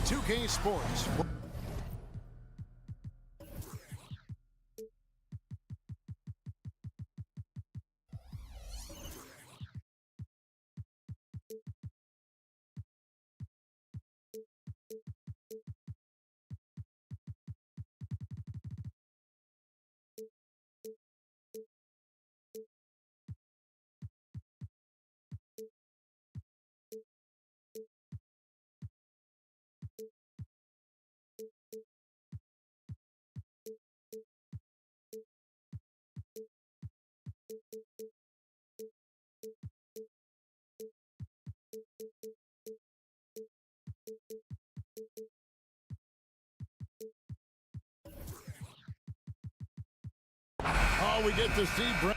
2K Sports. Oh, we get to see Brent.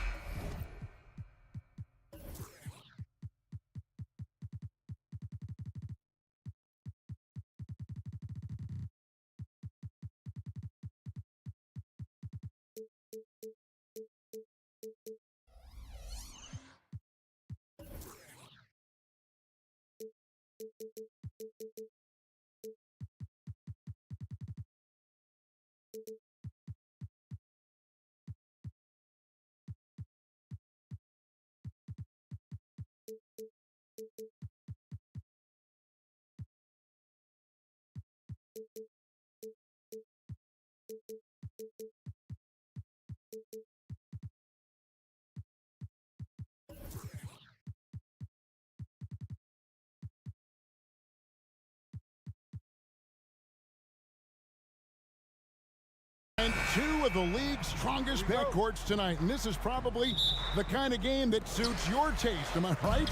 And two of the league's strongest backcourts tonight. And this is probably the kind of game that suits your taste. Am I right?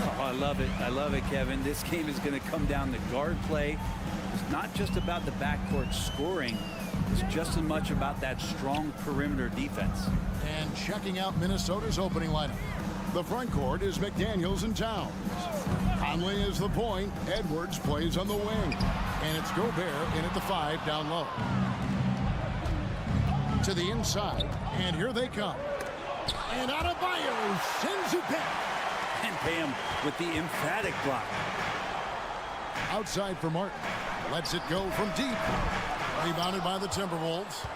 Oh, I love it. I love it, Kevin. This game is going to come down to guard play. It's not just about the backcourt scoring. It's just as much about that strong perimeter defense. And checking out Minnesota's opening lineup. The front court is McDaniels and Towns. Conley is the point. Edwards plays on the wing. And it's Gobert in at the 5 down low. To the inside, and here they come. And Adebayo sends it back. And Bam with the emphatic block. Outside for Martin. Lets it go from deep. Rebounded by the Timberwolves.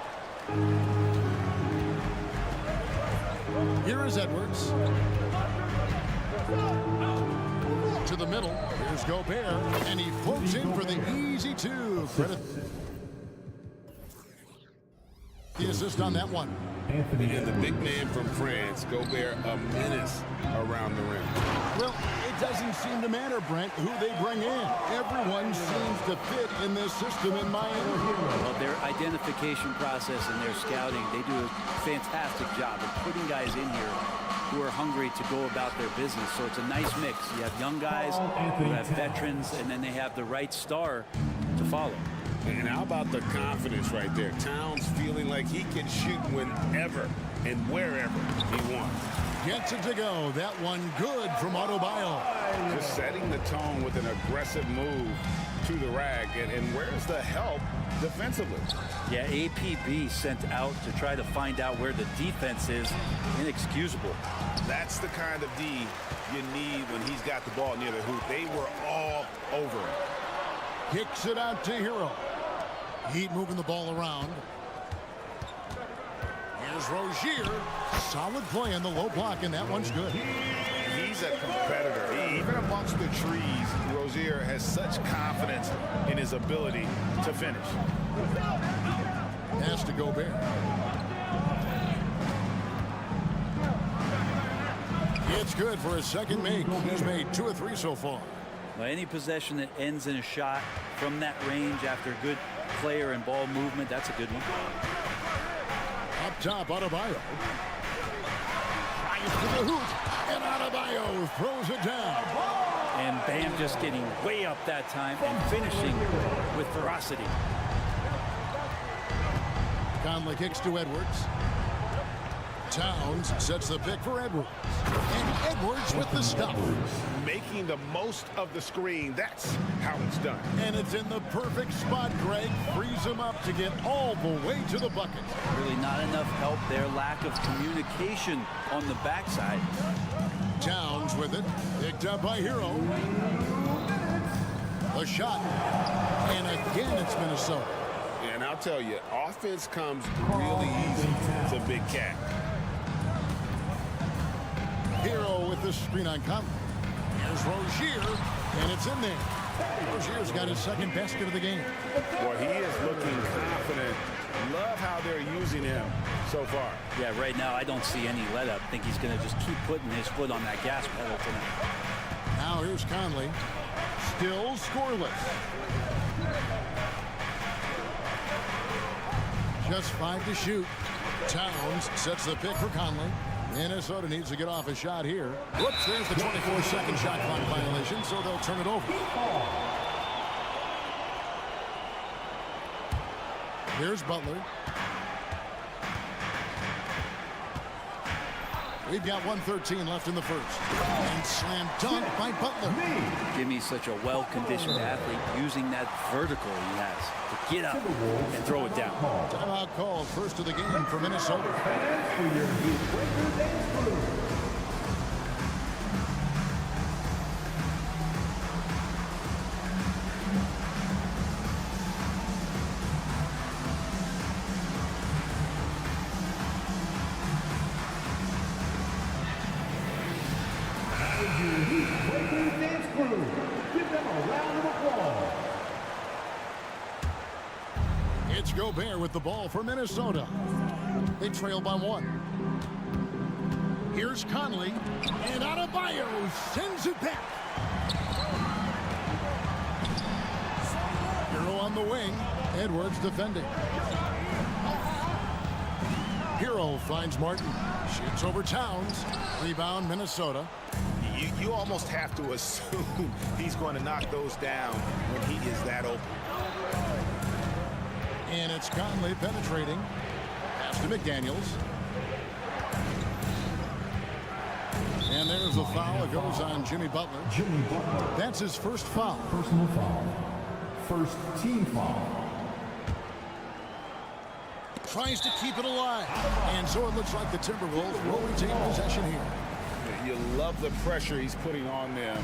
Here is Edwards. To the middle. Here's Gobert. And he floats in for the easy two. Credit the assist on that one. And the big man from France, Gobert, a menace around the rim. Well, it doesn't seem to matter, Brent, who they bring in. Everyone seems to fit in this system in Miami. Well, their identification process and their scouting, they do a fantastic job of putting guys in here who are hungry to go about their business. So it's a nice mix. You have young guys, you have veterans, and then they have the right star to follow. And how about the confidence right there? Towns feeling like he can shoot whenever and wherever he wants. Gets it to go. That one good from Adebayo. Just setting the tone with an aggressive move to the rack. And where's the help defensively? Yeah, APB sent out to try to find out where the defense is. Inexcusable. That's the kind of D you need when he's got the ball near the hoop. They were all over him. Kicks it out to Hero. Heat moving the ball around. Here's Rozier. Solid play in the low block, and that one's good. He's a competitor. Even amongst the trees, Rozier has such confidence in his ability to finish. Pass to Gobert. It's good for his second make. He's made 2 of 3 so far. Well, any possession that ends in a shot from that range after good player and ball movement, that's a good one. Up top, Adebayo. Tries to the hoop, and Adebayo throws it down. And Bam just getting way up that time and finishing with ferocity. Conley kicks to Edwards. Towns sets the pick for Edwards. And Edwards with the stuff. Making the most of the screen. That's how it's done. And it's in the perfect spot, Greg. Frees him up to get all the way to the bucket. Really not enough help there. Lack of communication on the backside. Towns with it. Picked up by Hero. A shot. And again, it's Minnesota. And I'll tell you, offense comes really easy to Big Cat. Hero with the screen on Conley. Here's Rozier, and it's in there. Rozier's got his second basket of the game. Well, he is looking confident. Love how they're using him so far. Yeah, right now I don't see any let-up. I think he's going to just keep putting his foot on that gas pedal tonight. Now here's Conley. Still scoreless. Just 5 to shoot. Towns sets the pick for Conley. Minnesota needs to get off a shot here. Whoops, there's the 24-second shot clock violation, so they'll turn it over. Here's Butler. We've got 1:13 left in the first. And slam dunk by Butler. Jimmy's such a well-conditioned athlete, using that vertical he has to get up and throw it down. Timeout called, first of the game for Minnesota. It's Gobert with the ball for Minnesota. They trail by 1. Here's Conley, and Adebayo sends it back. Hero on the wing, Edwards defending. Hero finds Martin, shoots over Towns, rebound Minnesota. You almost have to assume he's going to knock those down when he is that open. And it's Conley penetrating. Pass to McDaniels. And there's a foul. It goes on Jimmy Butler. That's his first foul. Personal foul. First team foul. Tries to keep it alive. And so it looks like the Timberwolves will retain possession here. You love the pressure he's putting on them.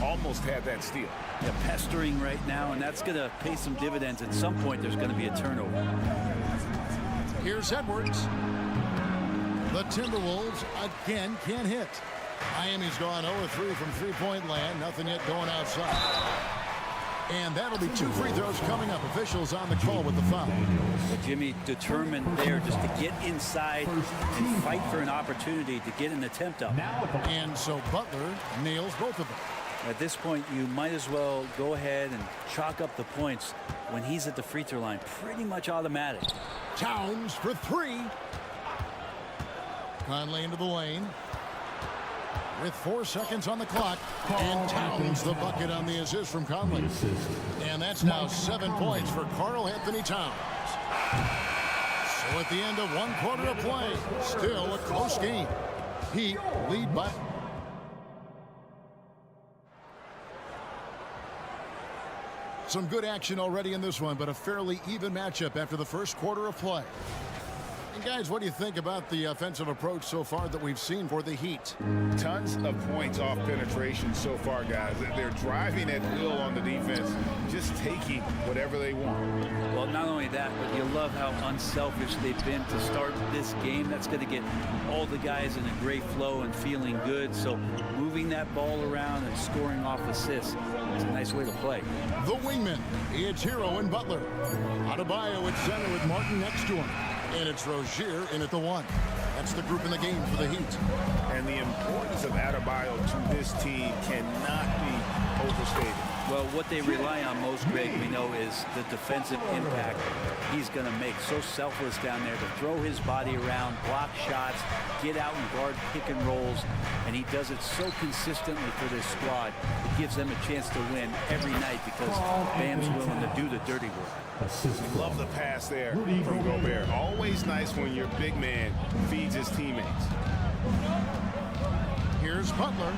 Almost had that steal. Yeah, pestering right now, and that's going to pay some dividends. At some point, there's going to be a turnover. Here's Edwards. The Timberwolves again can't hit. Miami's gone 0-3 from three-point land. Nothing yet going outside. And that'll be 2 free throws coming up. Officials on the call with the foul. But Jimmy determined there just to get inside and fight for an opportunity to get an attempt up. And so Butler nails both of them. At this point, you might as well go ahead and chalk up the points when he's at the free throw line. Pretty much automatic. Towns for 3. Conley into the lane. With 4 seconds on the clock. And Towns the bucket on the assist from Conley. And that's now 7 points for Karl Anthony Towns. So at the end of 1 quarter of play, still a close game. Heat lead by... Some good action already in this one, but a fairly even matchup after the first quarter of play. And guys, what do you think about the offensive approach so far that we've seen for the Heat? Tons of points off penetration so far, guys. They're driving at will on the defense, just taking whatever they want. Well, not only that, but you love how unselfish they've been to start this game. That's going to get all the guys in a great flow and feeling good. So moving that ball around and scoring off assists is a nice way to play. The wingman, it's Hero and Butler. Adebayo at center with Martin next to him. And it's Rozier in at the 1. That's the group in the game for the Heat. And the importance of Adebayo to this team cannot be overstated. Well, what they rely on most, Greg, we know, is the defensive impact he's going to make. So selfless down there to throw his body around, block shots, get out and guard pick and rolls. And he does it so consistently for this squad. It gives them a chance to win every night because Bam's willing to do the dirty work. Love the pass there from Gobert. Always nice when your big man feeds his teammates. Here's Butler.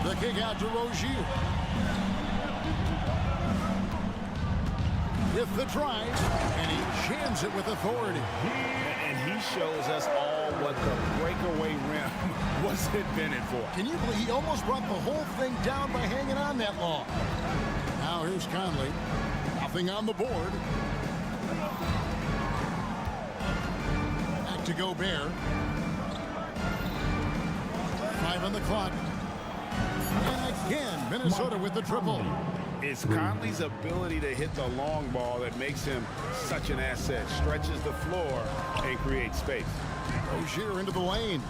The kick out to Rozier. With the drive, and he jams it with authority. And he shows us all what the breakaway rim was invented for. Can you believe he almost brought the whole thing down by hanging on that long? Now Now here's Conley. Nothing on the board. Back to Gobert. 5 on the clock. And again, Minnesota with the triple. It's Conley's ability to hit the long ball that makes him such an asset. Stretches the floor and creates space. Rozier into the lane.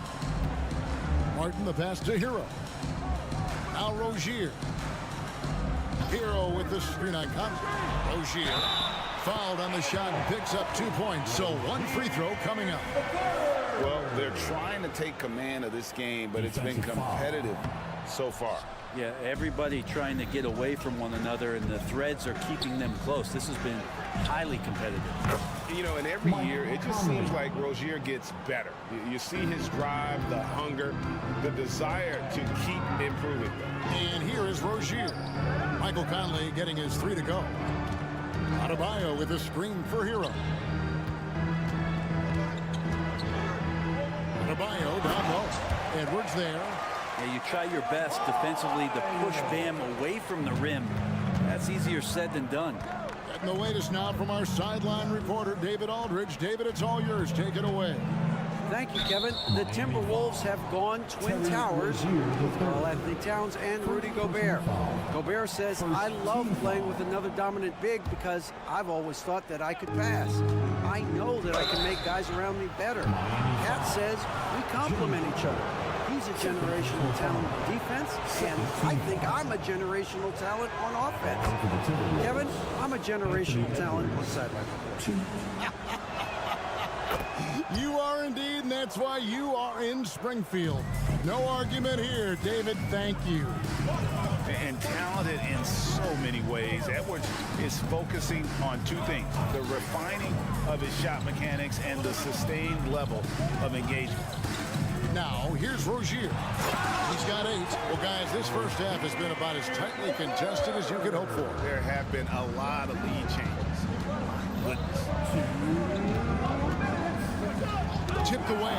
Martin the pass to Hero. Now Rozier. Hero with the screen on Conley. Rozier fouled on the shot and picks up 2 points. So 1 free throw coming up. Well, they're trying to take command of this game, but it's been competitive so far. Yeah, everybody trying to get away from one another, and the threads are keeping them close. This has been highly competitive. You know, and every year, it just seems like Rozier gets better. You see his drive, the hunger, the desire to keep improving. And here is Rozier. Michael Conley getting his 3 to go. Adebayo with a screen for Hero. Adebayo down low. Edwards there. Yeah, you try your best defensively to push Bam away from the rim. That's easier said than done. Getting the latest now from our sideline reporter, David Aldridge. David, it's all yours. Take it away. Thank you, Kevin. The Timberwolves have gone Twin Towers with Karl Anthony Towns and Rudy Gobert. Gobert says, I love playing with another dominant big because I've always thought that I could pass. I know that I can make guys around me better. Cat says we complement each other. He's a generational talent on defense, and I think I'm a generational talent on offense. Kevin, I'm a generational talent on sideline. You are indeed, and that's why you are in Springfield. No argument here, David. Thank you. And talented in so many ways. Edwards is focusing on 2 things: the refining of his shot mechanics and the sustained level of engagement. Now, here's Rozier. He's got 8. Well, guys, this first half has been about as tightly contested as you could hope for. There have been a lot of lead changes. Goodness. Tipped away.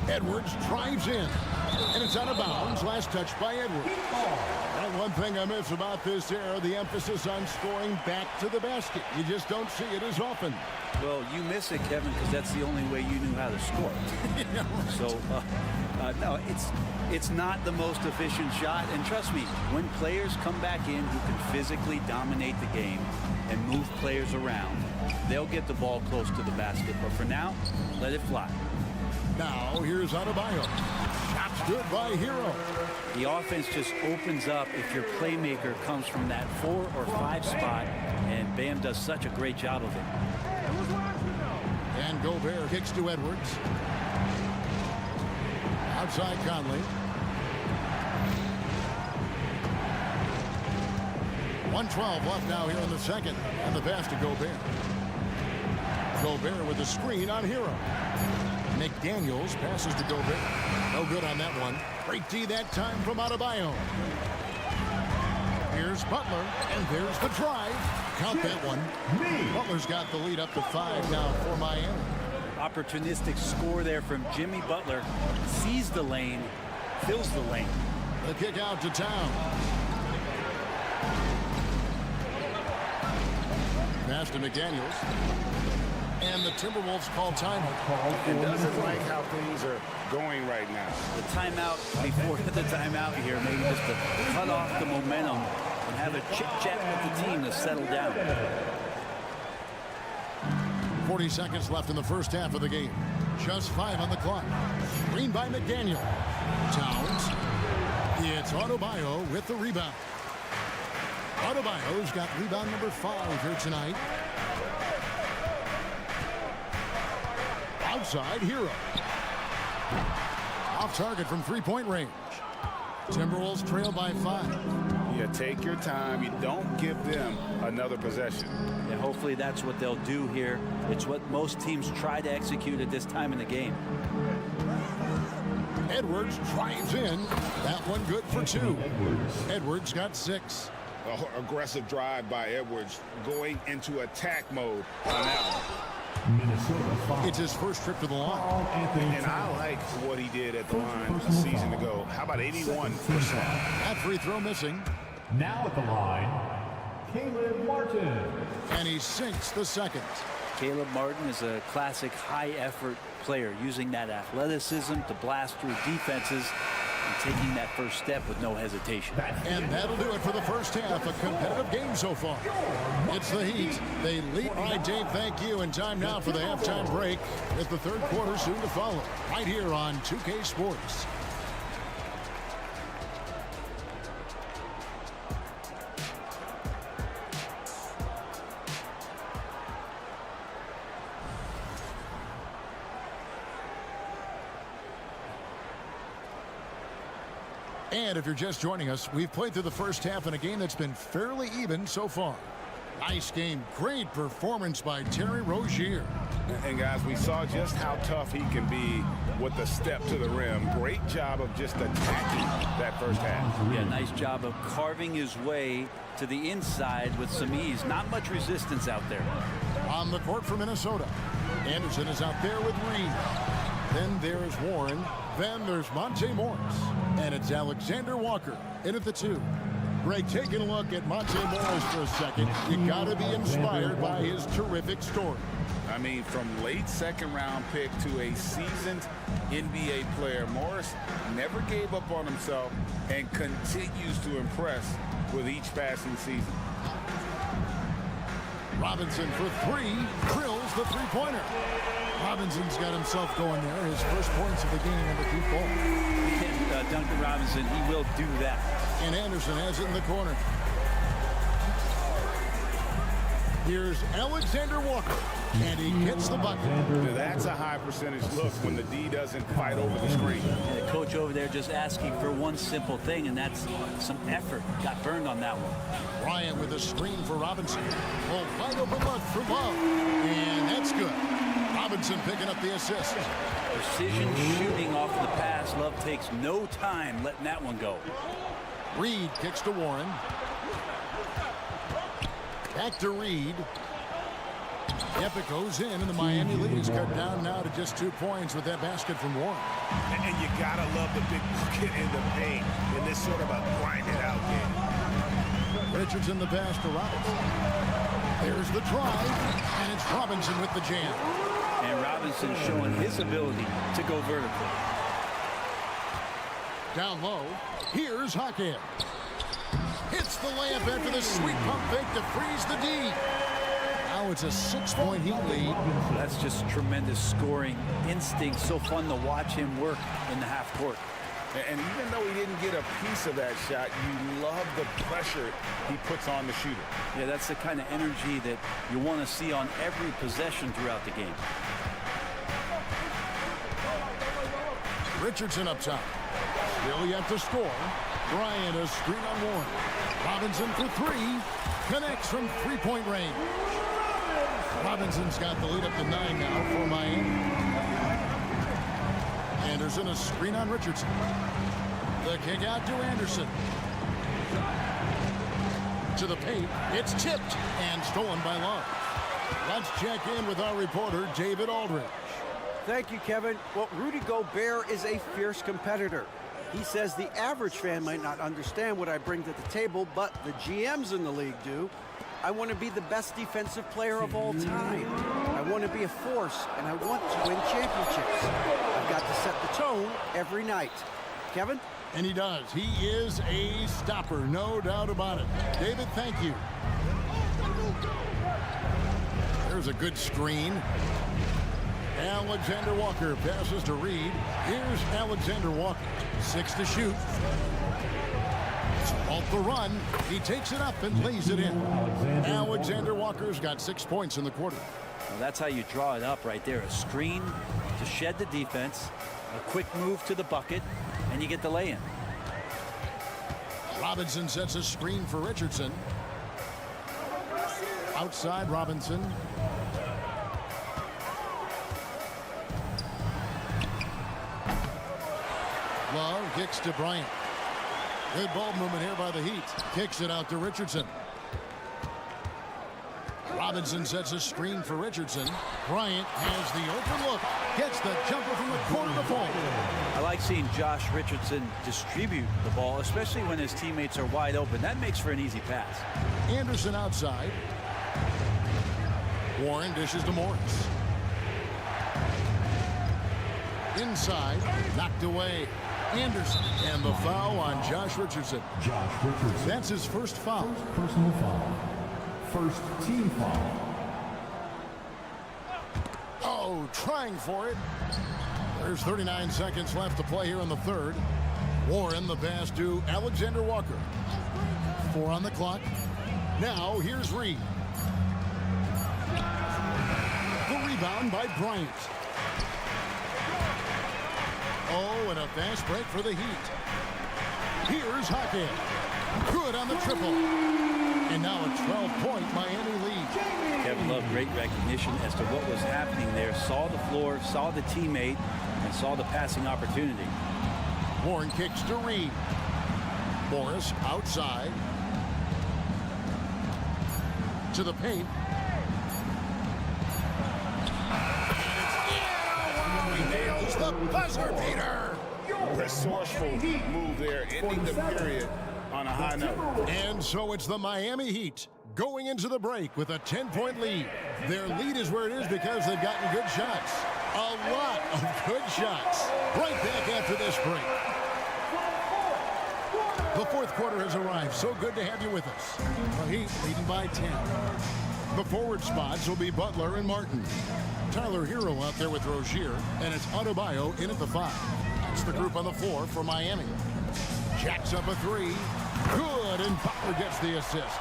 Edwards drives in, and it's out of bounds. Last touch by Edwards. And one thing I miss about this era, the emphasis on scoring back to the basket. You just don't see it as often. Well, you miss it, Kevin, because that's the only way you knew how to score. So, no, it's not the most efficient shot. And trust me, when players come back in who can physically dominate the game and move players around, they'll get the ball close to the basket. But for now, let it fly. Now, here's Adebayo. Shot's good by Hero. The offense just opens up if your playmaker comes from that 4 or 5 spot, and Bam does such a great job of it. And Gobert kicks to Edwards. Outside Conley. 1:12 left now here in the second. And the pass to Gobert. Gobert with the screen on Hero. McDaniels passes to Gobert. No good on that one. Great D that time from Adebayo. Here's Butler, and there's the drive. Count that one. Butler's got the lead up to 5 now for Miami. Opportunistic score there from Jimmy Butler. Sees the lane, fills the lane. The kick out to Town. Pass to McDaniels. And the Timberwolves call timeout. And doesn't like how things are going right now. The timeout before the timeout here, maybe just to cut off the momentum and have a chit-chat with the team to settle down. 40 seconds left in the first half of the game. Just 5 on the clock. Screen by McDaniel. Towns. It's Adebayo with the rebound. Adebayo's got rebound number 5 here tonight. Outside, Hero. Off target from 3-point range. Timberwolves trail by 5. You take your time. You don't give them another possession. And hopefully that's what they'll do here. It's what most teams try to execute at this time in the game. Edwards drives in. That one good for 2. Edwards got 6. Aggressive drive by Edwards, going into attack mode on that one. Minnesota foul. It's his first trip to the line. And I like what he did at the line a season ago. How about 81%? That free throw missing. Now at the line, Caleb Martin. And he sinks the second. Caleb Martin is a classic high-effort player, using that athleticism to blast through defenses and taking that first step with no hesitation. And that'll do it for the first half. A competitive game so far. It's the Heat. They lead. All right, Dave, thank you. And time now for the halftime break with the third quarter soon to follow. Right here on 2K Sports. And if you're just joining us, we've played through the first half in a game that's been fairly even so far. Nice game. Great performance by Terry Rozier. And guys, we saw just how tough he can be with the step to the rim. Great job of just attacking that first half. Yeah, nice job of carving his way to the inside with some ease. Not much resistance out there. On the court for Minnesota, Anderson is out there with Reed. Then there's Warren. Then there's Monte Morris. And it's Alexander Walker in at the 2. Greg, taking a look at Monte Morris for a second. You got to be inspired by his terrific story. I mean, from late second-round pick to a seasoned NBA player, Morris never gave up on himself and continues to impress with each passing season. Robinson for 3. Drills the three-pointer. Robinson's got himself going there. His first points of the game on the deep ball. And Duncan Robinson, he will do that. And Anderson has it in the corner. Here's Alexander Walker. And he gets the bucket. That's a high percentage look when the D doesn't fight over the screen. And the coach over there just asking for one simple thing, and that's some effort. Got burned on that one. Bryant with a screen for Robinson. Oh, wide open look for Love. And that's good. Robinson picking up the assist. Precision shooting off the pass. Love takes no time letting that one go. Reed kicks to Warren. Back to Reed. Yep, it goes in, and the Miami lead is cut down now to just 2 points with that basket from Warren. And you gotta love the big bucket in the paint in this sort of a grind-it-out game. Richardson the pass to Robinson. There's the drive, and it's Robinson with the jam. And Robinson showing his ability to go vertical. Down low, here's Hockhead. Hits the layup after the sweet pump fake to freeze the D. Now it's a 6-point Heat lead. That's just tremendous scoring instinct. So fun to watch him work in the half court. And even though he didn't get a piece of that shot, you love the pressure he puts on the shooter. Yeah, that's the kind of energy that you want to see on every possession throughout the game. Richardson up top. Still yet to score. Bryant a screen on Warren. Robinson for 3. Connects from three-point range. Robinson's got the lead up to 9 now for Miami. Anderson a screen on Richardson. The kick out to Anderson. To the paint. It's tipped and stolen by Love. Let's check in with our reporter, David Aldridge. Thank you, Kevin. Well, Rudy Gobert is a fierce competitor. He says the average fan might not understand what I bring to the table, but the GMs in the league do. I want to be the best defensive player of all time. I want to be a force, and I want to win championships. I've got to set the tone every night. Kevin? And he does. He is a stopper, no doubt about it. David, thank you. There's a good screen. Alexander Walker passes to Reed. Here's Alexander Walker. 6 to shoot. Off the run. He takes it up and lays it in. Alexander Walker's got 6 points in the quarter. Well, that's how you draw it up right there. A screen to shed the defense, a quick move to the bucket, and you get the lay-in. Robinson sets a screen for Richardson. Outside Robinson. Love kicks to Bryant. Good ball movement here by the Heat. Kicks it out to Richardson. Robinson sets a screen for Richardson. Bryant has the open look. Gets the jumper from the corner to fall. I like seeing Josh Richardson distribute the ball, especially when his teammates are wide open. That makes for an easy pass. Anderson outside. Warren dishes to Morris. Inside, knocked away. Anderson, and the foul on Josh Richardson. Josh Richardson. That's his first foul. First personal foul. First team foul. Oh, trying for it. There's 39 seconds left to play here in the third. Warren, the pass to Alexander Walker. 4 on the clock. Now, here's Reed. The rebound by Bryant. Oh, and a fast break for the Heat. Here's Hockey. Good on the triple. And now a 12-point Miami lead. Kevin Love, great recognition as to what was happening there. Saw the floor, saw the teammate, and saw the passing opportunity. Warren kicks to Reed. Morris outside. To the paint. He nails the buzzer beater. Resourceful move there, ending the period on a high note. And so it's the Miami Heat going into the break with a 10-point lead. Their lead is where it is because they've gotten good shots. A lot of good shots. Right back after this break. The fourth quarter has arrived. So good to have you with us. The Heat leading by 10. The forward spots will be Butler and Martin. Tyler Hero out there with Rozier, and it's Adebayo in at the 5. That's the group on the floor for Miami. Jacks up a 3. Good, and Butler gets the assist.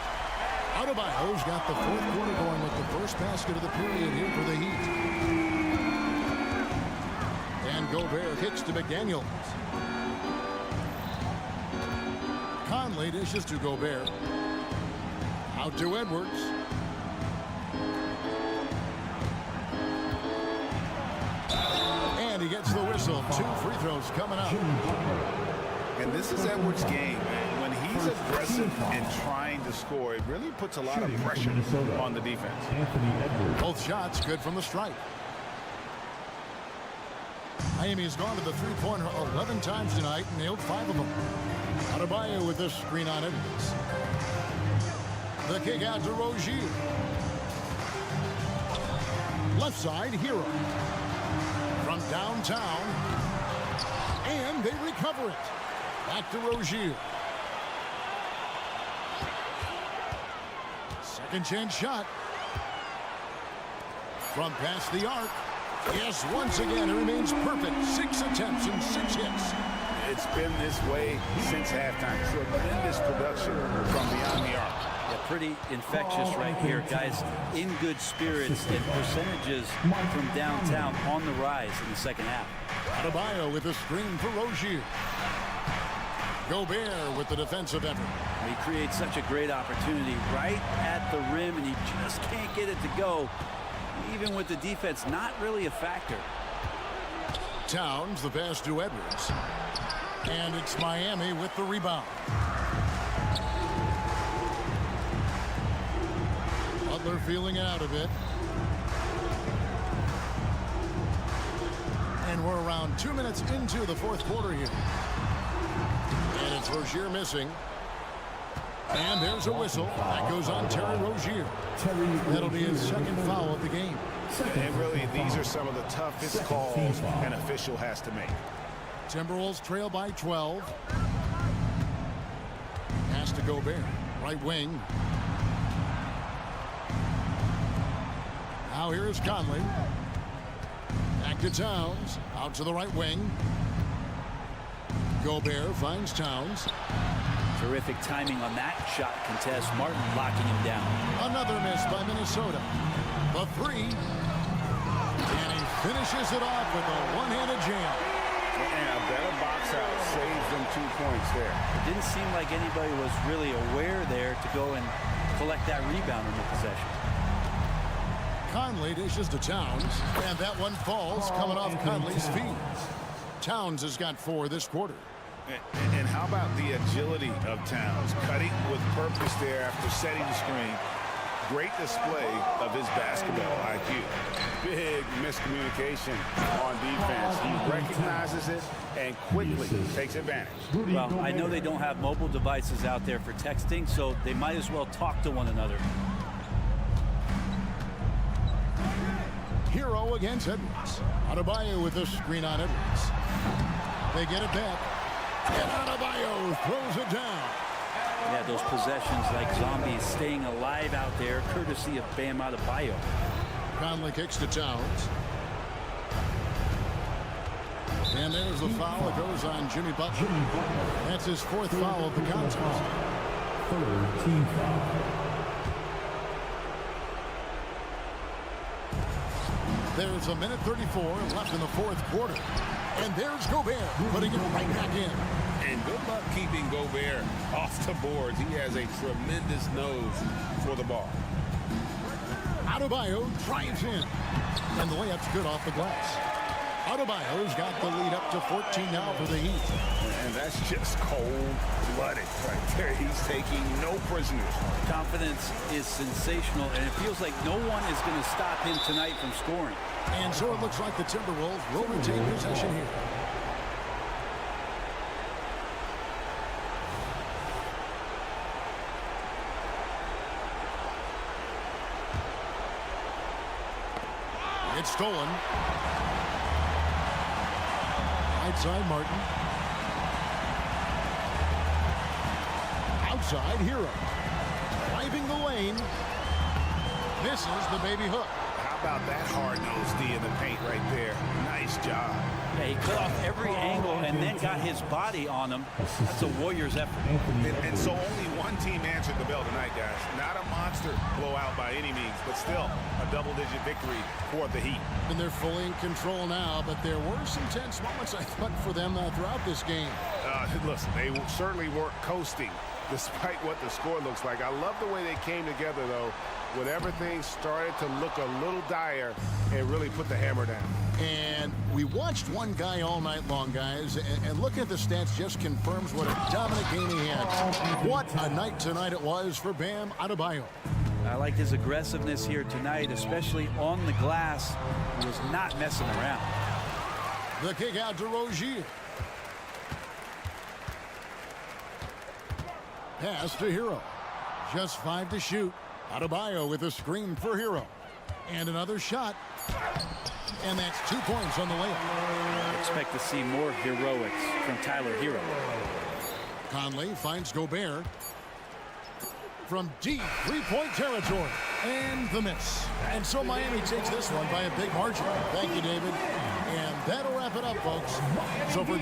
Adebayo's got the fourth quarter going with the first basket of the period here for the Heat. And Gobert kicks to McDaniels. Conley dishes to Gobert. Out to Edwards. And he gets the whistle. 2 free throws coming up. And this is Edwards' game, man. When he's aggressive and trying to score, it really puts a lot of pressure on the defense. Anthony Edwards. Both shots good from the stripe. Miami has gone to the three-pointer 11 times tonight and nailed 5 of them. Adebayo with this screen on Edwards. The kick out to Rozier. Left side, Hero. From downtown. And they recover it. Back to Rozier. Second chance shot. From past the arc. Yes, once again, it remains perfect. 6 attempts and 6 hits. It's been this way since halftime. Tremendous production from beyond the arc. Yeah, pretty infectious right here. Guys in good spirits and percentages from downtown on the rise in the second half. Adebayo with a screen for Rozier. Gobert with the defensive effort. He creates such a great opportunity right at the rim, and he just can't get it to go. Even with the defense not really a factor. Towns, the pass to Edwards. And it's Miami with the rebound. Butler feeling it out a bit. And we're around 2 minutes into the fourth quarter here. And it's Rozier missing. And there's a whistle. That goes on Terry Rozier. That'll be his second foul of the game. And really, these are some of the toughest calls an official has to make. Timberwolves trail by 12. Pass to Gobert. Right wing. Now here is Conley. Back to Towns. Out to the right wing. Gobert finds Towns. Terrific timing on that shot contest. Martin locking him down. Another miss by Minnesota. The 3. And he finishes it off with a one-handed jam. And a better box out saves them 2 points there. It didn't seem like anybody was really aware there to go and collect that rebound in the possession. Conley dishes to Towns. And that one falls coming off Conley's feet. Towns has got 4 this quarter. And how about the agility of Towns? Cutting with purpose there after setting the screen. Great display of his basketball IQ. Big miscommunication on defense. He recognizes it and quickly takes advantage. Well, I know they don't have mobile devices out there for texting, so they might as well talk to one another. Hero against Edwards. Adebayo with a screen on Edwards. They get it back. And Adebayo throws it down. Yeah, those possessions like zombies staying alive out there, courtesy of Bam Adebayo. Conley kicks to Towns. And there's the foul. It goes on Jimmy Butler. That's his 4th foul of the contest. 3rd team foul. There's a minute 34 left in the 4th quarter. And there's Gobert putting it right back in. And good luck keeping Gobert off the boards. He has a tremendous nose for the ball. Adebayo drives in. And the layup's good off the glass. Adebayo's got the lead up to 14 now for the Heat. And that's just cold-blooded right there. He's taking no prisoners. Confidence is sensational, and it feels like no one is going to stop him tonight from scoring. And so it looks like the Timberwolves will retain possession here. It's stolen. Right side, Martin. Outside, Hero. Driving the lane. Misses the baby hook. How about that hard-nosed D in the paint right there? Nice job. Yeah, he cut off every angle and then got his body on him. That's a Warriors effort. And so only one team answered the bell tonight, guys. Not a monster blowout by any means, but still a double-digit victory for the Heat. And they're fully in control now, but there were some tense moments, I thought, for them throughout this game. Listen, they certainly weren't coasting despite what the score looks like. I love the way they came together, though, when everything started to look a little dire and really put the hammer down. And we watched one guy all night long, guys, and looking at the stats just confirms what a dominant game he had. What a night tonight it was for Bam Adebayo. I like his aggressiveness here tonight, especially on the glass. He was not messing around. The kick out to Rozier. Pass to Hero. Just 5 to shoot. Adebayo with a screen for Hero. And another shot. And that's 2 points on the layup. Expect to see more heroics from Tyler Hero. Conley finds Gobert. From deep 3-point territory. And the miss. And so Miami takes this one by a big margin. Thank you, David. And that'll wrap it up, folks. So for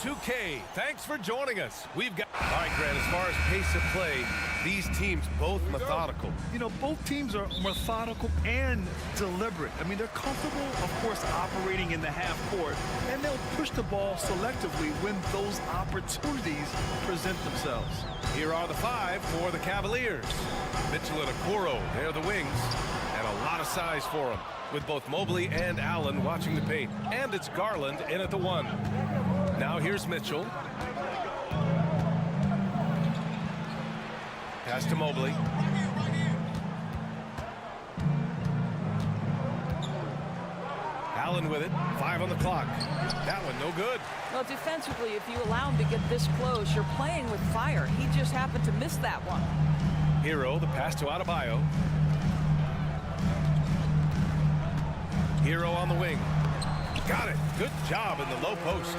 2K, thanks for joining us. We've got... All right, Grant, as far as pace of play, these teams both methodical. You know, both teams are methodical and deliberate. I mean, they're comfortable, of course, operating in the half court, and they'll push the ball selectively when those opportunities present themselves. Here are the 5 for the Cavaliers. Mitchell and Okoro, they're the wings, and a lot of size for them, with both Mobley and Allen watching the paint. And it's Garland in at the 1. Now here's Mitchell. Pass to Mobley. Allen with it. 5 on the clock. That one no good. Well, defensively, if you allow him to get this close, you're playing with fire. He just happened to miss that one. Hero, the pass to Adebayo. Hero on the wing. Got it. Good job in the low post.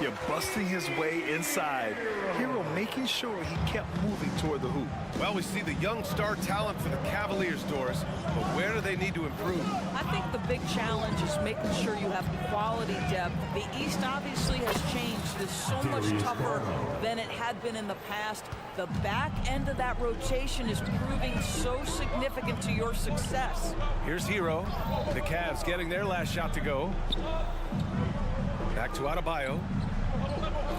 You're busting his way inside. Hero making sure he kept moving toward the hoop. Well, we see the young star talent for the Cavaliers, Doris, but where do they need to improve? I think the big challenge is making sure you have quality depth. The East obviously has changed. It's so much tougher than it had been in the past. The back end of that rotation is proving so significant to your success. Here's Hero. The Cavs getting their last shot to go. Back to Adebayo.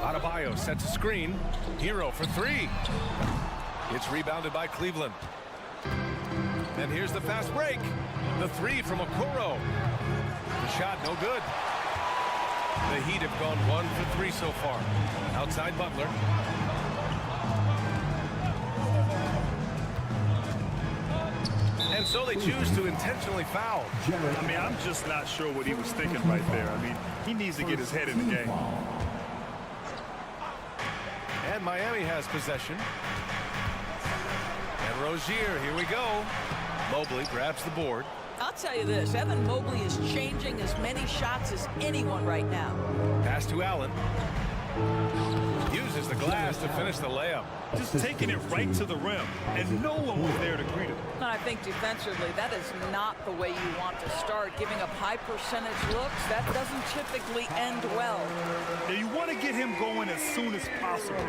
Adebayo sets a screen. Hero for 3. It's rebounded by Cleveland. And here's the fast break. The 3 from Okoro. The shot no good. The Heat have gone 1 for 3 so far. Outside Butler. And so they choose to intentionally foul. I mean, I'm just not sure what he was thinking right there. I mean, he needs to get his head in the game. And Miami has possession. And Rozier, here we go. Mobley grabs the board. I'll tell you this, Evan Mobley is changing as many shots as anyone right now. Pass to Allen. Uses the glass to finish the layup. Just taking it right to the rim, and no one was there to greet him. And I think defensively, that is not the way you want to start. Giving up high percentage looks, that doesn't typically end well. Now, you want to get him going as soon as possible.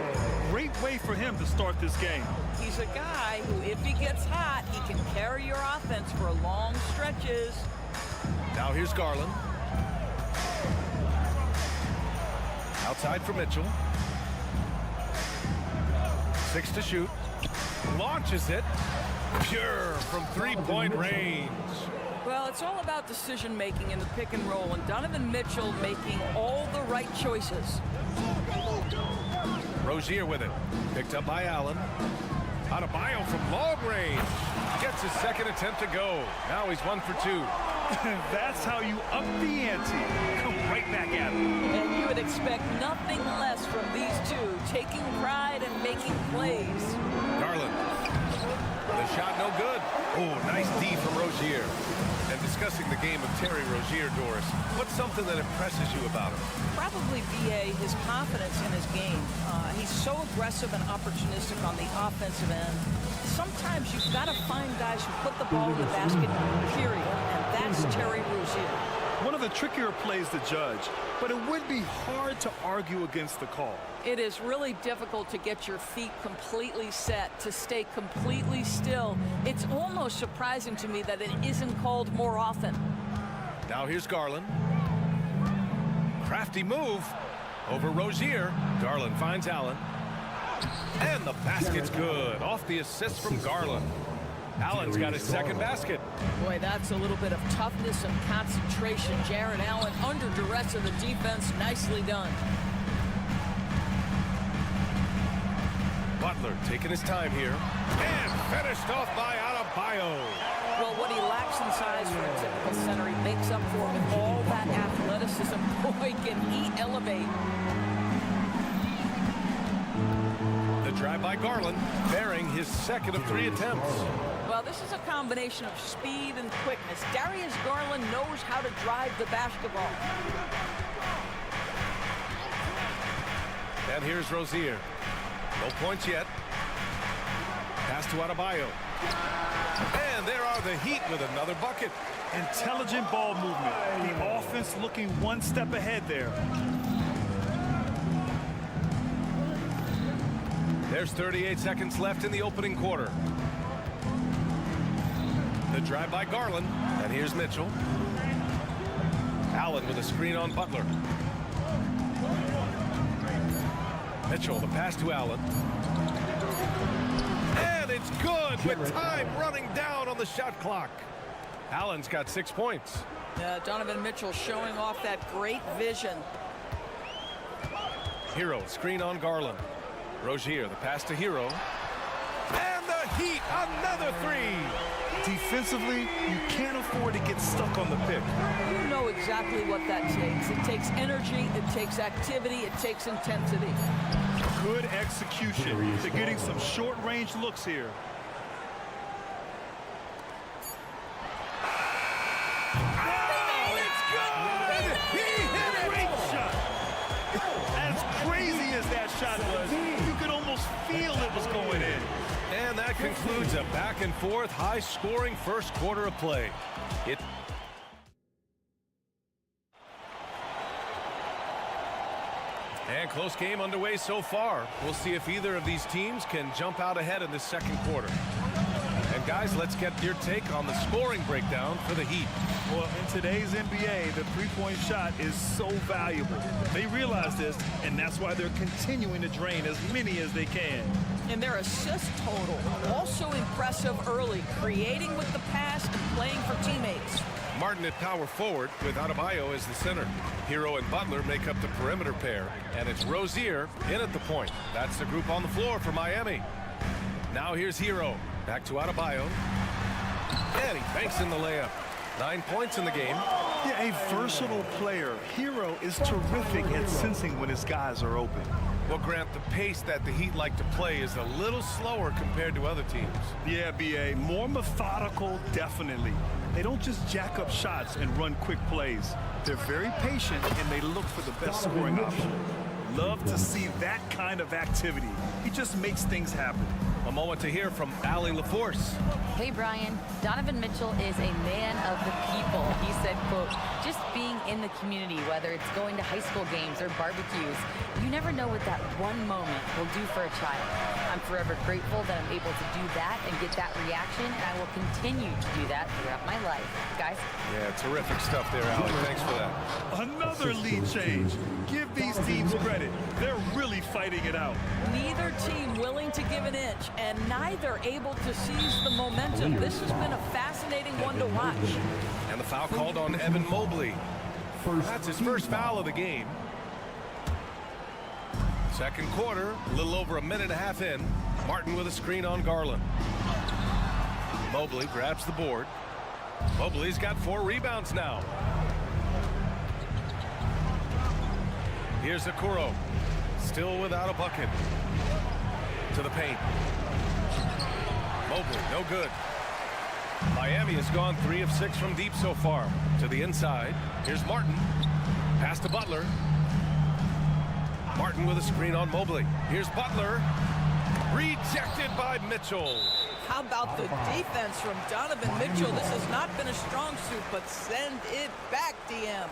Great way for him to start this game. He's a guy who, if he gets hot, he can carry your offense for long stretches. Now here's Garland. Outside for Mitchell. 6 to shoot. Launches it. Pure from three-point range. Well, it's all about decision-making in the pick and roll, and Donovan Mitchell making all the right choices. Rozier with it. Picked up by Allen. Adebayo from long range. Gets his second attempt to go. Now he's 1 for 2. That's how you up the ante. Come right back at him. And you would expect nothing less from these two, taking pride and making plays. Garland. The shot no good. Oh, nice D from Rozier. And discussing the game of Terry Rozier, Doris, what's something that impresses you about him? Probably, B.A., his confidence in his game. He's so aggressive and opportunistic on the offensive end. Sometimes you've got to find guys who put the ball in the basket, period. And that's Terry Rozier. One of the trickier plays to judge, but it would be hard to argue against the call. It is really difficult to get your feet completely set, to stay completely still. It's almost surprising to me that it isn't called more often. Now here's Garland. Crafty move over Rozier. Garland finds Allen. And the basket's good. Off the assist from Garland. Allen's got his second basket. Boy, that's a little bit of toughness and concentration. Jared Allen under duress of the defense. Nicely done. Butler taking his time here. And finished off by Adebayo. Well, what he lacks in size for a typical center, he makes up for with all that athleticism. Boy, can he elevate. The The drive by Garland, bearing his second of 3 attempts. Well, this is a combination of speed and quickness. Darius Garland knows how to drive the basketball. And here's Rozier. No points yet. Pass to Adebayo. And there are the Heat with another bucket. Intelligent ball movement. The offense looking one step ahead there. There's 38 seconds left in the opening quarter. The drive by Garland. And here's Mitchell. Allen with a screen on Butler. Mitchell, the pass to Allen. And it's good with time running down on the shot clock. Allen's got 6 points. Donovan Mitchell showing off that great vision. Hero, screen on Garland. Rozier, the pass to Hero. And the Heat, another 3. Defensively, you can't afford to get stuck on the pick. You know exactly what that takes. It takes energy, it takes activity, it takes intensity. Good execution. They're getting some short-range looks here. Oh, it's good! He hit it! Great shot. As crazy as that shot was, you could almost feel it was going in. And that concludes a back-and-forth, high-scoring first quarter of play. And close game underway so far. We'll see if either of these teams can jump out ahead in the second quarter. And guys, let's get your take on the scoring breakdown for the Heat. Well, in today's NBA, the three-point shot is so valuable. They realize this, and that's why they're continuing to drain as many as they can. And their assist total, also impressive early, creating with the pass and playing for teammates. Martin at power forward with Adebayo as the center. Hero and Butler make up the perimeter pair, and it's Rozier in at the point. That's the group on the floor for Miami. Now here's Hero. Back to Adebayo. And he banks in the layup. 9 points in the game. Yeah, a versatile player. Hero is terrific at sensing when his guys are open. Well, Grant, the pace that the Heat like to play is a little slower compared to other teams. Yeah, B.A., more methodical, definitely. They don't just jack up shots and run quick plays. They're very patient, and they look for the best scoring option. Love to see that kind of activity. He just makes things happen. A moment to hear from Allie LaForce. Hey, Brian. Donovan Mitchell is a man of the people. He said, quote, just being in the community, whether it's going to high school games or barbecues, you never know what that one moment will do for a child. I'm forever grateful that I'm able to do that and get that reaction, and I will continue to do that throughout my life. Guys? Yeah, terrific stuff there, Allie. Thanks for that. Another lead change. Give these teams credit. They're really fighting it out. Neither team willing to give an inch, and neither able to seize the momentum. This has been a fascinating one to watch. And the foul called on Evan Mobley. That's his first foul of the game. Second quarter, a little over a minute and a half in. Martin with a screen on Garland. Mobley grabs the board. Mobley's got 4 rebounds now. Here's Okoro. Still without a bucket. To the paint. Mobley, no good. Miami has gone 3 of 6 from deep so far. To the inside. Here's Martin. Pass to Butler. Martin with a screen on Mobley. Here's Butler. Rejected by Mitchell. How about the defense from Donovan Mitchell? This has not been a strong suit, but send it back, DM.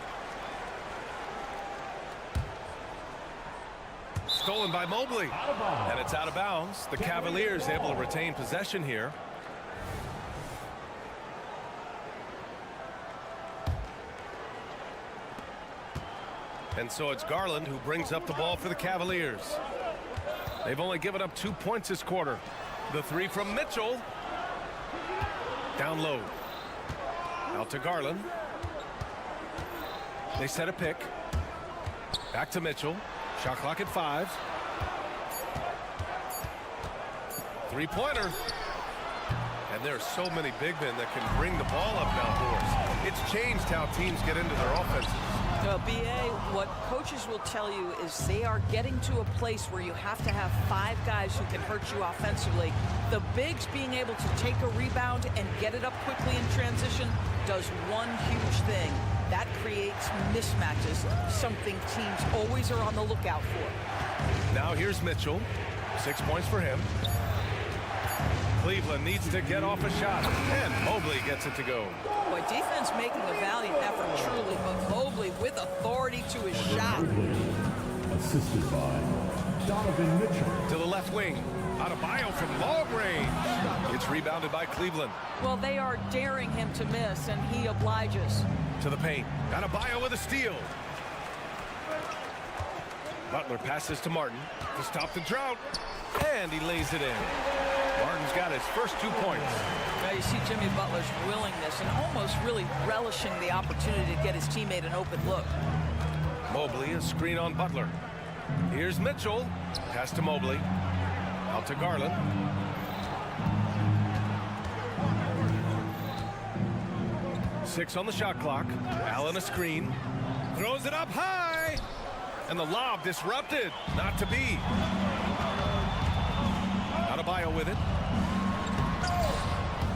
Stolen by Mobley. And it's out of bounds. The Cavaliers able to retain possession here. And so it's Garland who brings up the ball for the Cavaliers. They've only given up 2 points this quarter. The 3 from Mitchell. Down low. Out to Garland. They set a pick. Back to Mitchell. Shot clock at 5. 3-pointer. And there are so many big men that can bring the ball up now, Boris. It's changed how teams get into their offenses. BA, what coaches will tell you is they are getting to a place where you have to have 5 guys who can hurt you offensively. The bigs being able to take a rebound and get it up quickly in transition does one huge thing. That creates mismatches, something teams always are on the lookout for. Now here's Mitchell. 6 points for him. Cleveland needs to get off a shot, and Mobley gets it to go. Boy, defense making a valiant effort, truly, but Mobley with authority to his shot. Assisted by Donovan Mitchell. To the left wing. Adebayo from long range. It's rebounded by Cleveland. Well, they are daring him to miss, and he obliges. To the paint. Adebayo with a steal. Butler passes to Martin to stop the drought, and he lays it in. Martin's got his first 2 points. Now you see Jimmy Butler's willingness and almost really relishing the opportunity to get his teammate an open look. Mobley, a screen on Butler. Here's Mitchell. Pass to Mobley. Out to Garland. Six on the shot clock. Allen a screen. Throws it up high. And the lob disrupted. Not to be. Adebayo with it.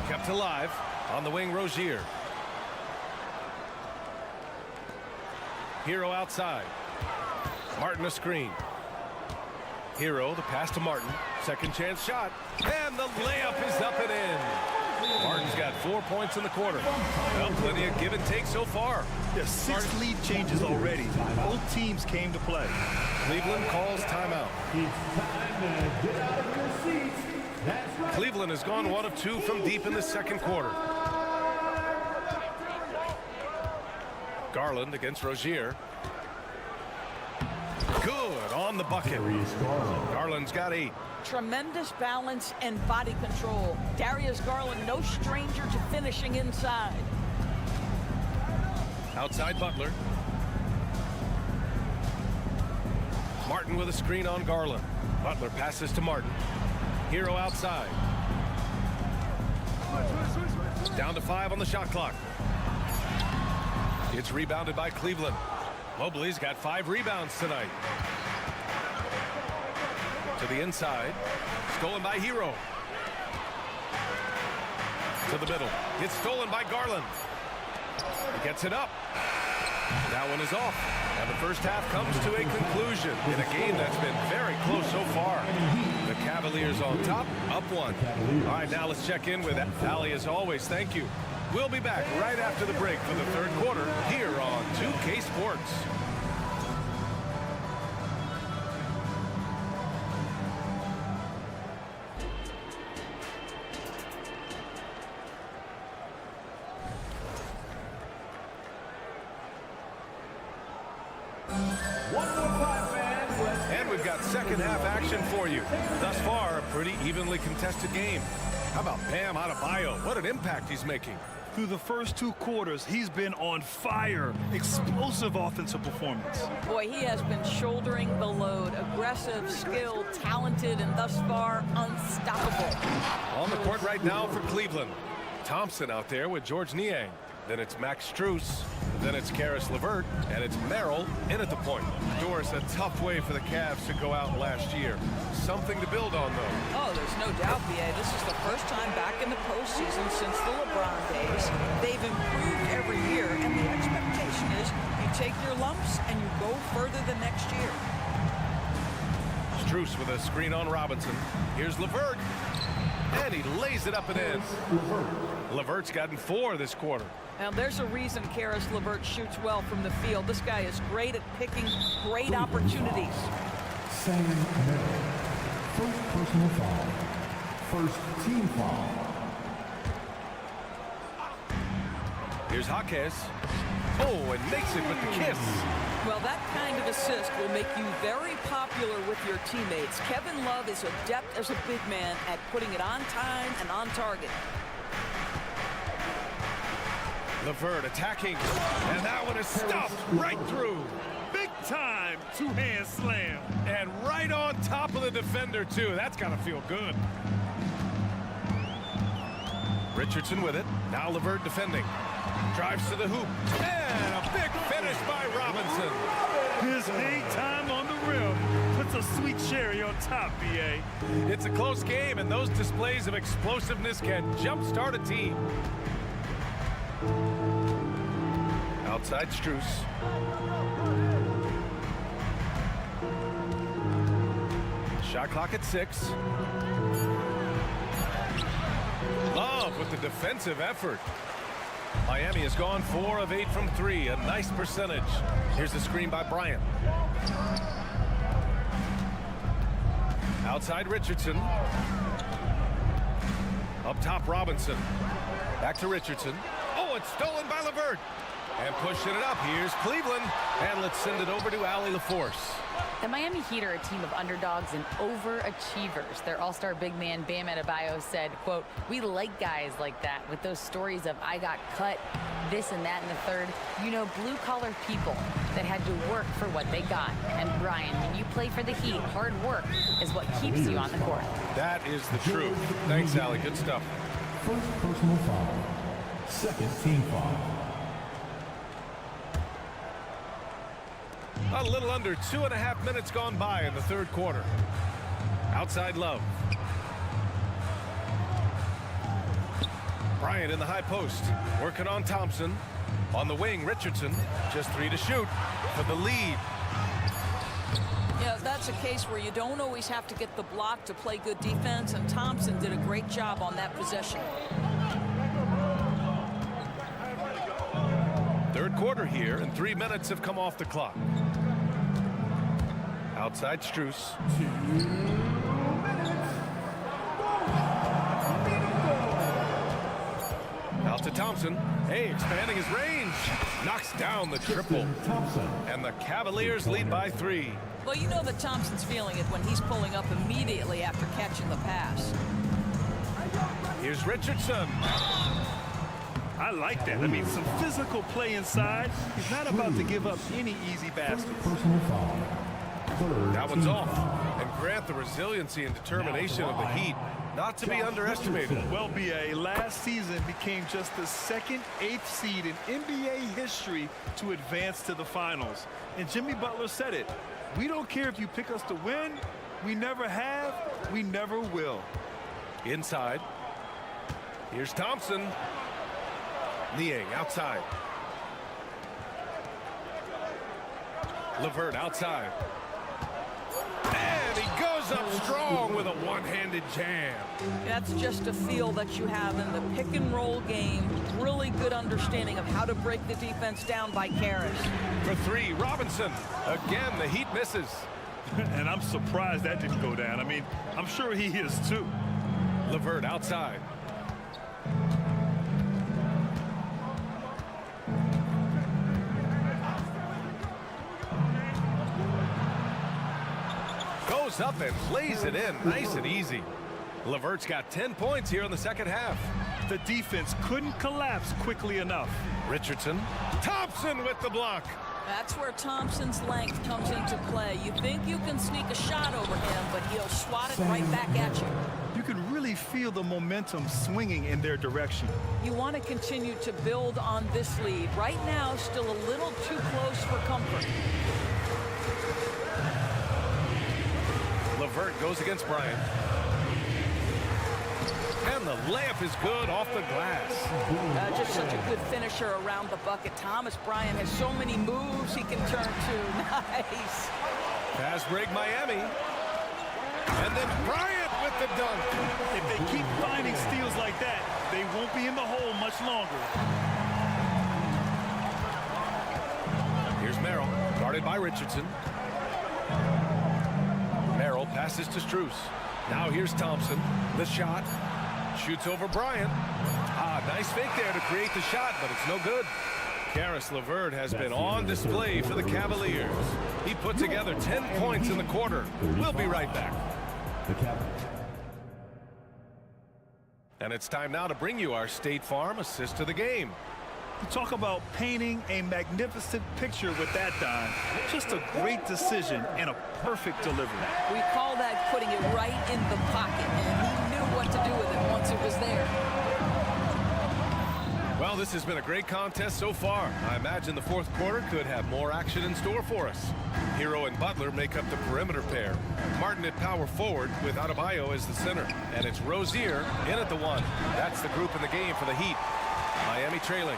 Kept alive. On the wing, Rozier. Hero outside. Martin a screen. Hero, the pass to Martin. Second chance shot. And the layup is up and in. Martin's got 4 points in the quarter. Well, plenty of give and take so far. There's 6 lead changes already. Both teams came to play. Cleveland calls timeout. It's time to get out of your seats. That's right. Cleveland has gone 1 of 2 from deep in the second quarter. Garland against Rozier. Good on the bucket. Garland's got 8. Tremendous balance and body control. Darius Garland, no stranger to finishing inside. Outside Butler. Martin with a screen on Garland. Butler passes to Martin. Hero outside. Down to 5 on the shot clock. It's rebounded by Cleveland. Mobley's got 5 rebounds tonight. To the inside. Stolen by Hero. To the middle. It's stolen by Garland. He gets it up. That one is off. And the first half comes to a conclusion in a game that's been very close so far. The Cavaliers on top, up 1. All right, now let's check in with Allie as always. Thank you. We'll be back right after the break for the third quarter here on 2K Sports. And we've got second half action for you. Thus far, a pretty evenly contested game. How about Bam Adebayo? What an impact he's making. Through the first 2 quarters, he's been on fire. Explosive offensive performance. Boy, he has been shouldering the load. Aggressive, skilled, talented, and thus far unstoppable. On the court right now for Cleveland. Thompson out there with George Niang. Then it's Max Strus. Then it's Karis LeVert. And it's Merrill in at the point. Doris, a tough way for the Cavs to go out last year. Something to build on, though. Oh, there's no doubt, B.A. This is the first time back in the postseason since the LeBron days. They've improved every year, and the expectation is you take your lumps and you go further the next year. Strus with a screen on Robinson. Here's LeVert. And he lays it up and in. LeVert's gotten 4 this quarter. Now, there's a reason Karis LeVert shoots well from the field. This guy is great at picking great opportunities. Sam Merrill. First personal foul. First team foul. Here's Jaquez. Oh, and makes it with the kiss. Well, that kind of assist will make you very popular with your teammates. Kevin Love is adept as a big man at putting it on time and on target. LeVert attacking, and that one is stuffed right through. Big time 2-hand slam. And right on top of the defender, too. That's got to feel good. Richardson with it. Now LeVert defending. Drives to the hoop. And a big finish by Robinson. His hang time on the rim puts a sweet cherry on top, BA. It's a close game, and those displays of explosiveness can jumpstart a team. Outside Strus. Shot clock at 6. Love with the defensive effort. Miami has gone 4 of 8 from 3, a nice percentage. Here's the screen by Bryant. Outside Richardson. Up top Robinson. Back to Richardson. Oh, it's stolen by LeVert. And pushing it up, here's Cleveland. And let's send it over to Allie LaForce. The Miami Heat are a team of underdogs and overachievers. Their all-star big man, Bam Adebayo, said, quote, "We like guys like that with those stories of I got cut, this and that and the third. You know, blue-collar people that had to work for what they got. And Brian, when you play for the Heat, hard work is what keeps you on the court." That is the truth. Thanks, Allie. Good stuff. First personal foul. Second team foul. A little under 2.5 minutes gone by in the third quarter. Outside Love. Bryant in the high post. Working on Thompson. On the wing, Richardson. Just 3 to shoot for the lead. Yeah, that's a case where you don't always have to get the block to play good defense, and Thompson did a great job on that possession. Third quarter here, and 3 minutes have come off the clock. Outside Strus. Out to Thompson. Hey, expanding his range. Knocks down the triple. And the Cavaliers lead by 3. Well, you know that Thompson's feeling it when he's pulling up immediately after catching the pass. Here's Richardson. I like that. I mean, some physical play inside. He's not about to give up any easy baskets. Personal foul. That one's off. And grant the resiliency and determination of the Heat not to be underestimated. Well, BA, last season became just the second 8th seed in NBA history to advance to the finals. And Jimmy Butler said it. We don't care if you pick us to win. We never have. We never will. Inside. Here's Thompson. Niang outside. LeVert outside. And he goes up strong with a one-handed jam. That's just a feel that you have in the pick and roll game. Really good understanding of how to break the defense down by Karras. For 3, Robinson. Again, the Heat misses. And I'm surprised that didn't go down. I mean, I'm sure he is too. LeVert outside. Goes up and plays it in nice and easy. LeVert's got 10 points here in the second half. The defense couldn't collapse quickly enough. Richardson. Thompson with the block. That's where Thompson's length comes into play. You think you can sneak a shot over him, but he'll swat it right back at you. You can really feel the momentum swinging in their direction. You want to continue to build on this lead. Right now, still a little too close for comfort. LeVert goes against Bryant. And the layup is good off the glass. Just such a good finisher around the bucket. Thomas Bryant has so many moves he can turn to. Nice. Pass break Miami. And then Bryant with the dunk. If they keep finding steals like that, they won't be in the hole much longer. Here's Merrill, guarded by Richardson. Merrill passes to Strus. Now here's Thompson. The shot. Shoots over Bryant. Nice fake there to create the shot, but it's no good. Caris LeVert has been on display for the Cavaliers. He put together 10 points in the quarter. We'll be right back. And it's time now to bring you our State Farm assist of the game. You talk about painting a magnificent picture with that, Don. Just a great decision and a perfect delivery. We call that putting it right in the pocket, and he knew what to do with it once it was there. Well, this has been a great contest so far. I imagine the fourth quarter could have more action in store for us. Hero and Butler make up the perimeter pair. Martin at power forward with Adebayo as the center. And it's Rozier in at the 1. That's the group in the game for the Heat. Miami trailing.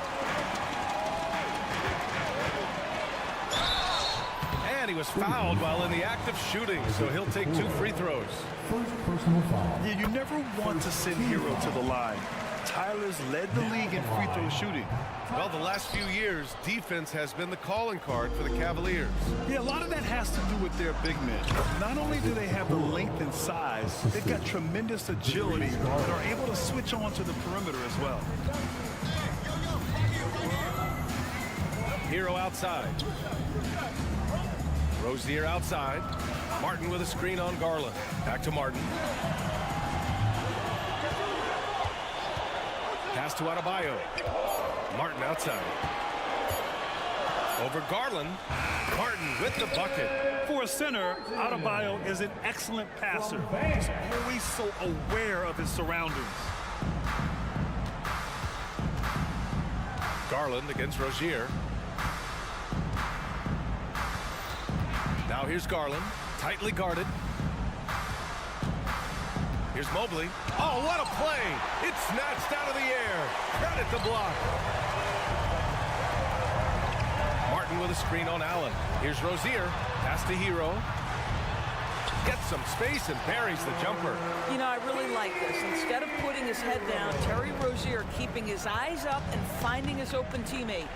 And he was fouled while in the act of shooting, so he'll take 2 free throws. First personal foul. Yeah, you never want to send Hero to the line. Tyler's led the league in free throw shooting. Well, the last few years, defense has been the calling card for the Cavaliers. Yeah, a lot of that has to do with their big men. Not only do they have the length and size, they've got tremendous agility and are able to switch on to the perimeter as well. Hero outside. Rozier outside. Martin with a screen on Garland. Back to Martin. Pass to Adebayo. Martin outside. Over Garland. Martin with the bucket. For a center, Adebayo is an excellent passer. He's always so aware of his surroundings. Garland against Rozier. Now here's Garland, tightly guarded. Here's Mobley. Oh, what a play! It's snatched out of the air. Credit the block. Martin with a screen on Allen. Here's Rozier. Pass to Hero. Gets some space and buries the jumper. You know, I really like this. Instead of putting his head down, Terry Rozier keeping his eyes up and finding his open teammate.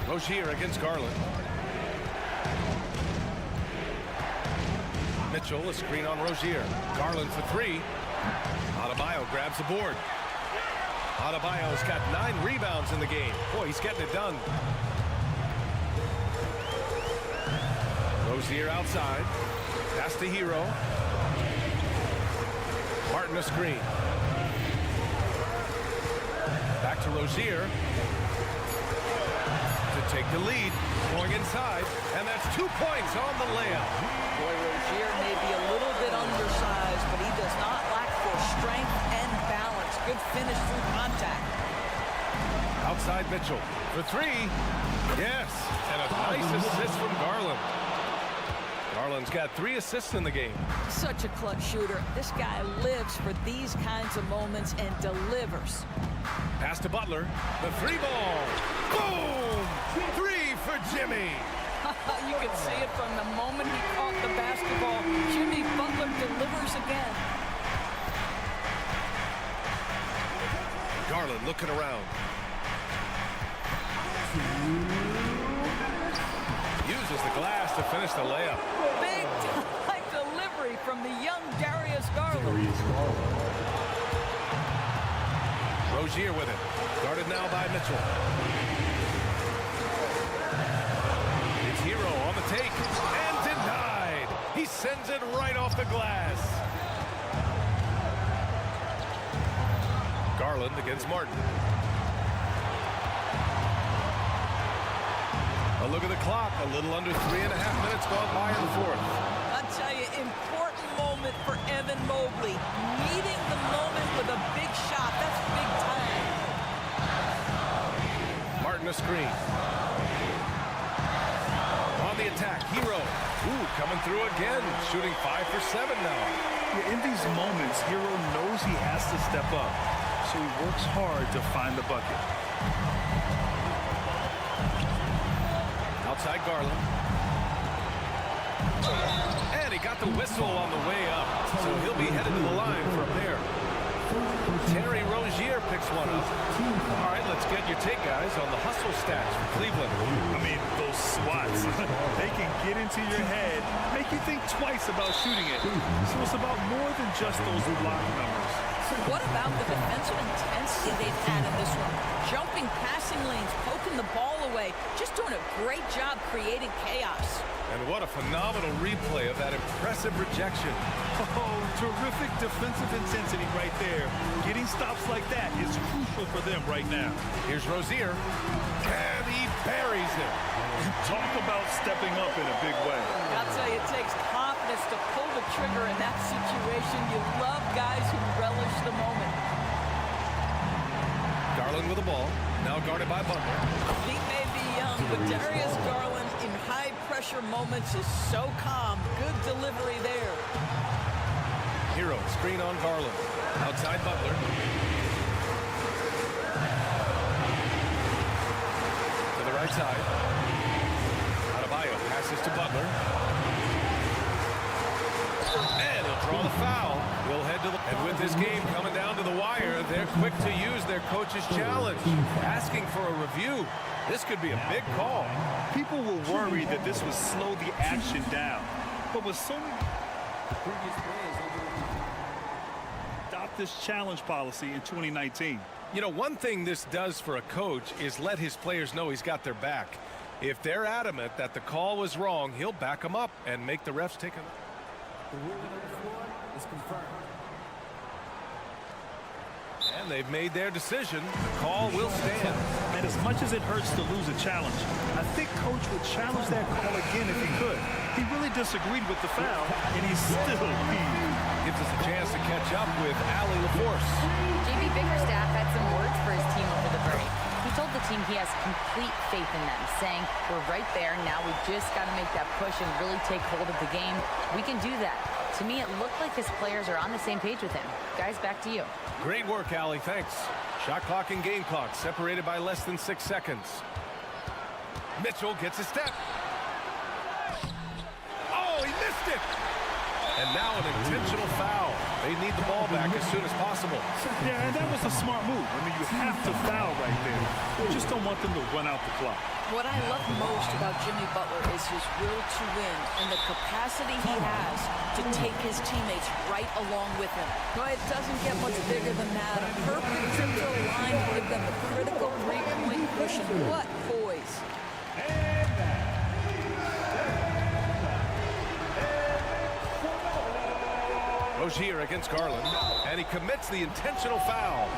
Rozier against Garland. Mitchell, a screen on Rozier. Garland for 3. Adebayo grabs the board. Adebayo's got 9 rebounds in the game. Boy, he's getting it done. Rozier outside. Pass to Hero. Martin a screen. Back to Rozier. To take the lead, going inside, and that's 2 points on the layup. Boy, Rozier may be a little bit undersized, but he does not lack for strength and balance. Good finish through contact. Outside Mitchell for 3. Yes, and a nice assist from Garland. Garland's got 3 assists in the game. Such a clutch shooter. This guy lives for these kinds of moments and delivers. Pass to Butler. The 3-ball. Boom! 3 for Jimmy. You can see it from the moment he caught the basketball. Jimmy Butler delivers again. Garland looking around. Uses the glass to finish the layup. Big time delivery from the young Darius Garland. Rozier with it. Guarded now by Mitchell. It's Hero on the take. And denied. He sends it right off the glass. Garland against Martin. A look at the clock. A little under 3.5 minutes gone by in the fourth. I'll tell you, important moment for Evan Mobley. Meeting the moment with a big shot. That's big time. Martin a screen. On the attack, Hero. Ooh, coming through again. Shooting 5 for 7 now. Yeah, in these moments, Hero knows he has to step up, so he works hard to find the bucket. Outside Garland. And he got the whistle on the way up, so he'll be headed to the line for a pair. Terry Rozier picks one up. All right, let's get your take, guys, on the hustle stats for Cleveland. I mean, those swats, they can get into your head, make you think twice about shooting it. So it's about more than just those block numbers. What about the defensive intensity they've had in this one? Jumping passing lanes, poking the ball away, just doing a great job creating chaos. And what a phenomenal replay of that impressive rejection. Oh, terrific defensive intensity right there. Getting stops like that is crucial for them right now. Here's Rozier. And he buries him. Talk about stepping up in a big way. I'll tell you, it takes confidence to pull the trigger in that situation. You love guys who relish the moment. Garland with the ball. Now guarded by Butler. He may be young, but Darius Garland in high-pressure moments is so calm. Good delivery there. Hero, screen on Garland. Outside Butler. To the right side. Adebayo passes to Butler. And he'll draw the foul. We'll head to the... And with this game coming down to the wire, they're quick to use their coach's challenge. Asking for a review. This could be a big call. People were worried that this would slow the action down. But with so many previous players adopt this challenge policy in 2019. You know, one thing this does for a coach is let his players know he's got their back. If they're adamant that the call was wrong, he'll back them up and make the refs take a... The ruling on the floor is confirmed. And they've made their decision. The call will stand. And as much as it hurts to lose a challenge, I think Coach would challenge that call again if he could. He really disagreed with the foul, and he's still leading. Gives us a chance to catch up with Allie LaForce. JB Bickerstaff had some words for his team over the break. He told the team he has complete faith in them, saying, we're right there, now we just got to make that push and really take hold of the game. We can do that. To me, it looked like his players are on the same page with him. Guys, back to you. Great work, Allie, thanks. Shot clock and game clock separated by less than 6 seconds. Mitchell gets a step. Oh, he missed it! And now an intentional foul. They need the ball back as soon as possible. Yeah, and that was a smart move. I mean, you have to foul right there. You just don't want them to run out the clock. What I love most about Jimmy Butler is his will to win and the capacity he has to take his teammates right along with him. No, it doesn't get much bigger than that. A perfect trip to the line will give them the critical three-point cushion. What poise. Rozier against Garland, and he commits the intentional foul.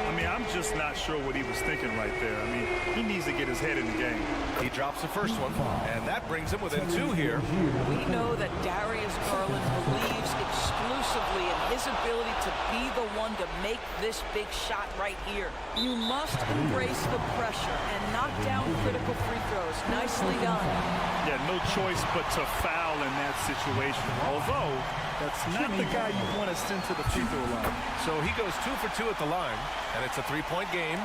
I mean, I'm just not sure what he was thinking right there. I mean, he needs to get his head in the game. He drops the first one, and that brings him within 2 here. We know that Darius Garland believes exclusively in his ability to be the one to make this big shot right here. You must embrace the pressure and knock down critical free throws. Nicely done. Yeah, no choice but to foul in that situation. Although, that's not the guy you want to send to the free throw line. So he goes 2 for 2 at the line, and it's a 3-point game.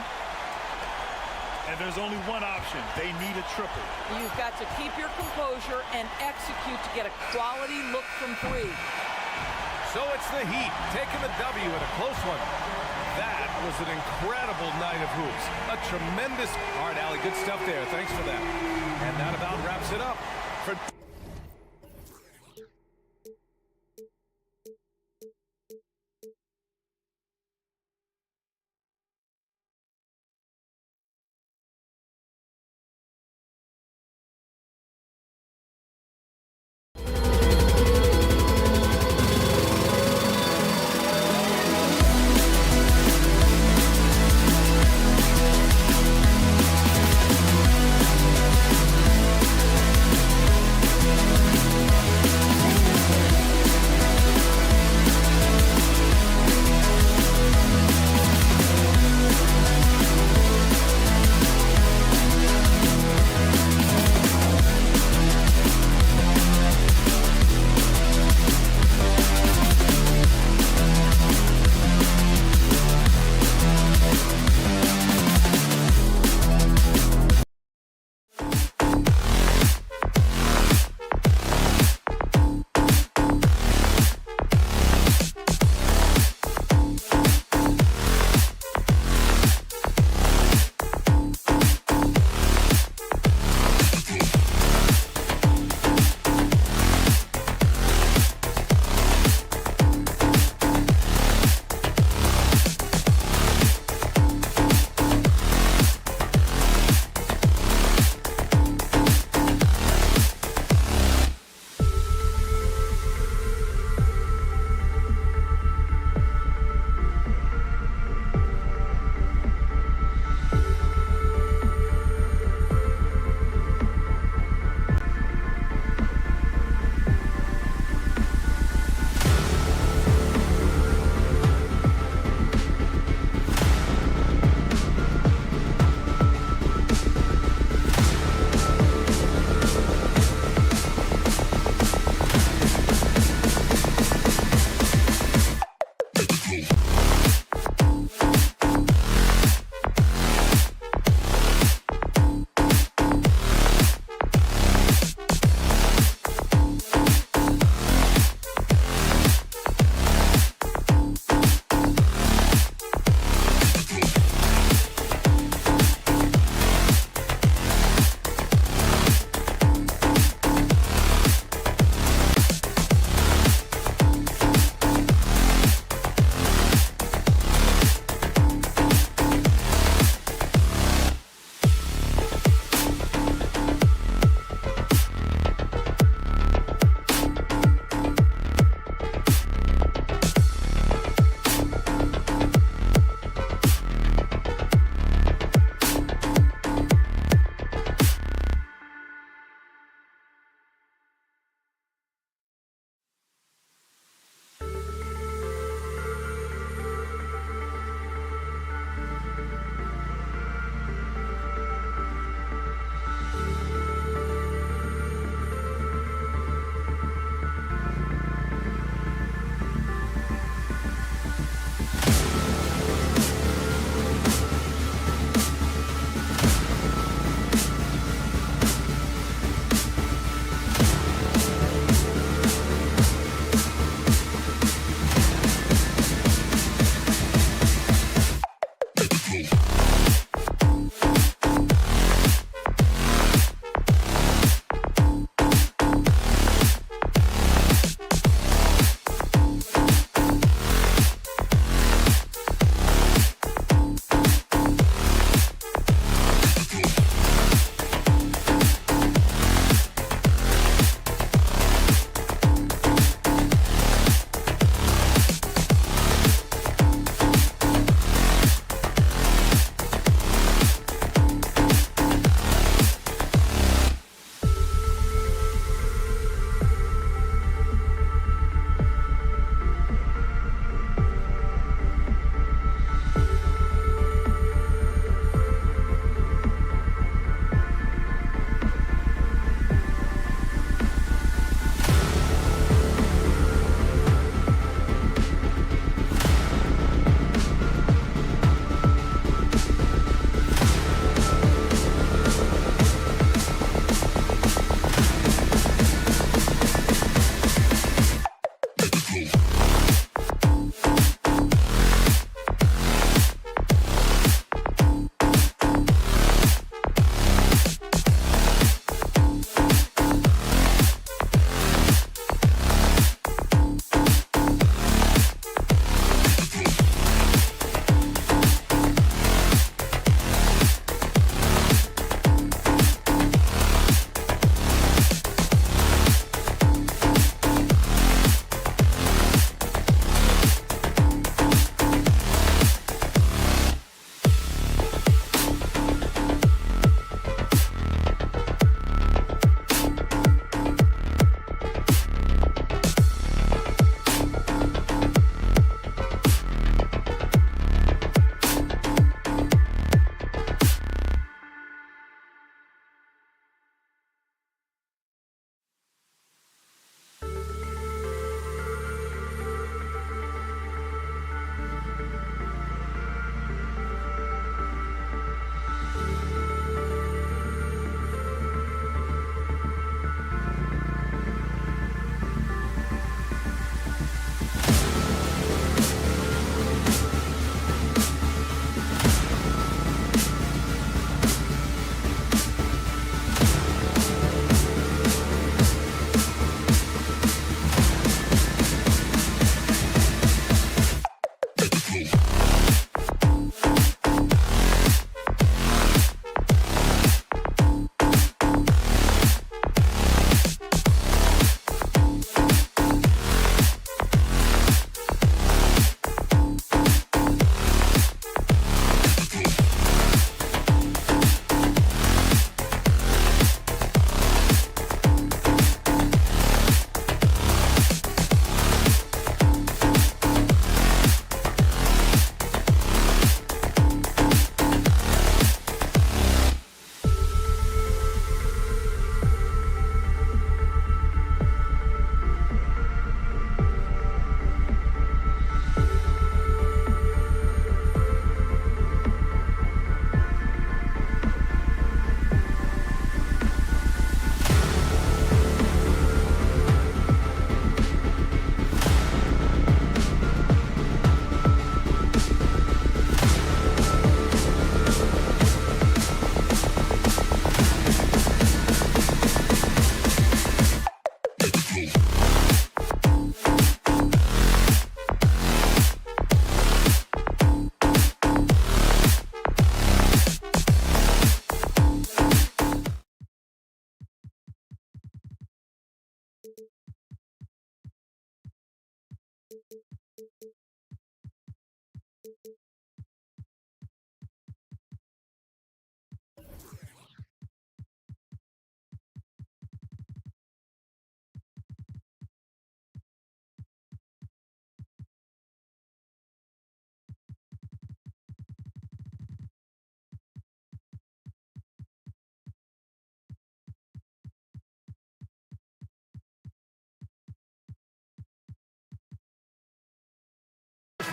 And there's only one option. They need a triple. You've got to keep your composure and execute to get a quality look from 3. So it's the Heat taking the W in a close one. That was an incredible night of hoops. A tremendous... All right, Allie, good stuff there. Thanks for that. And that about wraps it up for...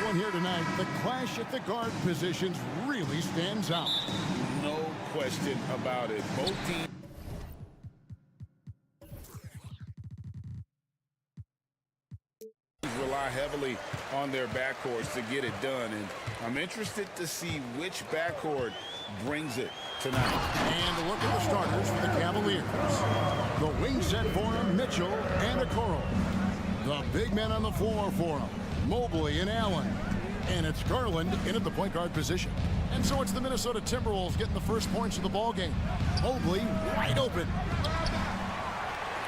one here tonight, the clash at the guard positions really stands out. No question about it. Both teams rely heavily on their backcourts to get it done, and I'm interested to see which backcourt brings it tonight. And a look at the starters for the Cavaliers. The wing set for them, Mitchell and Okoro. The big men on the floor for them, Mobley and Allen. And it's Garland in at the point guard position. And so it's the Minnesota Timberwolves getting the first points of the ball game. Mobley wide open.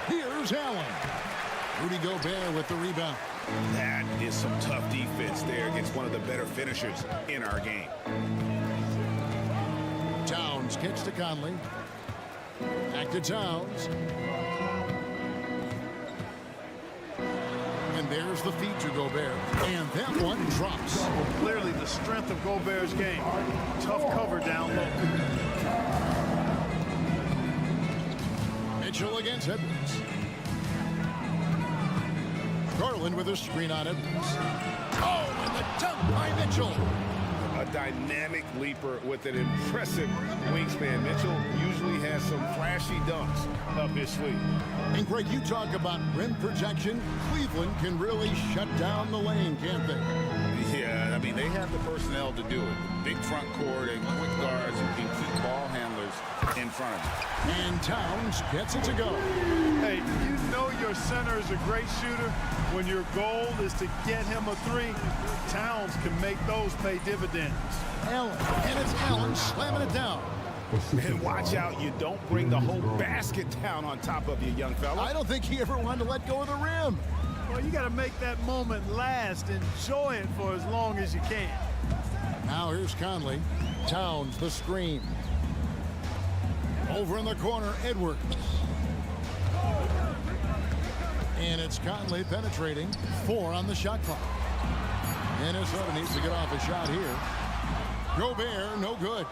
Here's Allen. Rudy Gobert with the rebound. That is some tough defense there against one of the better finishers in our game. Towns kicks to Conley. Back to Towns. And there's the feed to Gobert. And that one drops. Clearly the strength of Gobert's game. Tough cover down low. Mitchell against Edwards. Garland with a screen on Edwards. Oh, and the dunk by Mitchell. A dynamic leaper with an impressive wingspan. Mitchell usually has some flashy dunks up his sleeve. And Greg, you talk about rim protection. Cleveland can really shut down the lane, can't they? Yeah, I mean, they have the personnel to do it. Big front court and quick guards who can keep ball handlers in front of them. And Towns gets it to go. Hey, you know your center is a great shooter. When your goal is to get him a three, Towns can make those pay dividends. Allen, and it's Allen slamming it down. And watch out, you don't bring the whole basket down on top of you, young fella. I don't think he ever wanted to let go of the rim. Well, you got to make that moment last. Enjoy it for as long as you can. Now here's Conley. Towns the screen. Over in the corner, Edwards. And it's Conley penetrating. 4 on the shot clock. Minnesota needs to get off a shot here. Gobert, no good.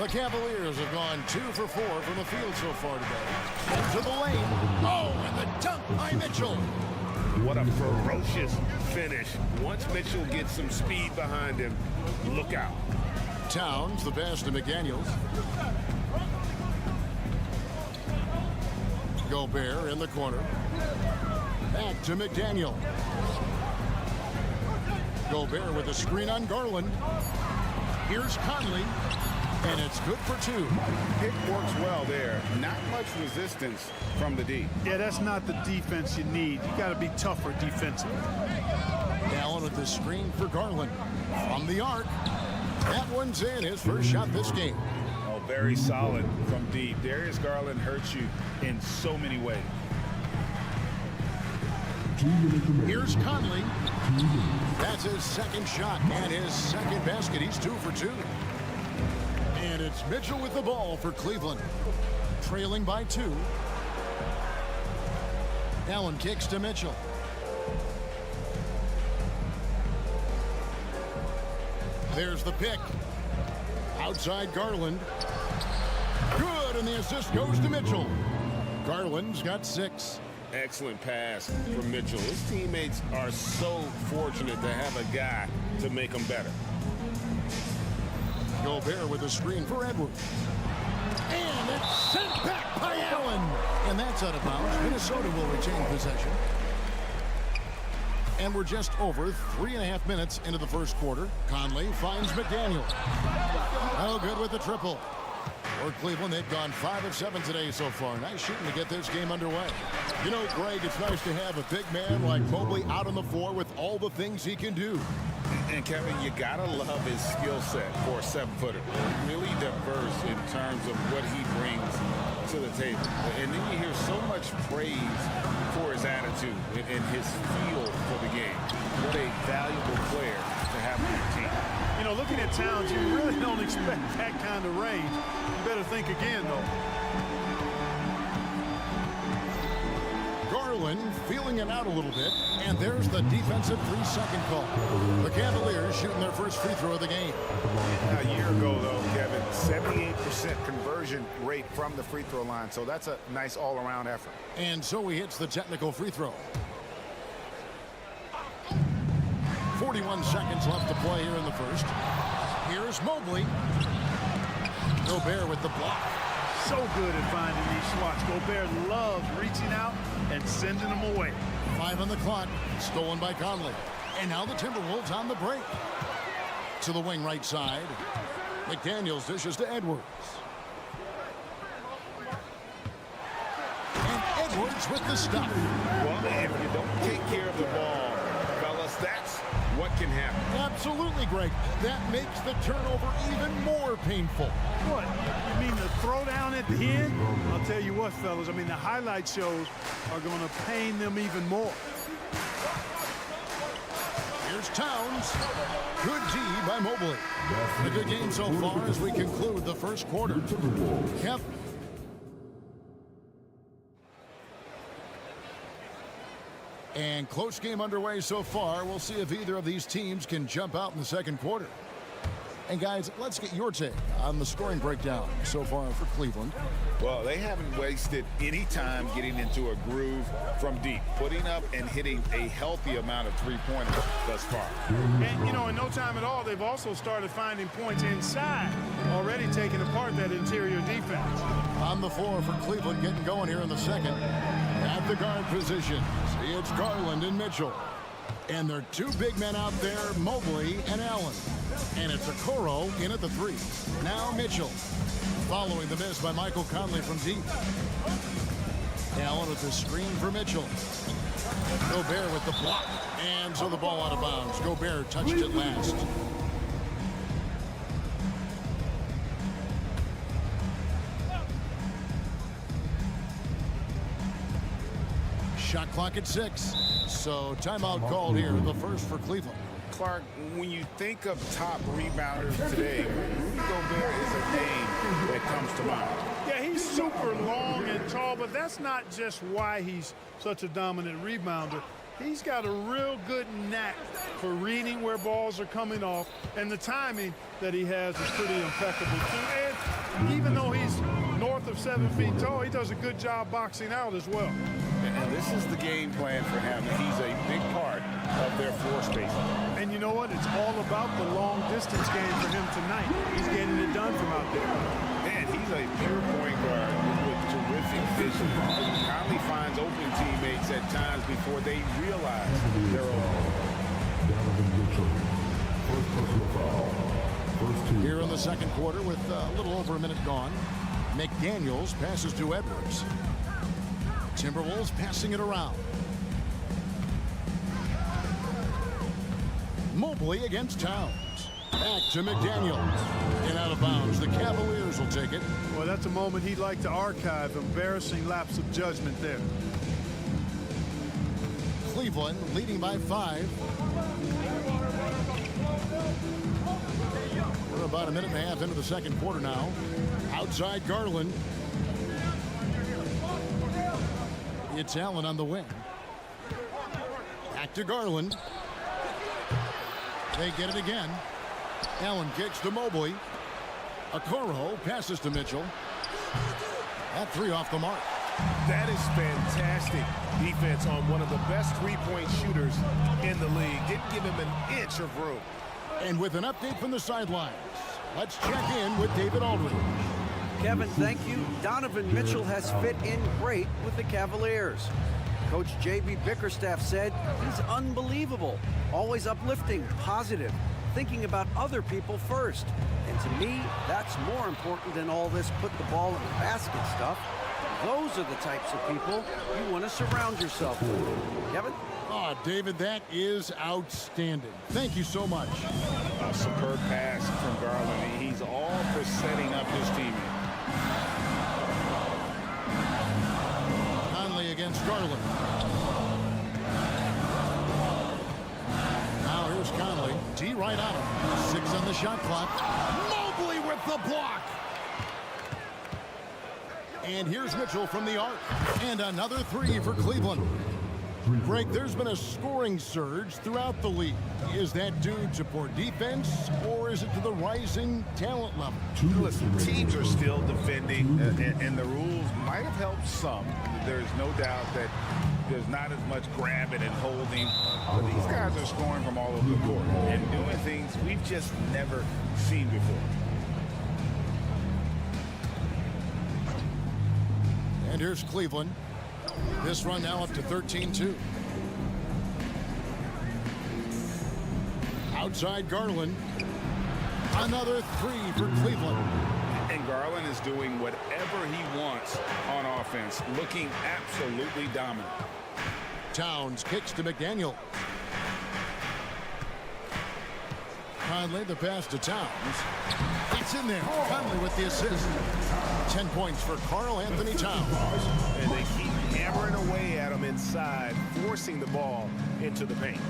The Cavaliers have gone 2 for 4 from the field so far today. Into the lane. Oh, and the dunk by Mitchell. What a ferocious finish. Once Mitchell gets some speed behind him, look out. Towns, the pass to McDaniels. Gobert in the corner. Back to McDaniel. Gobert with a screen on Garland. Here's Conley. And it's good for 2. Pick works well there. Not much resistance from the D. Yeah, that's not the defense you need. You got to be tougher defensively. Allen with the screen for Garland. From the arc. That one's in. His first shot this game. Oh, very solid from deep. Darius Garland hurts you in so many ways. Here's Conley. That's his second shot and his second basket. He's 2 for 2. And it's Mitchell with the ball for Cleveland. Trailing by 2. Allen kicks to Mitchell. There's the pick. Outside Garland. Good, and the assist goes to Mitchell. Garland's got 6. Excellent pass from Mitchell. His teammates are so fortunate to have a guy to make them better. Gobert with a screen for Edwards. And it's sent back by Allen. And that's out of bounds. Minnesota will retain possession. And we're just over 3.5 minutes into the first quarter. Conley finds McDaniel. Oh, good with the triple. For Cleveland, they've gone 5 of 7 today so far. Nice shooting to get this game underway. You know, Greg, it's nice to have a big man like Mobley out on the floor with all the things he can do. And Kevin, you gotta love his skill set for a 7-footer. Really diverse in terms of what he brings to the table. And then you hear so much praise for his attitude and his feel for the game. What a valuable player to have on your team. You know, looking at Towns, you really don't expect that kind of range. You better think again, though. Garland feeling it out a little bit, and there's the defensive 3-second call. The Cavaliers shooting their first free throw of the game. A year ago, though, Kevin, 78% conversion rate from the free throw line, so that's a nice all-around effort. And so he hits the technical free throw. 40 41 seconds left to play here in the first. Here's Mobley. Gobert with the block. So good at finding these swats. Gobert loves reaching out and sending them away. 5 on the clock. Stolen by Conley. And now the Timberwolves on the break. To the wing right side. McDaniels dishes to Edwards. And Edwards with the stop. Well, if you don't take care of the ball, fellas, that's what can happen. Absolutely, Greg. That makes the turnover even more painful. What? You mean the throwdown at the end? I'll tell you what, fellas. I mean, the highlight shows are going to pain them even more. Here's Towns. Good D by Mobley. A good game so far as we conclude the first quarter. Yep. And close game underway so far. We'll see if either of these teams can jump out in the second quarter. And guys, let's get your take on the scoring breakdown so far for Cleveland. Well, they haven't wasted any time getting into a groove from deep, putting up and hitting a healthy amount of three-pointers thus far. And, you know, in no time at all, they've also started finding points inside, already taking apart that interior defense. On the floor for Cleveland getting going here in the second. At the guard positions, it's Garland and Mitchell. And their two big men out there, Mobley and Allen. And it's Okoro in at the 3. Now Mitchell. Following the miss by Michael Conley from deep. Allen with the screen for Mitchell. Gobert with the block. And so the ball out of bounds. Gobert touched it last. Shot clock at 6. So timeout called here, the first for Cleveland. Clark, when you think of top rebounders today, Rudy Gobert is a name that comes to mind. Yeah, he's super long and tall, but that's not just why he's such a dominant rebounder. He's got a real good knack for reading where balls are coming off, and the timing that he has is pretty impeccable too. And even though he's north of 7 feet tall, he does a good job boxing out as well. And this is the game plan for him. He's a big part of their floor spacing. And you know what? It's all about the long distance game for him tonight. He's getting it done from out there. Man, he's a pure point guard with terrific vision. Conley finds open teammates at times before they realize they're open. Here in the second quarter with a little over a minute gone. McDaniels passes to Edwards. Timberwolves passing it around. Mobley against Towns. Back to McDaniels. And out of bounds. The Cavaliers will take it. Well, that's a moment he'd like to archive. Embarrassing lapse of judgment there. Cleveland leading by 5. We're about a minute and a half into the second quarter now. Outside Garland. It's Allen on the wing. Back to Garland. They get it again. Allen kicks to Mobley. Okoro passes to Mitchell. That 3 off the mark. That is fantastic defense on one of the best three-point shooters in the league. Didn't give him an inch of room. And with an update from the sidelines, let's check in with David Aldridge. Kevin, thank you. Donovan Mitchell has fit in great with the Cavaliers. Coach J.B. Bickerstaff said he's unbelievable, always uplifting, positive, thinking about other people first. And to me, that's more important than all this put the ball in the basket stuff. Those are the types of people you want to surround yourself with. Kevin? Oh, David, that is outstanding. Thank you so much. A superb pass from Garland. He's all for setting up his teammate. Conley against Garland. Now here's Conley. D right on him. 6 on the shot clock. Mobley with the block. And here's Mitchell from the arc. And another 3 for Cleveland. Greg, there's been a scoring surge throughout the league. Is that due to poor defense, or is it to the rising talent level? Listen, teams are still defending, and the rules might have helped some. There's no doubt that There's not as much grabbing and holding. But these guys are scoring from all over the court and doing things we've just never seen before. And here's Cleveland. This run now up to 13-2. Outside Garland. Another three for Cleveland. And Garland is doing whatever he wants on offense, looking absolutely dominant. Towns kicks to McDaniel. Conley, the pass to Towns. It's in there. Conley with the assist. 10 points for Karl Anthony Towns. And they keep hammering away at him inside, forcing the ball into the paint.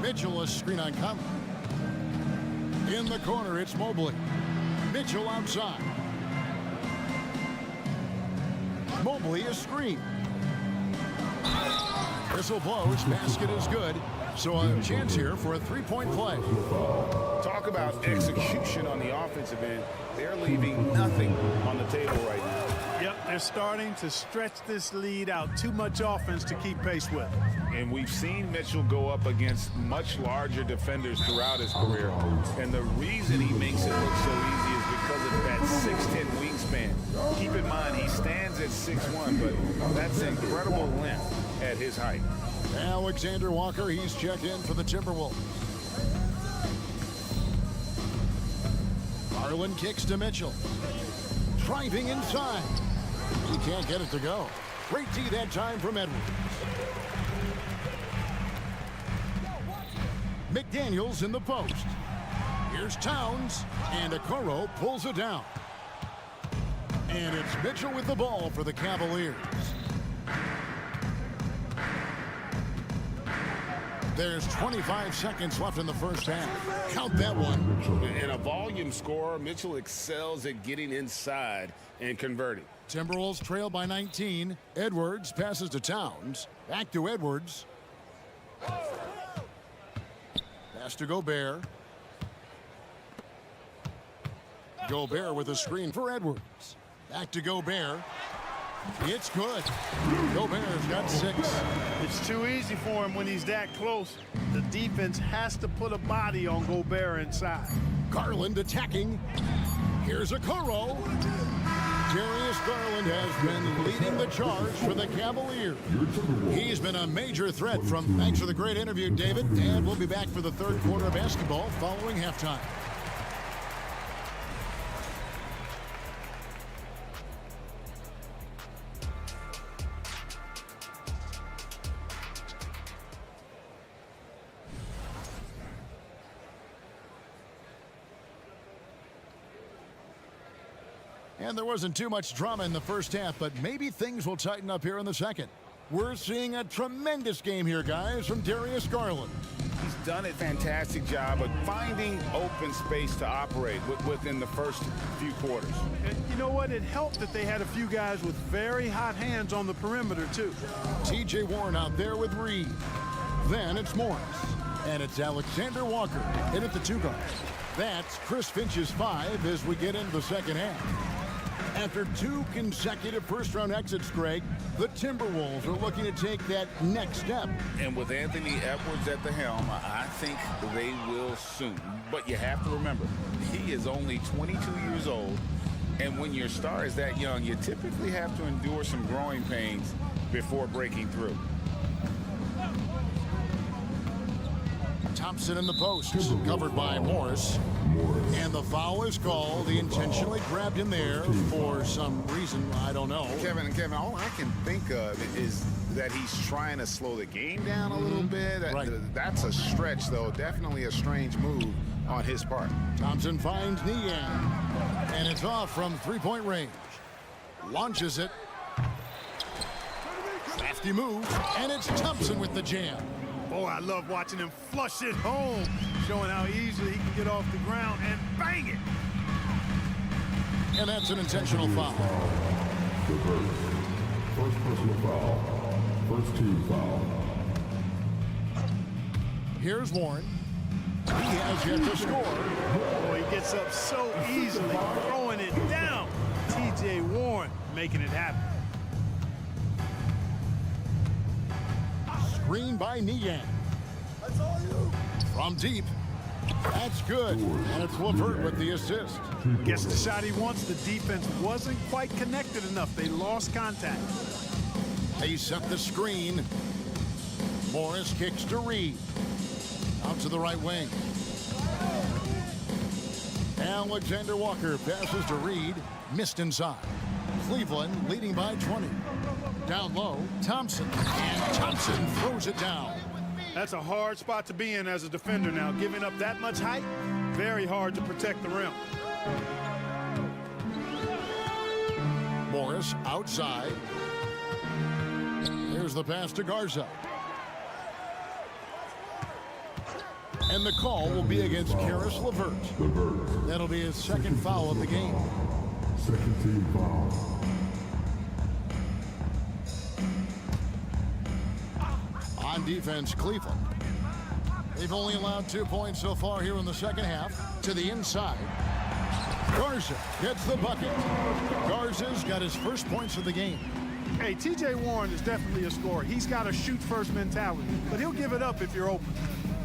Mitchell, a screen on Conley. In the corner, it's Mobley. Mitchell outside. Mobley is screen. Whistle blows. Basket is good. So a chance here for a three-point play. Talk about execution on the offensive end. They're leaving nothing on the table right now. Yep, they're starting to stretch this lead out. Too much offense to keep pace with. And we've seen Mitchell go up against much larger defenders throughout his career. And the reason he makes it look so easy is because of that 6'10" wingspan. Keep in mind, he stands at 6'1", but that's incredible length at his height. Alexander Walker, he's checked in for the Timberwolves. Garland kicks to Mitchell. Driving inside. He can't get it to go. Great D that time from Edwards. McDaniels in the post. Here's Towns, and Okoro pulls it down. And it's Mitchell with the ball for the Cavaliers. There's 25 seconds left in the first half. Count that one. And a volume scorer, Mitchell excels at getting inside and converting. Timberwolves trail by 19. Edwards passes to Towns. Back to Edwards. Pass to Gobert. Gobert with a screen for Edwards. Back to Gobert. It's good. Gobert's got 6. It's too easy for him when he's that close. The defense has to put a body on Gobert inside. Garland attacking. Here's Okoro. Darius Garland has been leading the charge for the Cavaliers. He's been a major threat from. Thanks for the great interview, David. And we'll be back for the third quarter of basketball following halftime. And there wasn't too much drama in the first half, but maybe things will tighten up here in the second. We're seeing a tremendous game here, guys, from Darius Garland. He's done a fantastic job of finding open space to operate within the first few quarters. And you know what? It helped that they had a few guys with very hot hands on the perimeter, too. T.J. Warren out there with Reed. Then it's Morris. And it's Alexander Walker in at the 2 guard. That's Chris Finch's 5 as we get into the second half. After 2 consecutive first-round exits, Greg, the Timberwolves are looking to take that next step. And with Anthony Edwards at the helm, I think they will soon. But you have to remember, he is only 22 years old. And when your star is that young, you typically have to endure some growing pains before breaking through. Thompson in the post, covered by Morris. And the foul is called. He intentionally grabbed him there for some reason, I don't know. Kevin, all I can think of is that he's trying to slow the game down a little bit. Right. That's a stretch, though. Definitely a strange move on his part. Thompson finds Niang. And it's off from three-point range. Launches it. Crafty move. And it's Thompson with the jam. Boy, I love watching him flush it home, showing how easily he can get off the ground and bang it. And that's an intentional foul. First personal foul. First team foul. Here's Warren. He has yet to score. Oh, he gets up so easily, throwing it down. T.J. Warren making it happen. screen by Niang. From deep. That's good. And it's LeVert with the assist. Gets the shot he wants. The defense wasn't quite connected enough. They lost contact. They set the screen. Morris kicks to Reed. Out to the right wing. Alexander Walker passes to Reed. Missed inside. Cleveland leading by 20. Down low, Thompson. And Thompson throws it down. That's a hard spot to be in as a defender now. Giving up that much height, very hard to protect the rim. Morris outside. Here's the pass to Garza. And the call will be against Karis LeVert. That'll be his second foul of the game. Second team foul. On defense, Cleveland. They've only allowed 2 points so far here in the second half. To the inside. Garza gets the bucket. Garza's got his first points of the game. Hey, T.J. Warren is definitely a scorer. He's got a shoot-first mentality, but he'll give it up if you're open.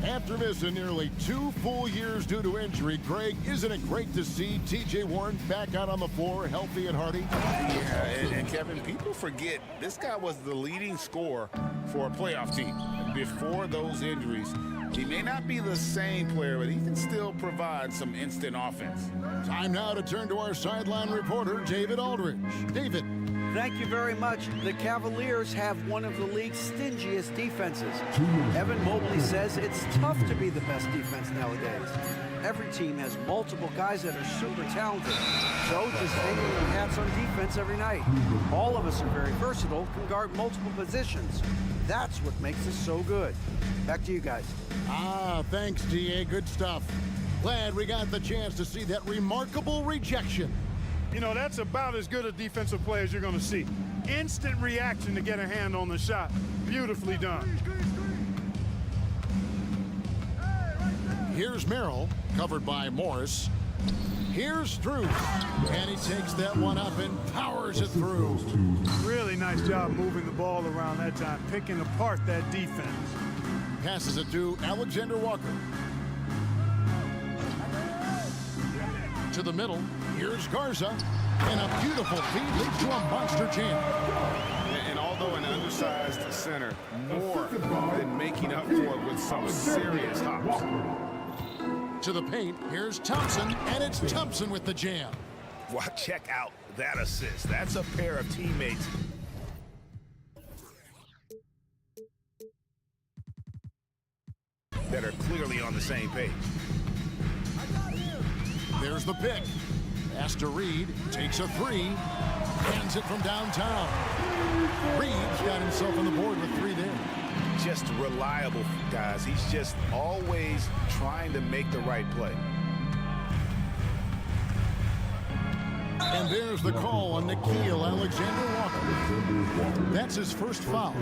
After missing nearly 2 full years due to injury, Greg, isn't it great to see T.J. Warren back out on the floor, healthy and hearty? Yeah, and Kevin, people forget this guy was the leading scorer for a playoff team before those injuries. He may not be the same player, but he can still provide some instant offense. Time now to turn to our sideline reporter, David Aldridge. David. Thank you very much. The Cavaliers have one of the league's stingiest defenses. Evan Mobley says it's tough to be the best defense nowadays. Every team has multiple guys that are super talented, so just hanging their hats on defense every night. All of us are very versatile, can guard multiple positions. That's what makes us so good. Back to you guys. Thanks, DA. Good stuff. Glad we got the chance to see that remarkable rejection. You know, that's about as good a defensive play as you're going to see. Instant reaction to get a hand on the shot. Beautifully done. Here's Merrill, covered by Morris. Here's Strus, and he takes that one up and powers it through. Really nice job moving the ball around that time, picking apart that defense. Passes it to Alexander Walker. To the middle, here's Garza, and a beautiful feed leads to a monster jam. And although an undersized center, more than making up for it with some serious hops. To the paint, here's Thompson, and it's Thompson with the jam. Wow, check out that assist. That's a pair of teammates. That are clearly on the same page. There's the pick. Pass to Reed, takes a three, hands it from downtown. Reed's got himself on the board with 3 there. Just reliable, guys. He's just always trying to make the right play. And there's the call on Nickeil Alexander-Walker. That's his first foul.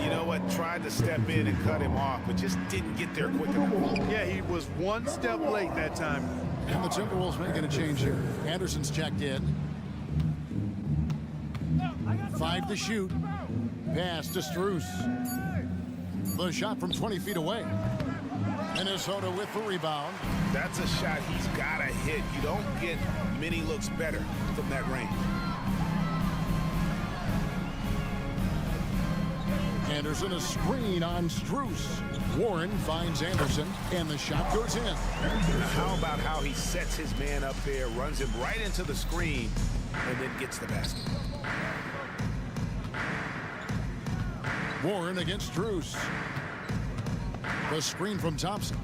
You know what? Tried to step in and cut him off, but just didn't get there quick enough. Yeah, he was one step late that time. And the Timberwolves making a change here. Anderson's checked in. 5 to shoot. Pass to Strus. The shot from 20 feet away. Minnesota with the rebound. That's a shot he's got to hit. You don't get many looks better from that range. Anderson, a screen on Strus. Warren finds Anderson, and the shot goes in. Now how about how he sets his man up there, runs him right into the screen, and then gets the basket. Warren against Strus. The screen from Thompson.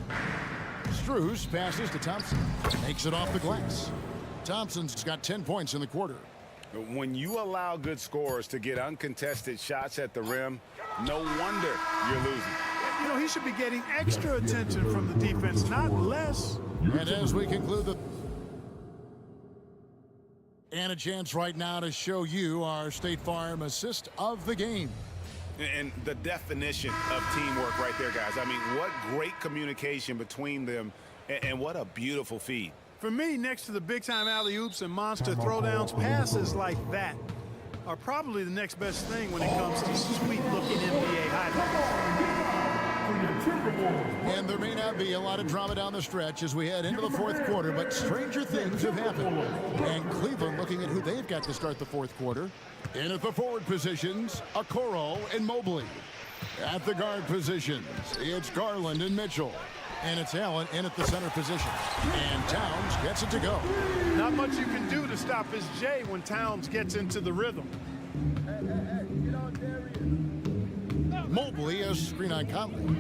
Strus passes to Thompson. Makes it off the glass. Thompson's got 10 points in the quarter. When you allow good scorers to get uncontested shots at the rim, no wonder you're losing. You know, he should be getting extra attention from the defense, not less. And as we conclude the... And a chance right now to show you our State Farm assist of the game. And the definition of teamwork right there, guys. I mean, what great communication between them, and what a beautiful feed. For me, next to the big-time alley-oops and monster throwdowns, passes like that are probably the next best thing when it comes to sweet-looking NBA highlights. And there may not be a lot of drama down the stretch as we head into the fourth quarter, but stranger things have happened. And Cleveland looking at who they've got to start the fourth quarter. In at the forward positions, Okoro and Mobley. At the guard positions, it's Garland and Mitchell. And it's Allen in at the center position. And Towns gets it to go. Not much you can do to stop his J when Towns gets into the rhythm. Mobley a screen on Conley.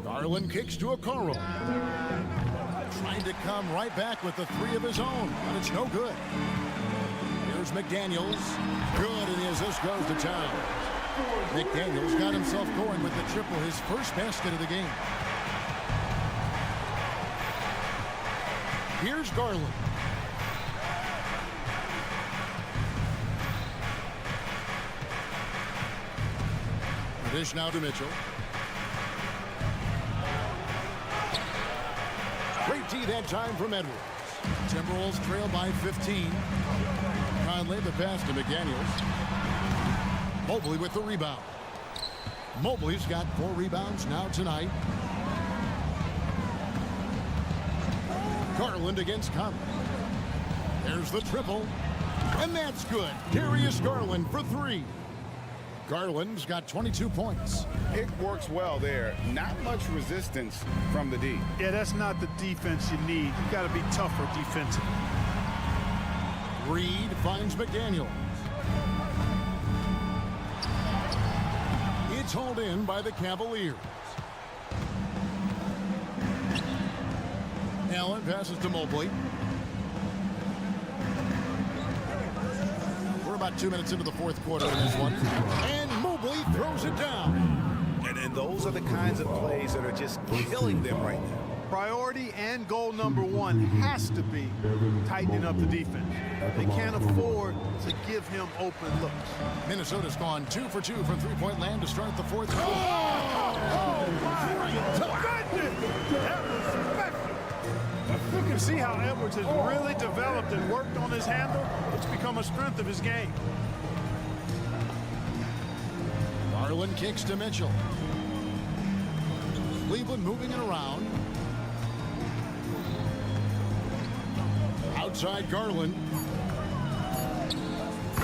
Garland kicks to Okoro. Trying to come right back with the three of his own, but it's no good. Here's McDaniels. Good, and the assist goes to Towns. McDaniels got himself going with the triple, his first basket of the game. Here's Garland. The dish now to Mitchell. Great D that time from Edwards. Timberwolves trail by 15. Conley the pass to McDaniels. Mobley with the rebound. Mobley's got 4 rebounds now tonight. Garland against Conley. There's the triple. And that's good. Darius Garland for 3. Garland's got 22 points. Pick works well there. Not much resistance from the D. Yeah, that's not the defense you need. You got to be tougher defensively. Reed finds McDaniels. It's hauled in by the Cavaliers. Allen passes to Mobley. We're about 2 minutes into the fourth quarter in this one. And Mobley throws it down. And those are the kinds of plays that are just killing them right now. Priority and goal number 1 has to be tightening up the defense. They can't afford to give him open looks. Minnesota's gone 2 for 2 from three-point land to start the fourth quarter. Oh my goodness! That was special. You can see how Edwards has really developed and worked on his handle. It's become a strength of his game. Garland kicks to Mitchell. Cleveland moving it around. Outside Garland.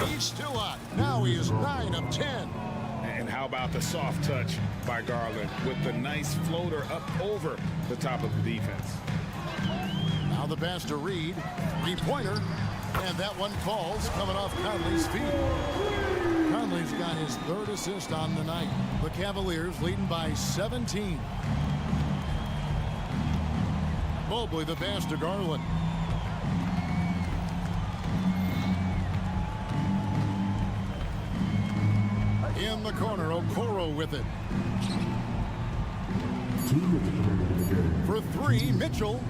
He's still out. Now he is 9 of 10. And how about the soft touch by Garland with the nice floater up over the top of the defense. Now the pass to Reed. Three-pointer. And that one falls coming off Conley's feet. Conley's got his 3rd assist on the night. The Cavaliers leading by 17. Mobley the pass to Garland. In the corner, Okoro with it. For 3, Mitchell.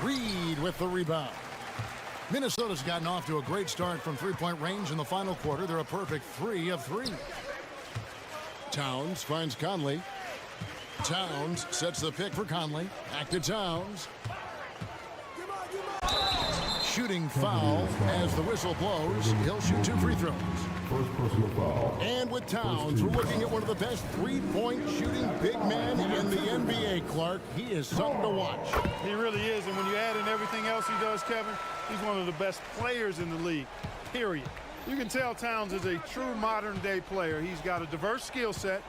Reed with the rebound. Minnesota's gotten off to a great start from three-point range in the final quarter. They're a perfect 3 of 3. Towns finds Conley. Towns sets the pick for Conley. Back to Towns. Shooting foul as the whistle blows. He'll shoot 2 free throws. First personal foul. And with Towns, we're looking at one of the best three-point shooting big men in the NBA, Clark. He is something to watch. He really is, and when you add in everything else he does, Kevin, he's one of the best players in the league, period. You can tell Towns is a true modern-day player. He's got a diverse skill set,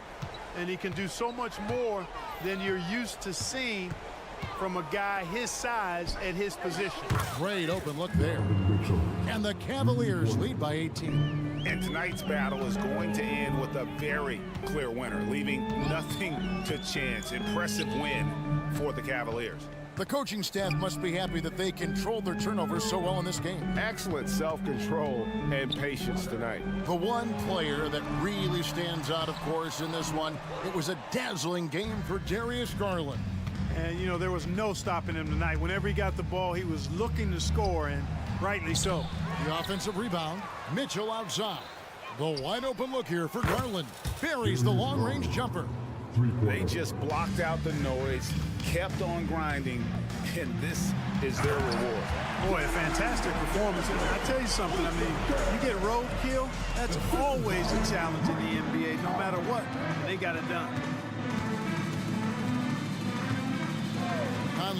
and he can do so much more than you're used to seeing from a guy his size at his position. Great open look there. And the Cavaliers lead by 18. And tonight's battle is going to end with a very clear winner, leaving nothing to chance. Impressive win for the Cavaliers. The coaching staff must be happy that they controlled their turnovers so well in this game. Excellent self-control and patience tonight. The one player that really stands out, of course, in this one, it was a dazzling game for Darius Garland. And, you know, there was no stopping him tonight. Whenever he got the ball, he was looking to score, and rightly so. The offensive rebound, Mitchell outside. The wide open look here for Garland. Buries the long-range jumper. They just blocked out the noise, kept on grinding, and this is their reward. Boy, a fantastic performance. And I tell you something, I mean, you get roadkill, that's always a challenge in the NBA, no matter what. They got it done.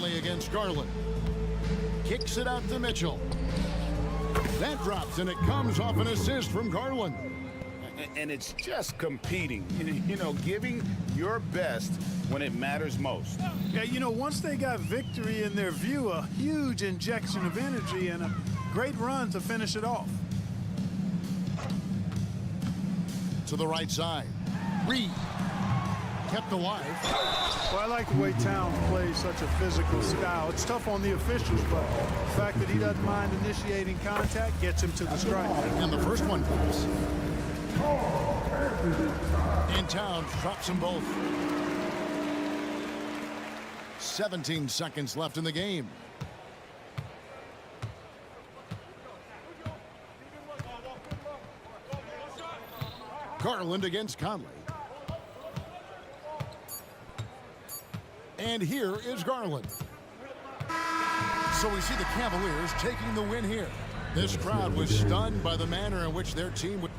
Conley against Garland. Kicks it out to Mitchell. That drops, and it comes off an assist from Garland. And it's just competing, you know, giving your best when it matters most. Yeah, you know, once they got victory in their view, a huge injection of energy and a great run to finish it off. To the right side. Reed kept alive. Well, I like the way Towns plays such a physical style. It's tough on the officials, but the fact that he doesn't mind initiating contact gets him to the strike. And the first one comes. And Towns drops them both. 17 seconds left in the game. Garland against Conley. And here is Garland. So we see the Cavaliers taking the win here. This crowd was stunned by the manner in which their team would.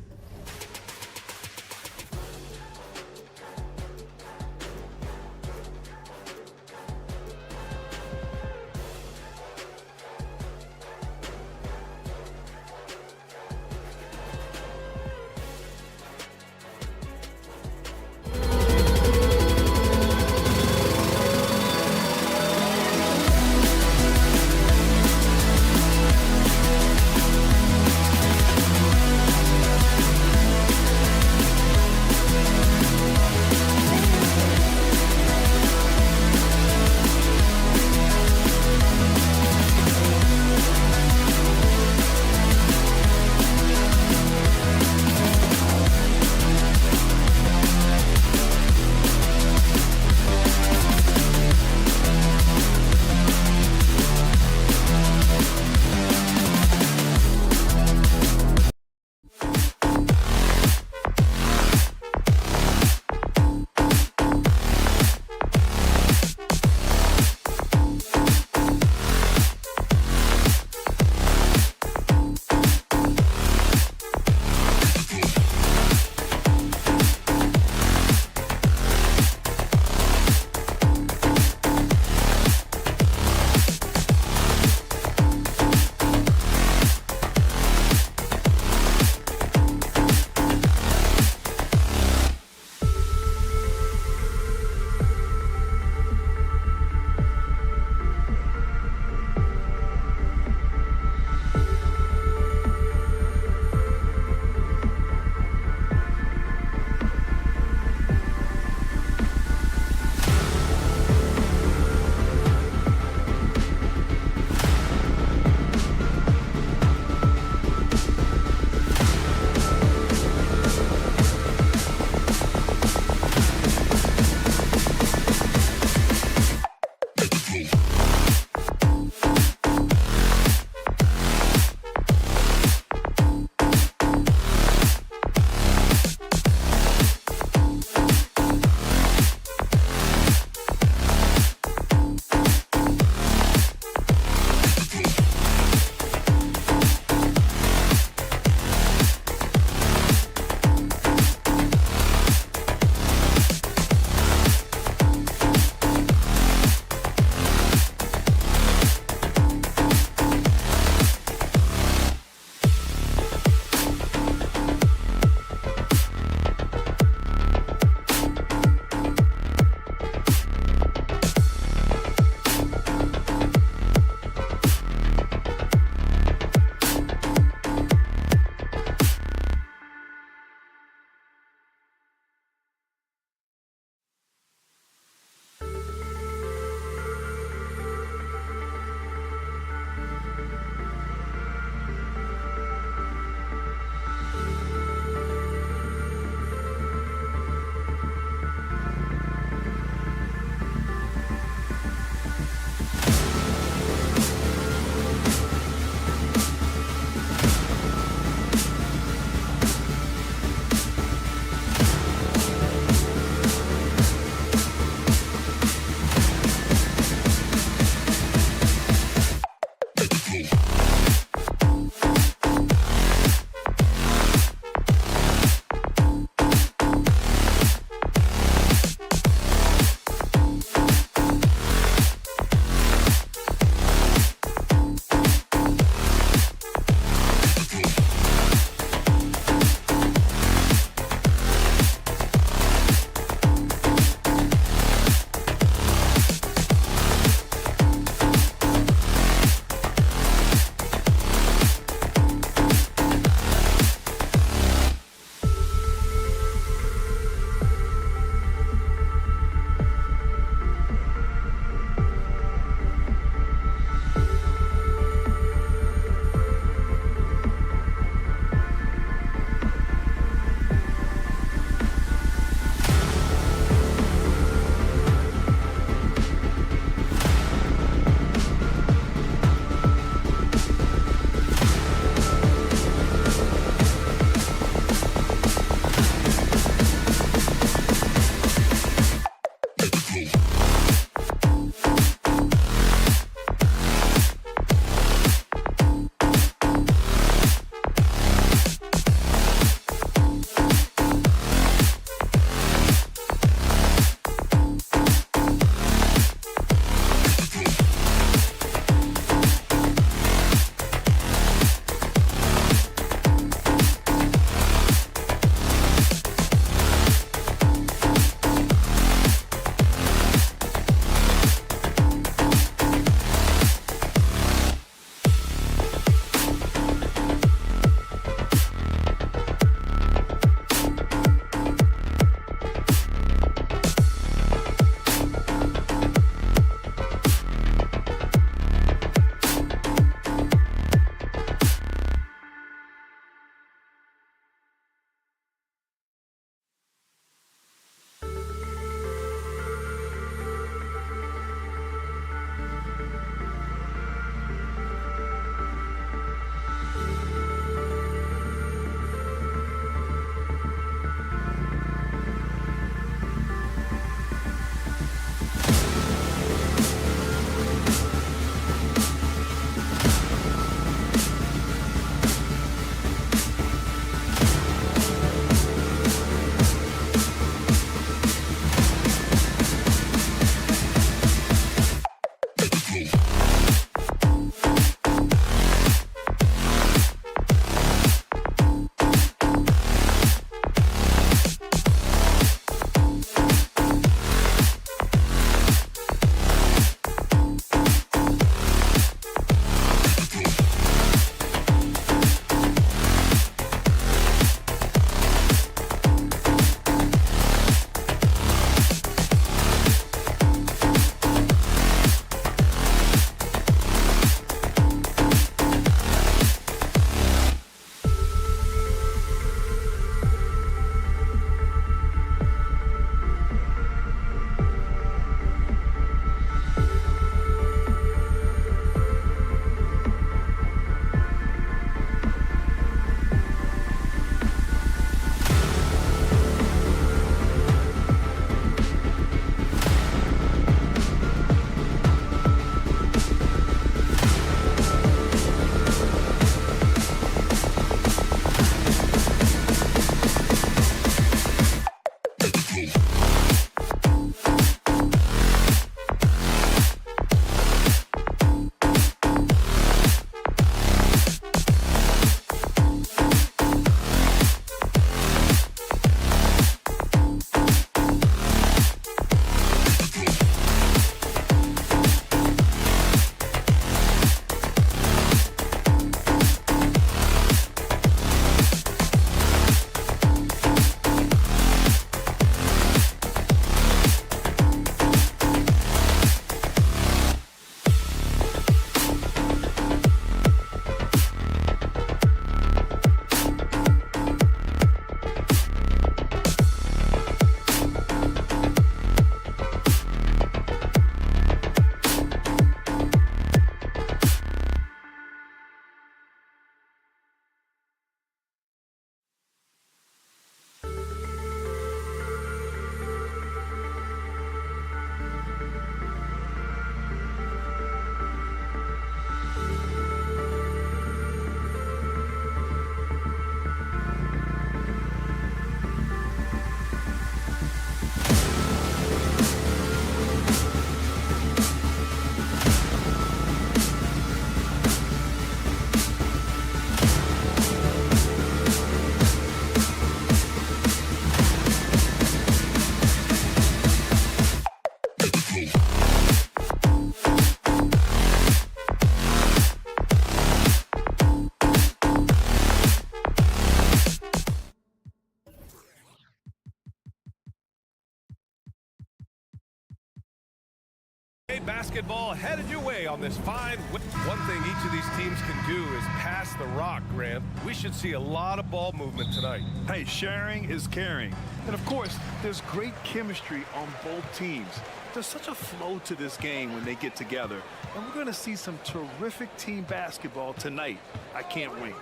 ball headed your way on this fine. One thing each of these teams can do is pass the rock, Grant. We should see a lot of ball movement tonight. Hey, sharing is caring. And of course, there's great chemistry on both teams. There's such a flow to this game when they get together. And we're going to see some terrific team basketball tonight. I can't wait.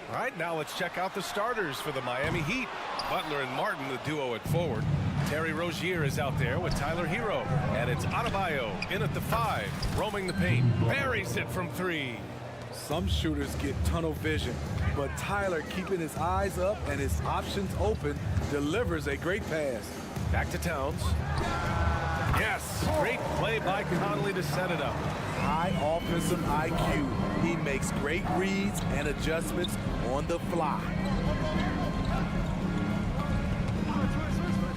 All right, now let's check out the starters for the Miami Heat. Butler and Martin, the duo at forward. Terry Rozier is out there with Tyler Hero. And it's Adebayo in at the 5, roaming the paint. Buries it from 3. Some shooters get tunnel vision, but Tyler, keeping his eyes up and his options open, delivers a great pass. Back to Towns. Yes, great play by Conley to set it up. High offensive IQ. He makes great reads and adjustments on the fly.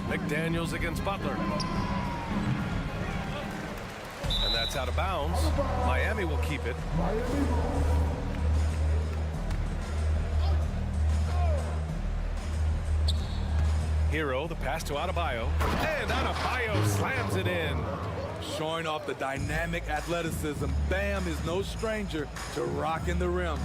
McDaniels against Butler. And that's out of bounds. Miami will keep it. Hero, the pass to Adebayo. And Adebayo slams it in. Showing off the dynamic athleticism, Bam is no stranger to rocking the rim.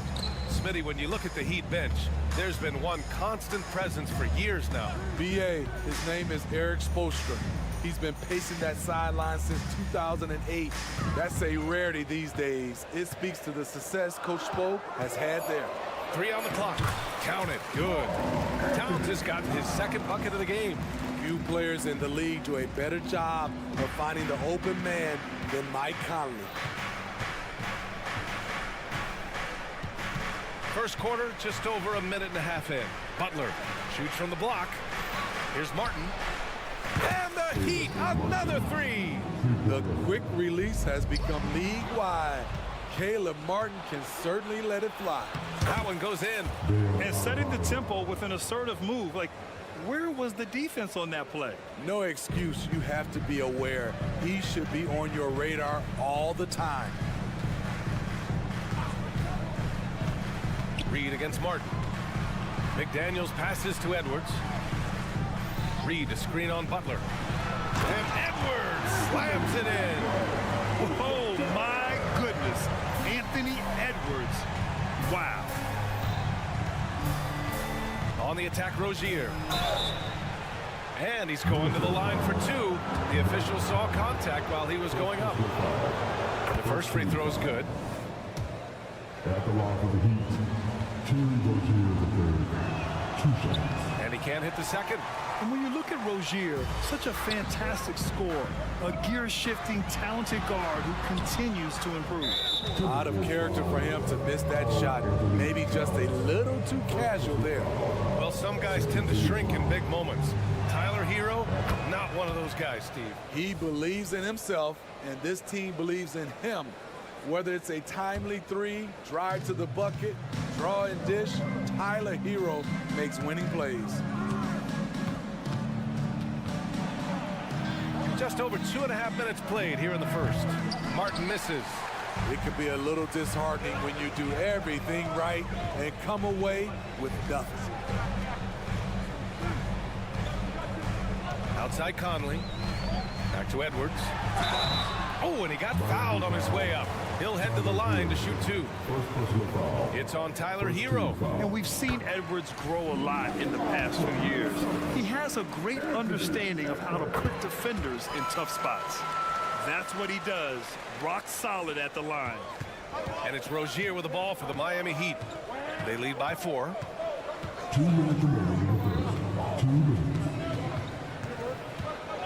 Smitty, when you look at the Heat bench, there's been one constant presence for years now. BA, his name is Eric Spoelstra. He's been pacing that sideline since 2008. That's a rarity these days. It speaks to the success Coach Spo has had there. 3 on the clock. Count it. Good. Towns has gotten his second bucket of the game. Few players in the league do a better job of finding the open man than Mike Conley. First quarter, just over a minute and a half in. Butler shoots from the block. Here's Martin. And the Heat, another 3. The quick release has become league-wide. Caleb Martin can certainly let it fly. That one goes in. And setting the tempo with an assertive move. Like, where was the defense on that play? No excuse. You have to be aware. He should be on your radar all the time. Reed against Martin. McDaniels passes to Edwards. Reed a screen on Butler. And Edwards slams it in. Oh, my goodness. Anthony Edwards. Wow. On the attack, Rozier. And he's going to the line for 2. The official saw contact while he was going up. The first free throw is good. At the line for the Heat, Terry Rozier the 3rd. 2 shots. And he can't hit the second. And when you look at Rozier, such a fantastic scorer, a gear-shifting, talented guard who continues to improve. Out of character for him to miss that shot. Maybe just a little too casual there. Well, some guys tend to shrink in big moments. Tyler Hero, not one of those guys, Steve. He believes in himself, and this team believes in him. Whether it's a timely 3, drive to the bucket, draw and dish, Tyler Hero makes winning plays. Just over 2.5 minutes played here in the first. Martin misses. It can be a little disheartening when you do everything right and come away with nothing. Outside Conley. Back to Edwards. Oh, and he got fouled on his way up. He'll head to the line to shoot 2. It's on Tyler Hero. And we've seen Edwards grow a lot in the past few years. He has a great understanding of how to put defenders in tough spots. That's what he does. Rock solid at the line. And it's Rozier with the ball for the Miami Heat. They lead by 4. 2 minutes remaining in the first. 2 minutes.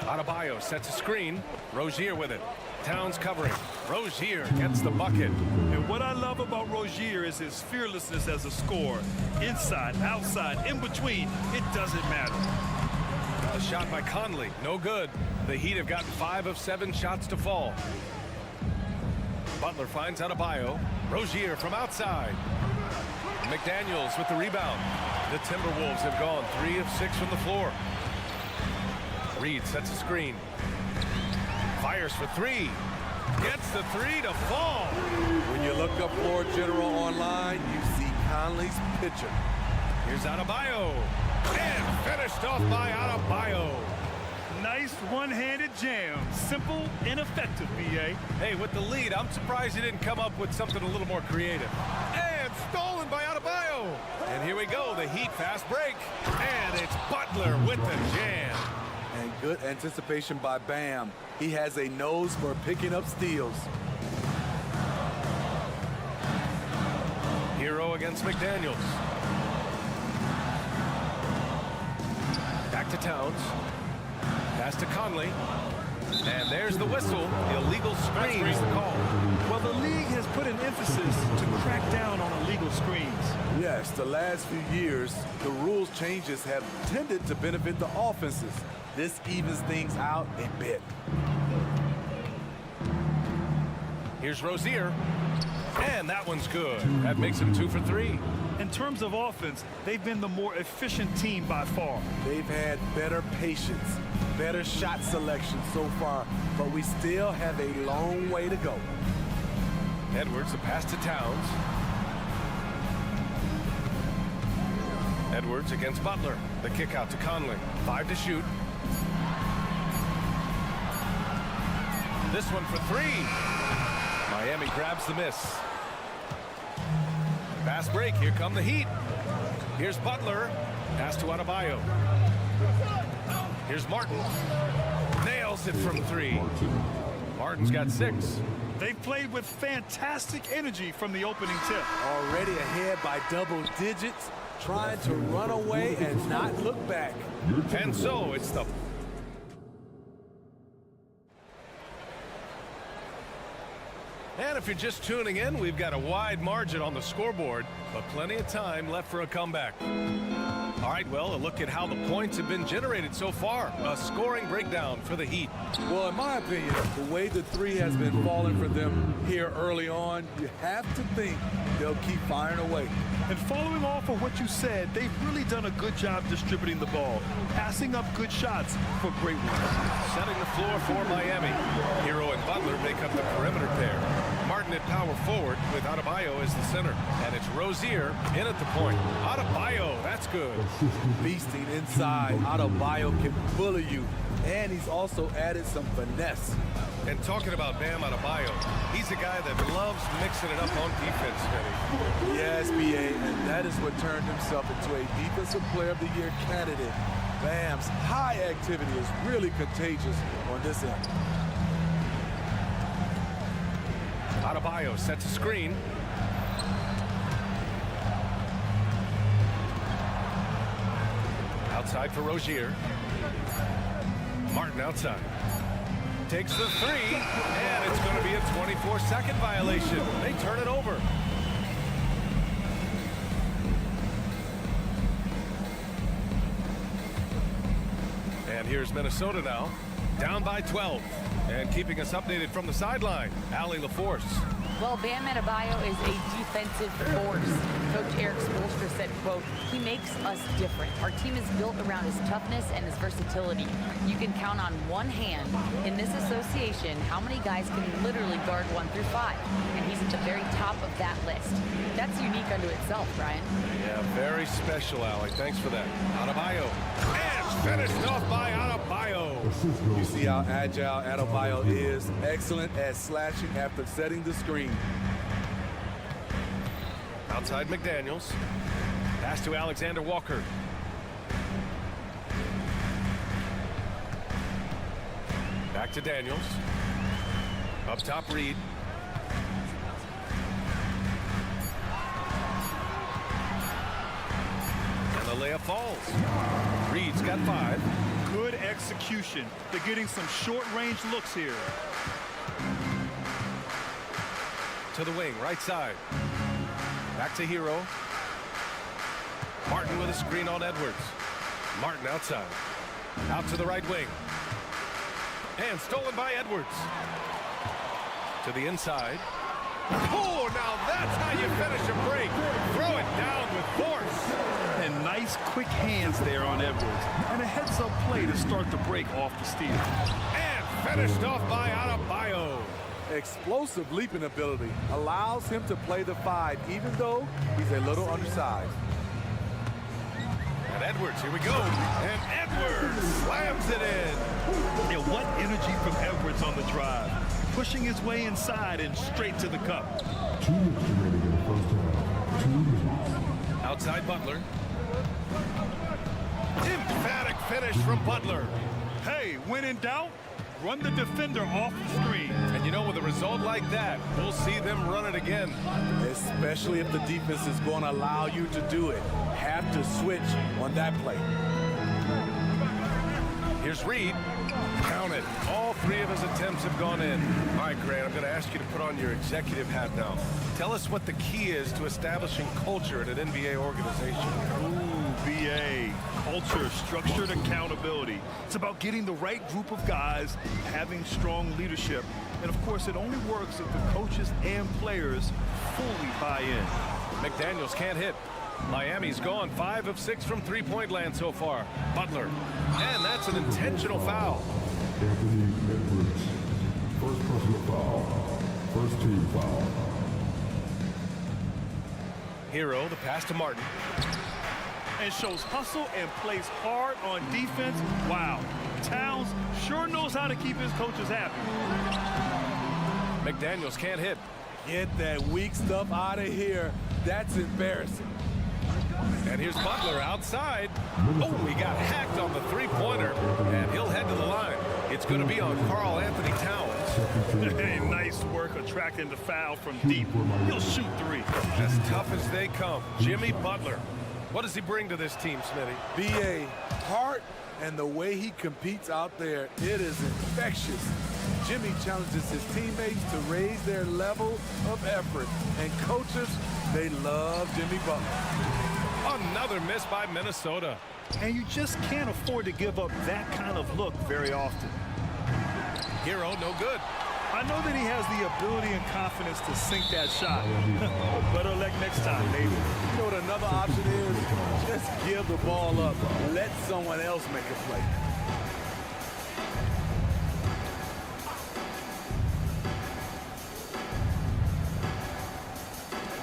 Adebayo sets a screen. Rozier with it. Towns covering. Rozier gets the bucket. And what I love about Rozier is his fearlessness as a scorer. Inside, outside, in between, it doesn't matter. A shot by Conley, no good. The Heat have gotten 5 of 7 shots to fall. Butler finds Adebayo. Rozier from outside. McDaniels with the rebound. The Timberwolves have gone 3 of 6 from the floor. Reed sets a screen. Fires for 3. Gets the 3 to fall. When you look up Floor General online, you see Conley's picture. Here's Adebayo. And finished off by Adebayo. Nice one-handed jam. Simple and effective, B.A. Hey, with the lead, I'm surprised he didn't come up with something a little more creative. And stolen by Adebayo. And here we go, the Heat fast break. And it's Butler with the jam. And good anticipation by Bam. He has a nose for picking up steals. Hero against McDaniels. Back to Towns. Pass to Conley. And there's the whistle. Illegal screen is the call. Well, the league has put an emphasis to crack down on illegal screens. Yes, the last few years, the rules changes have tended to benefit the offenses. This evens things out a bit. Here's Rozier. And that one's good. That makes him 2 for 3. In terms of offense, they've been the more efficient team by far. They've had better patience, better shot selection so far, but we still have a long way to go. Edwards, the pass to Towns. Edwards against Butler. The kick out to Conley. 5 to shoot. This one for 3. Miami grabs the miss. Fast break. Here come the Heat. Here's Butler. Pass to Adebayo. Here's Martin. Nails it from 3. Martin's got 6. They've played with fantastic energy from the opening tip. Already ahead by double digits, trying to run away and not look back. And so it's the... And if you're just tuning in, we've got a wide margin on the scoreboard, but plenty of time left for a comeback. All right, well, a look at how the points have been generated so far. A scoring breakdown for the Heat. Well, in my opinion, the way the 3 has been falling for them here early on, you have to think they'll keep firing away. And following off of what you said, they've really done a good job distributing the ball, passing up good shots for great ones. Setting the floor for Miami. Hero and Butler make up the perimeter pair. Martin at power forward with Adebayo as the center. And it's Rozier in at the point. Adebayo, that's good. Beasting inside. Adebayo can bully you. And he's also added some finesse. And talking about Bam Adebayo, he's a guy that loves mixing it up on defense, Eddie. Yes, B.A., and that is what turned himself into a Defensive Player of the Year candidate. Bam's high activity is really contagious on this end. Adebayo sets a screen. Outside for Rozier. Martin outside. Takes the 3, and it's going to be a 24-second violation. They turn it over. And here's Minnesota now, down by 12. And keeping us updated from the sideline, Allie LaForce. Well, Bam Adebayo is a defensive force. Coach Eric Spoelstra said, quote, "He makes us different. Our team is built around his toughness and his versatility. You can count on one hand in this association how many guys can literally guard 1 through 5. And he's at the very top of that list. That's unique unto itself, Brian." Yeah, very special, Allie. Thanks for that. Adebayo. And finished off by Adebayo. You see how agile Adebayo is. Excellent at slashing after setting the screen. Outside McDaniels. Pass to Alexander Walker. Back to Daniels. Up top, Reed. And the layup falls. Reed's got 5. Good execution. They're getting some short-range looks here. To the wing, right side. Back to Hero. Martin with a screen on Edwards. Martin outside. Out to the right wing. And stolen by Edwards. To the inside. Oh, now that's how you finish a break. Throw it down with force. And nice quick hands there on Edwards. And a heads-up play to start the break off the steal. And finished off by Adebayo. Explosive leaping ability allows him to play the 5, even though he's a little undersized. And Edwards, here we go. And Edwards slams it in. Yeah, what energy from Edwards on the drive. Pushing his way inside and straight to the cup. 2 minutes remaining in the first half. 2 minutes. Outside Butler. Emphatic finish from Butler. Hey, when in doubt, run the defender off the screen. And you know, with a result like that, we'll see them run it again. Especially if the defense is going to allow you to do it. Have to switch on that play. Here's Reed. Count it. All 3 of his attempts have gone in. All right, Grant, I'm going to ask you to put on your executive hat now. Tell us what the key is to establishing culture at an NBA organization. Ooh, BA. Culture, structured accountability. It's about getting the right group of guys, having strong leadership. And, of course, it only works if the coaches and players fully buy in. McDaniels can't hit. Miami's gone 5 of 6 from three-point land so far. Butler. And that's an intentional foul. Anthony Edwards. First personal foul. First team foul. Hero, the pass to Martin. And shows hustle and plays hard on defense. Wow. Towns sure knows how to keep his coaches happy. McDaniels can't hit. Get that weak stuff out of here. That's embarrassing. And here's Butler outside. Oh, he got hacked on the three-pointer, and he'll head to the line. It's going to be on Karl Anthony Towns. Hey, nice work attracting the foul from deep. He'll shoot 3. As tough as they come, Jimmy Butler. What does he bring to this team, Smitty? BA, heart and the way he competes out there, it is infectious. Jimmy challenges his teammates to raise their level of effort. And coaches, they love Jimmy Butler. Another miss by Minnesota. And you just can't afford to give up that kind of look very often. Hero, no good. I know that he has the ability and confidence to sink that shot. Better luck next time, maybe. You know what another option is? Just give the ball up. Let someone else make a play.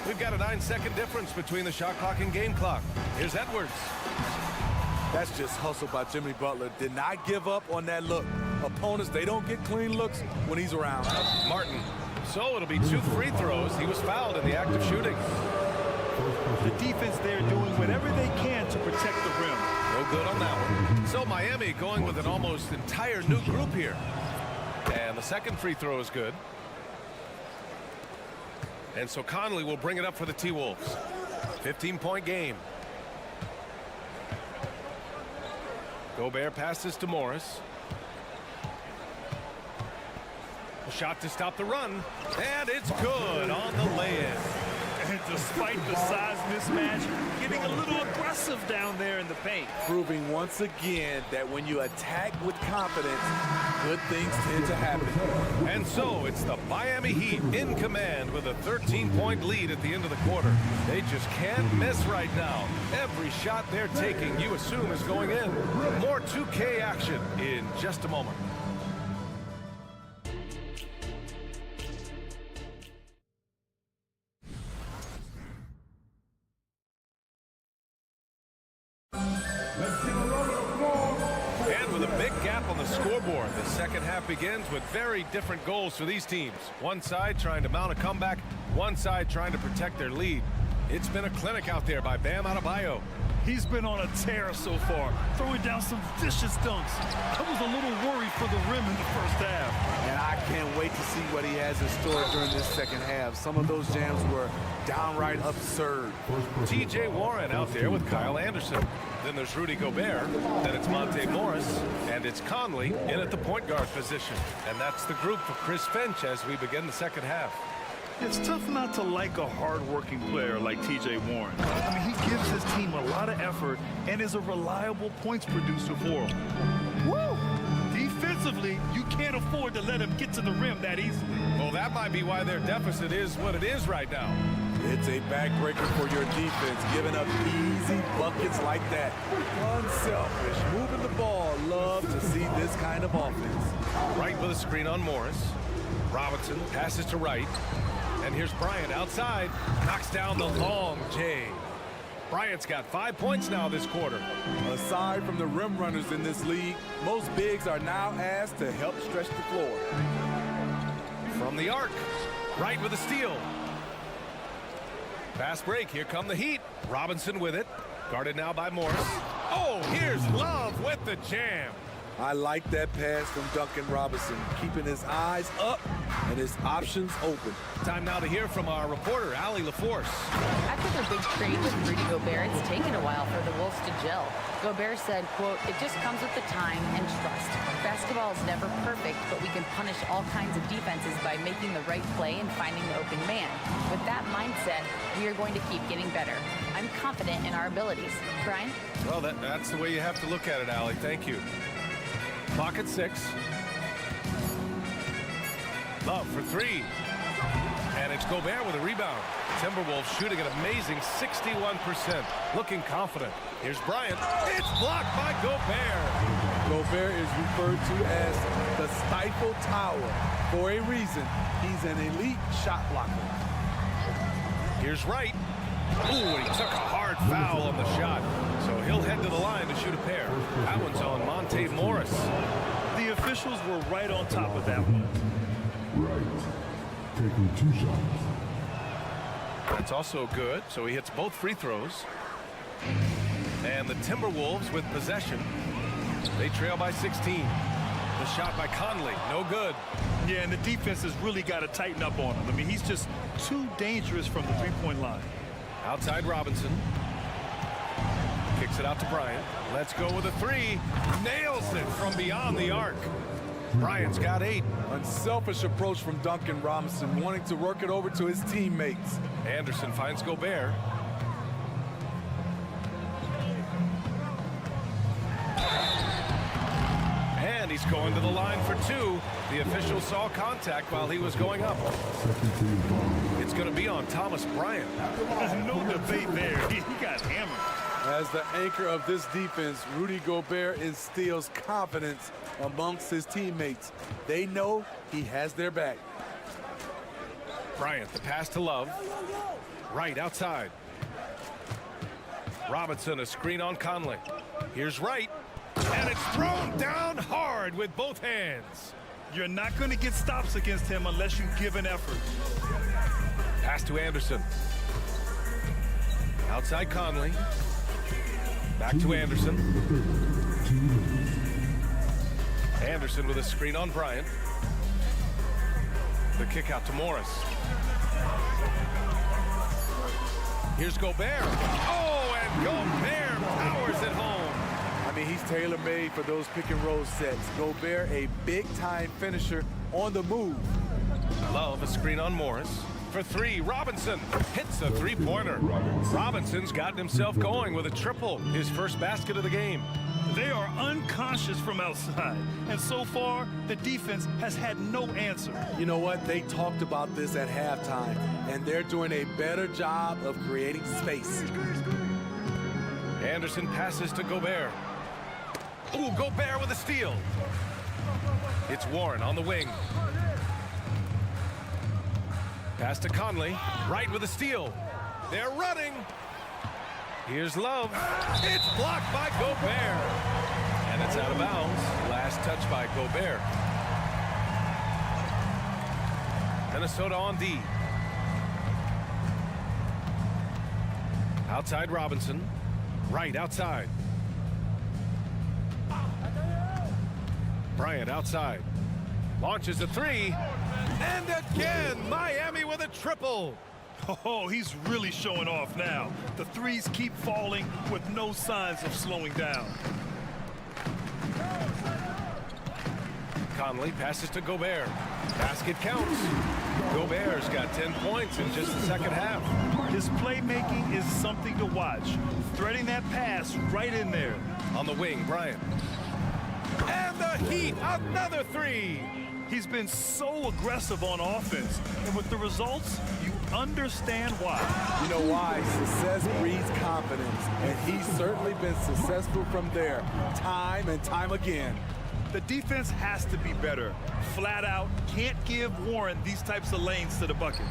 We've got a 9-second difference between the shot clock and game clock. Here's Edwards. That's just hustle by Jimmy Butler. Did not give up on that look. Opponents, they don't get clean looks when he's around. Martin. So it'll be 2 free throws. He was fouled in the act of shooting. The defense there doing whatever they can to protect the rim. No good on that one. So Miami going with an almost entire new group here. And the second free throw is good. And so Conley will bring it up for the T-Wolves. 15-point game. Gobert passes to Morris. A shot to stop the run. And it's good on the lay-in. And despite the size mismatch, getting a little aggressive down there in the paint. Proving once again that when you attack with confidence, good things tend to happen. And so it's the Miami Heat in command with a 13-point lead at the end of the quarter. They just can't miss right now. Every shot they're taking, you assume, is going in. More 2K action in just a moment. Scoreboard. The second half begins with very different goals for these teams. One side trying to mount a comeback, one side trying to protect their lead. It's been a clinic out there by Bam Adebayo. He's been on a tear so far, throwing down some vicious dunks. I was a little worried for the rim in the first half. And I can't wait to see what he has in store during this second half. Some of those jams were downright absurd. TJ Warren out there with Kyle Anderson. Then there's Rudy Gobert. Then it's Monte Morris. And it's Conley in at the point guard position. And that's the group for Chris Finch as we begin the second half. It's tough not to like a hard-working player like TJ Warren. I mean, he gives his team a lot of effort and is a reliable points producer for him. Woo! Defensively, you can't afford to let him get to the rim that easily. Well, that might be why their deficit is what it is right now. It's a backbreaker for your defense, giving up easy buckets like that. Unselfish, moving the ball. Love to see this kind of offense. Wright with a screen on Morris. Robinson passes to Wright. And here's Bryant outside. Knocks down the long J. Bryant's got 5 points now this quarter. Aside from the rim runners in this league, most bigs are now asked to help stretch the floor. From the arc, Wright with a steal. Fast break, here come the Heat. Robinson with it, guarded now by Morris. Oh, here's Love with the jam. I like that pass from Duncan Robinson, keeping his eyes up and his options open. Time now to hear from our reporter, Allie LaForce. After their big trade with Rudy Gobert, it's taken a while for the Wolves to gel. Gobert said, quote, "It just comes with the time and trust. Basketball is never perfect, but we can punish all kinds of defenses by making the right play and finding the open man. With that mindset, we are going to keep getting better. I'm confident in our abilities." Brian? Well, that's the way you have to look at it, Allie. Thank you. Clock at 6. Love for 3. And it's Gobert with a rebound. Timberwolves shooting an amazing 61%. Looking confident. Here's Bryant. It's blocked by Gobert. Gobert is referred to as the Stifle Tower. For a reason, he's an elite shot blocker. Here's Wright. Ooh, and he took a hard foul on the shot. So he'll head to the line to shoot a pair. That one's on Monte Morris. The officials were right on top of that one. Right. Taking 2 shots. That's also good. So he hits both free throws. And the Timberwolves with possession. They trail by 16. The shot by Conley, no good. Yeah, and the defense has really got to tighten up on him. I mean, he's just too dangerous from the three-point line. Outside Robinson. Kicks it out to Bryant. Let's go with a 3. Nails it from beyond the arc. Bryant's got 8. Unselfish approach from Duncan Robinson, wanting to work it over to his teammates. Anderson finds Gobert. And he's going to the line for 2. The official saw contact while he was going up. It's going to be on Thomas Bryant. No debate there. He got hammered. As the anchor of this defense, Rudy Gobert instills confidence amongst his teammates. They know he has their back. Bryant, the pass to Love. Wright outside. Robinson, a screen on Conley. Here's Wright. And it's thrown down hard with both hands. You're not going to get stops against him unless you give an effort. Pass to Anderson. Outside Conley. Back to Anderson. Anderson with a screen on Bryant. The kick out to Morris. Here's Gobert. Oh, and Gobert powers it home. I mean, he's tailor-made for those pick-and-roll sets. Gobert, a big-time finisher on the move. Love, a screen on Morris. For 3, Robinson hits a 3-pointer. Robinson's gotten himself going with a triple, his first basket of the game. They are unconscious from outside, and so far, the defense has had no answer. You know what? They talked about this at halftime, and they're doing a better job of creating space. Anderson passes to Gobert. Ooh, Gobert with a steal. It's Warren on the wing. Pass to Conley. Wright with a steal. They're running. Here's Love. It's blocked by Gobert. And it's out of bounds. Last touch by Gobert. Minnesota on D. Outside Robinson. Wright outside. Bryant outside. Launches a 3. And again, Miami with a triple. Oh, he's really showing off now. The threes keep falling with no signs of slowing down. Conley passes to Gobert. Basket counts. Gobert's got 10 points in just the second half. His playmaking is something to watch. Threading that pass right in there. On the wing, Bryant. And the Heat, another 3. He's been so aggressive on offense, and with the results, you understand why. You know why? Success breeds confidence, and he's certainly been successful from there, time and time again. The defense has to be better. Flat out, can't give Warren these types of lanes to the bucket.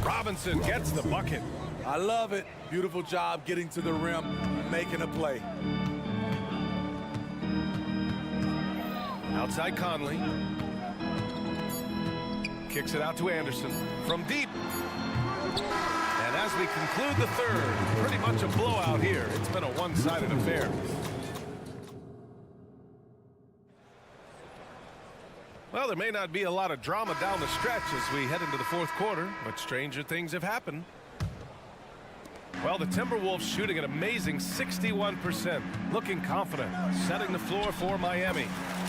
Robinson gets the bucket. I love it. Beautiful job getting to the rim, making a play. Outside Conley. Kicks it out to Anderson from deep. And as we conclude the third, pretty much a blowout here. It's been a one-sided affair. Well, there may not be a lot of drama down the stretch as we head into the fourth quarter, but stranger things have happened. Well, the Timberwolves shooting an amazing 61%, looking confident, setting the floor for Miami.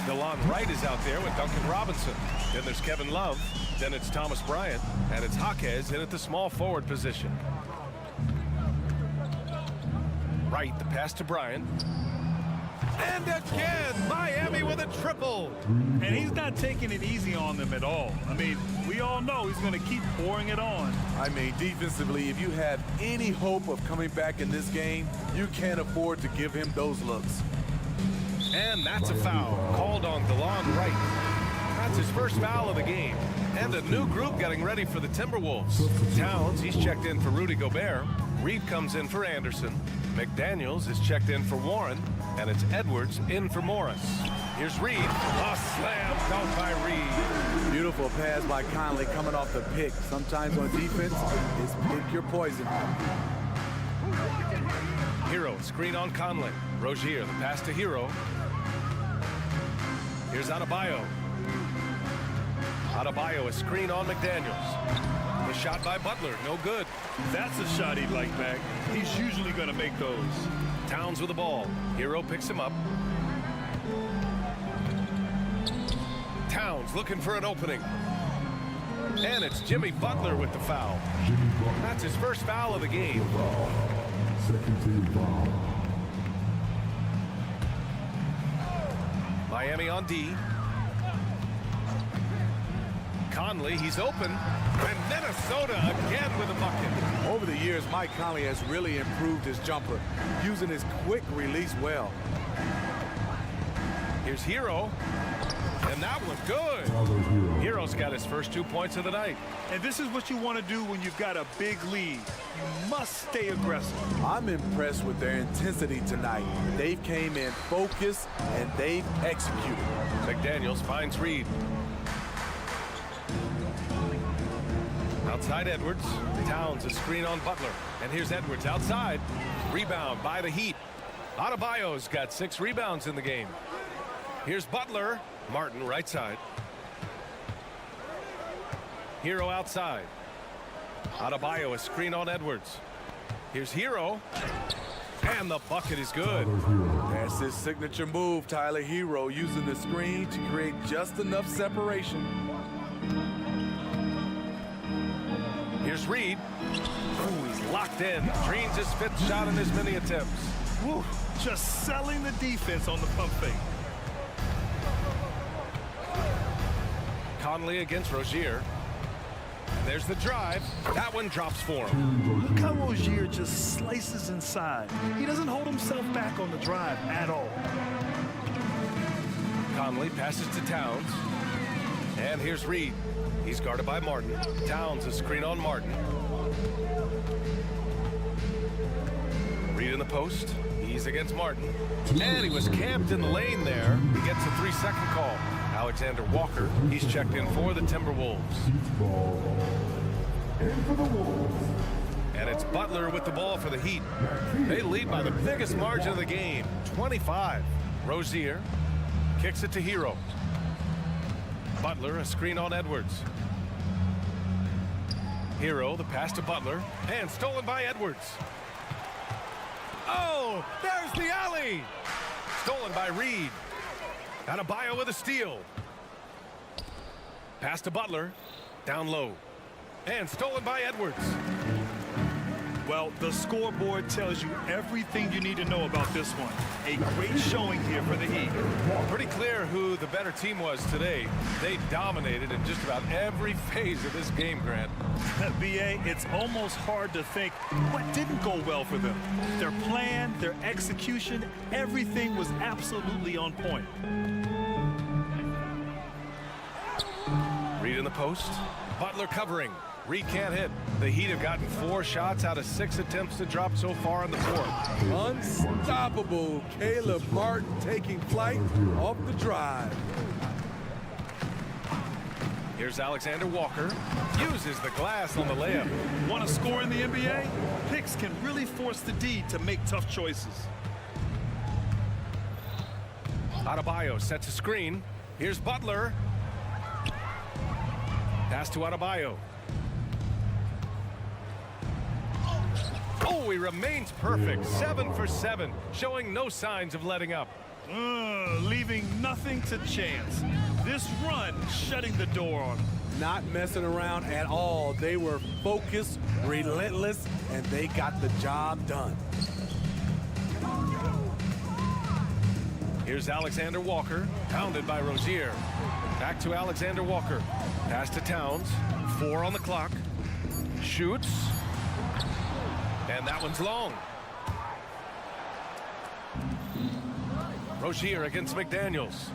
DeLon Wright is out there with Duncan Robinson. Then there's Kevin Love. Then it's Thomas Bryant. And it's Jaquez in at the small forward position. Wright, the pass to Bryant. And again, Miami with a triple. And he's not taking it easy on them at all. I mean, we all know he's going to keep pouring it on. I mean, defensively, if you have any hope of coming back in this game, you can't afford to give him those looks. And that's a foul called on DeLon Wright. That's his first foul of the game. And a new group getting ready for the Timberwolves. Towns, he's checked in for Rudy Gobert. Reed comes in for Anderson. McDaniels is checked in for Warren. And it's Edwards in for Morris. Here's Reed. A slam dunk by Reed. Beautiful pass by Conley coming off the pick. Sometimes on defense, it's pick your poison. Hero, screen on Conley. Rozier, the pass to Hero. Here's Adebayo. Adebayo, a screen on McDaniels. The shot by Butler, no good. That's a shot he'd like back. He's usually going to make those. Towns with the ball. Hero picks him up. Towns looking for an opening. And it's Jimmy Butler with the foul. That's his first foul of the game. Second team foul. Miami on D. Conley, he's open. And Minnesota again with a bucket. Over the years, Mike Conley has really improved his jumper, using his quick release well. Here's Hero. And that was good. Hero's got his first 2 points of the night. And this is what you want to do when you've got a big lead. You must stay aggressive. I'm impressed with their intensity tonight. They came in focused and they've executed. McDaniels finds Reed. Outside Edwards. Towns a screen on Butler. And here's Edwards outside. Rebound by the Heat. Adebayo's got 6 rebounds in the game. Here's Butler. Martin right side. Hero outside. Adebayo a screen on Edwards. Here's Hero. And the bucket is good. That's his signature move, Tyler. Hero using the screen to create just enough separation. Here's Reed. Ooh, he's locked in. Dreams his 5th shot in his many attempts. Woo, just selling the defense on the pump fake. Conley against Rozier. There's the drive. That one drops for him. Look how Rozier just slices inside. He doesn't hold himself back on the drive at all. Conley passes to Towns. And here's Reed. He's guarded by Martin. Towns a screen on Martin. Reed in the post. He's against Martin. And he was camped in the lane there. He gets a 3-second call. Alexander Walker, he's checked in for the Timberwolves. And it's Butler with the ball for the Heat. They lead by the biggest margin of the game, 25. Rozier kicks it to Hero. Butler, a screen on Edwards. Hero, the pass to Butler, and stolen by Edwards. Oh, there's the alley! Stolen by Reed. Adebayo with a steal. Pass to Butler. Down low. And stolen by Edwards. Well, the scoreboard tells you everything you need to know about this one. A great showing here for the Heat. Pretty clear who the better team was today. They dominated in just about every phase of this game, Grant. BA, it's almost hard to think what didn't go well for them. Their plan, their execution, everything was absolutely on point. Reed in the post. Butler covering. Reed can't hit. The Heat have gotten 4 shots out of 6 attempts to drop so far in the fourth. Unstoppable. Caleb Martin taking flight off the drive. Here's Alexander Walker. Uses the glass on the layup. Want to score in the NBA? Picks can really force the D to make tough choices. Adebayo sets a screen. Here's Butler. Pass to Adebayo. Oh, he remains perfect. 7 for 7, showing no signs of letting up. Leaving nothing to chance. This run shutting the door on him. Not messing around at all. They were focused, relentless, and they got the job done. Here's Alexander Walker, pounded by Rozier. Back to Alexander Walker. Pass to Towns. 4 on the clock. Shoots. And that one's long. Rozier against McDaniels.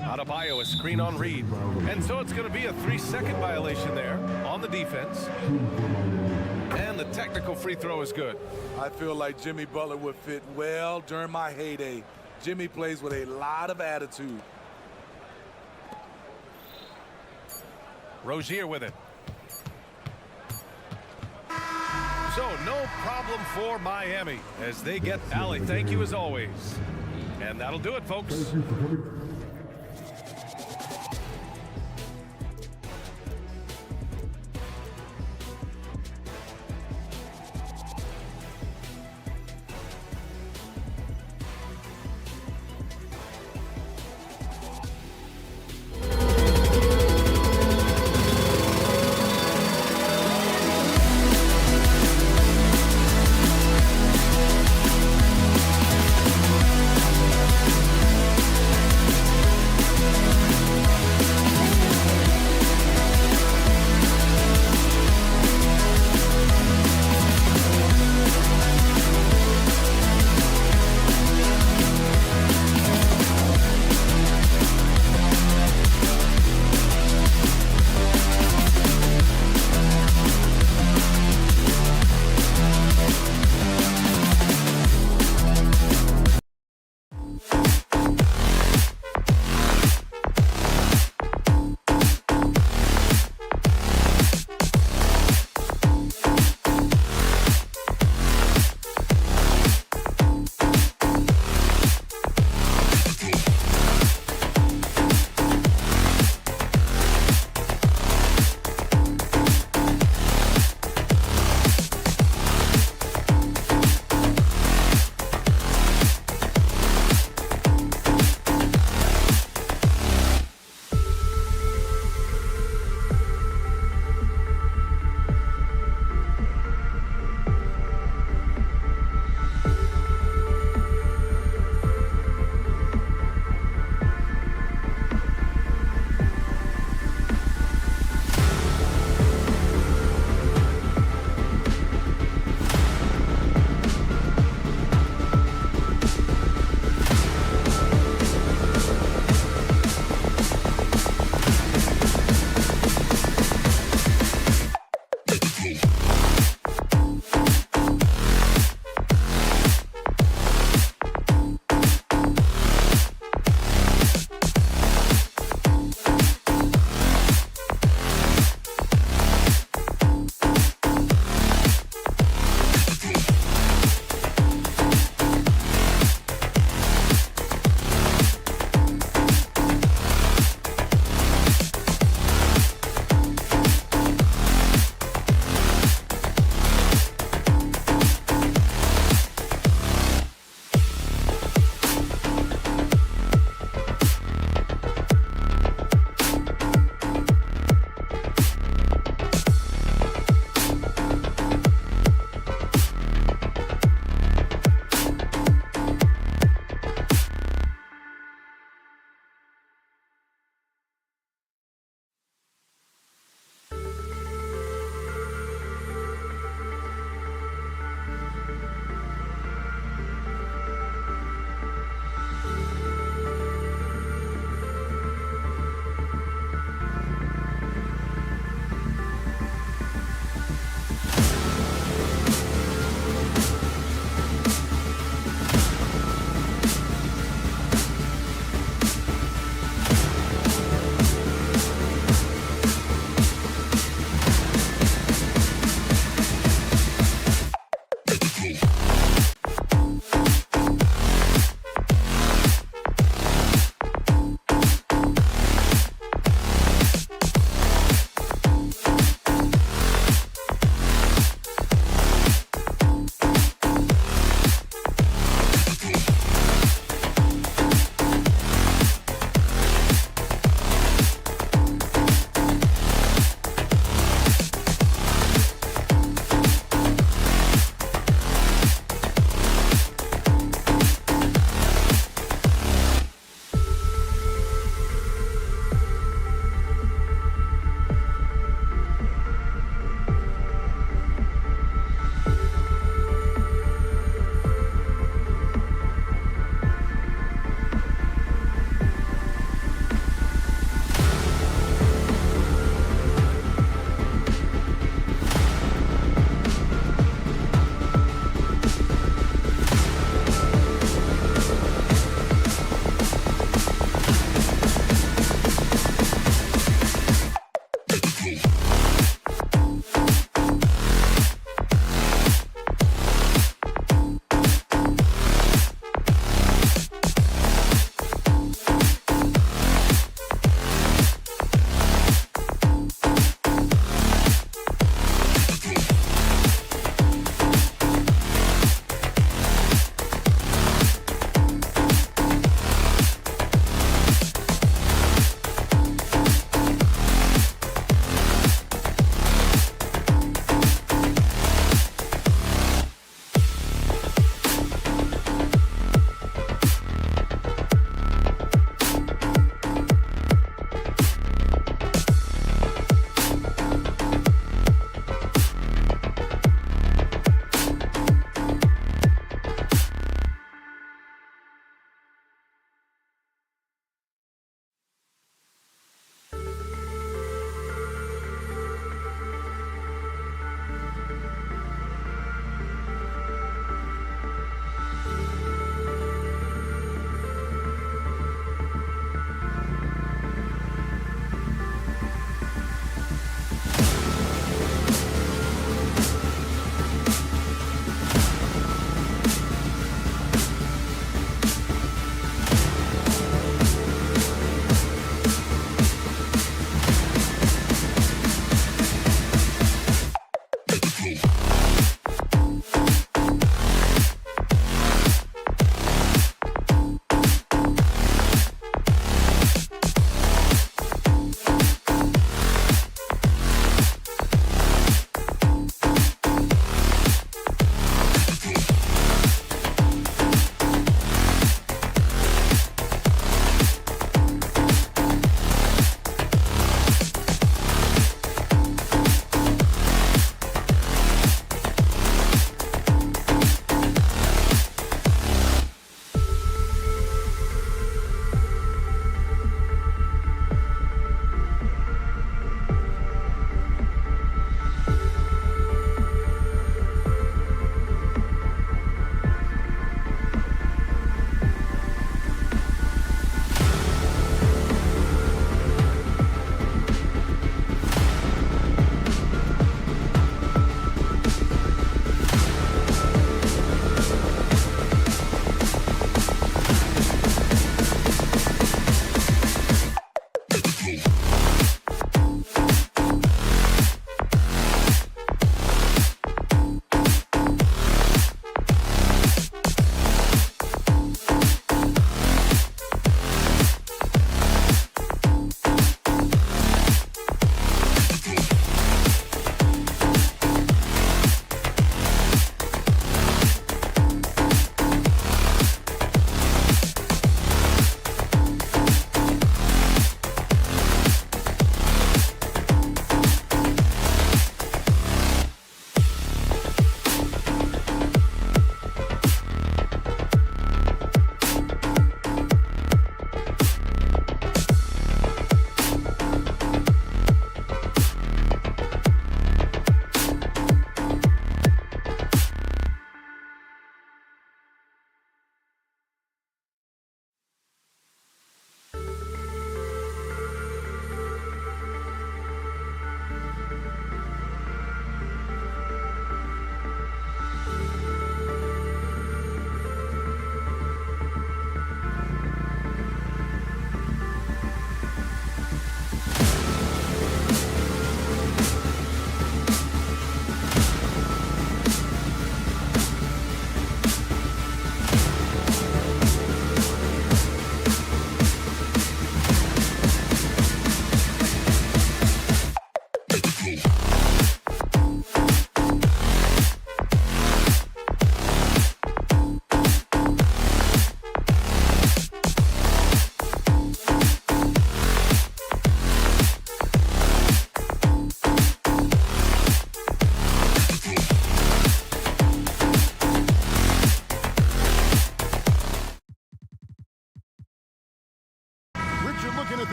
Adebayo, a screen on Reed. And so it's going to be a 3-second violation there on the defense. And the technical free throw is good. I feel like Jimmy Butler would fit well during my heyday. Jimmy plays with a lot of attitude. Rozier with it. So no problem for Miami as they get Allie. Thank you as always. And that'll do it, folks.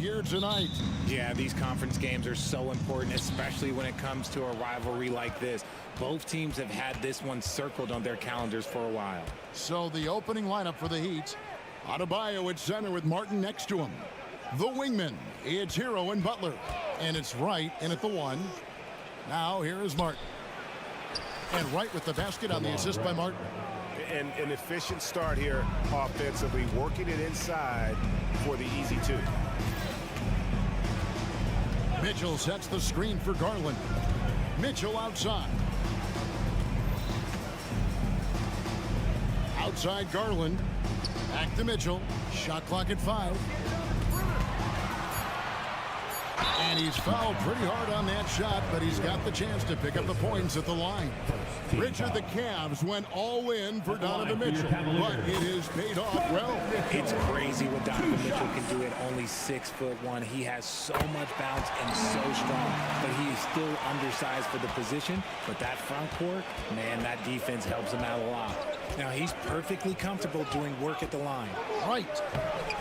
here tonight. Yeah, these conference games are so important, especially when it comes to a rivalry like this. Both teams have had this one circled on their calendars for a while. So the opening lineup for the Heat. Adebayo at center with Martin next to him. The wingman, it's Hero and Butler. And it's Wright in at the 1. Now here is Martin. And Wright with the basket on the assist by Martin. And an efficient start here offensively, working it inside for the easy 2. Mitchell sets the screen for Garland. Mitchell outside. Outside Garland. Back to Mitchell. Shot clock at 5. And he's fouled pretty hard on that shot, but he's got the chance to pick up the points at the line. Richard, the Cavs went all in for Donovan Mitchell, but it has paid off well. It's crazy what Donovan Mitchell can do at only 6'1". He has so much bounce and so strong, but he is still undersized for the position. But that front court, man, that defense helps him out a lot. Now he's perfectly comfortable doing work at the line. Right.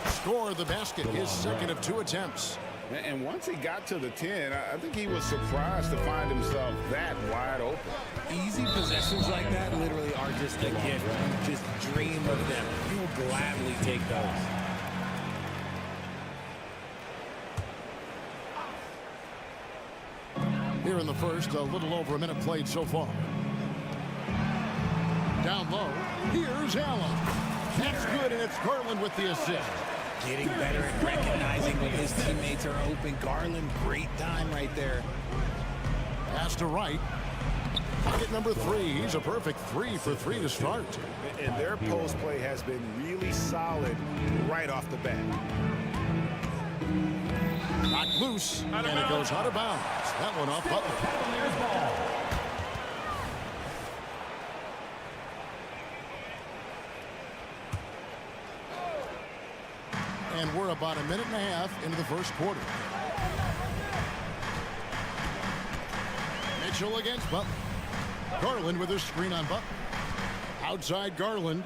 Score the basket, his second of 2 attempts. And once he got to the 10, I think he was surprised to find himself that wide open. Easy possessions like that literally are just a gift. Just dream of them. You'll gladly take those. Here in the first, a little over a minute played so far. Down low, here's Allen. That's good, and it's Garland with the assist. Getting better at recognizing when his teammates are open. Garland, great time right there. Pass to Wright. Pocket number 3. He's a perfect 3 for 3 to start. And their post play has been really solid right off the bat. Knocked loose, and it goes out of bounds. That one off Butler. And we're about a minute and a half into the first quarter. Mitchell against Butler. Garland with a screen on Butler. Outside Garland.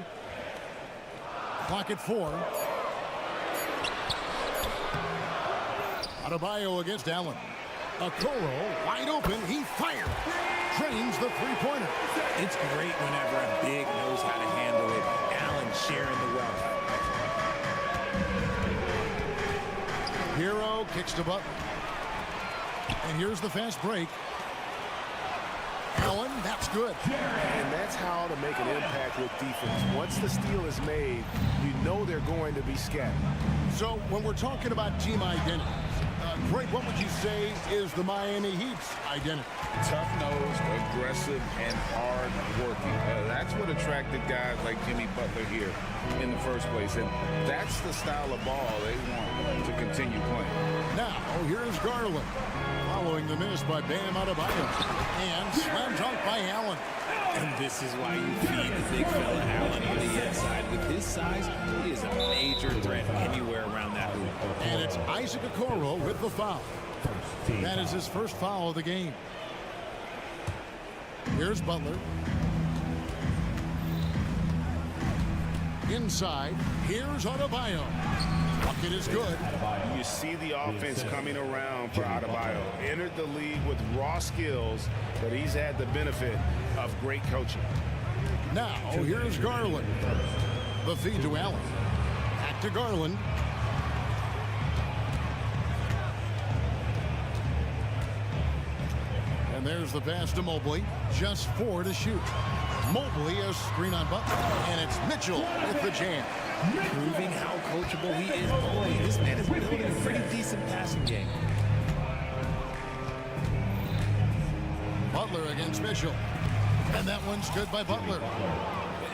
Clock at 4. Adebayo against Allen. Okoro wide open. He fired. Drains the three-pointer. It's great whenever a big knows how to handle it. Allen sharing the wealth. Hero kicks to Butler. And here's the fast break. Allen, that's good. And that's how to make an impact with defense. Once the steal is made, you know they're going to be scattered. So when we're talking about team identity, Greg, what would you say is the Miami Heat's identity? Tough-nosed, aggressive, and hard-working. That's what attracted guys like Jimmy Butler here in the first place. And that's the style of ball they want to continue playing. Now, here's Garland. Following the miss by Bam Adebayo. And slam dunk by Allen. And this is why you feed the big fella Allen on the inside. With his size, he is a major threat anywhere around that hoop. And it's Isaac Okoro with the foul. That is his first foul of the game. Here's Butler. Inside, here's Adebayo. Bucket is good. You see the offense coming around for Adebayo. Entered the league with raw skills, but he's had the benefit of great coaching. Now, here's Garland. The feed to Allen. Back to Garland. And there's the pass to Mobley. Just 4 to shoot. Mobley a screen on Butler. And it's Mitchell with the jam. Proving how coachable he is. Boy, this man is building a pretty decent passing game. Butler against Mitchell. And that one's good by Butler.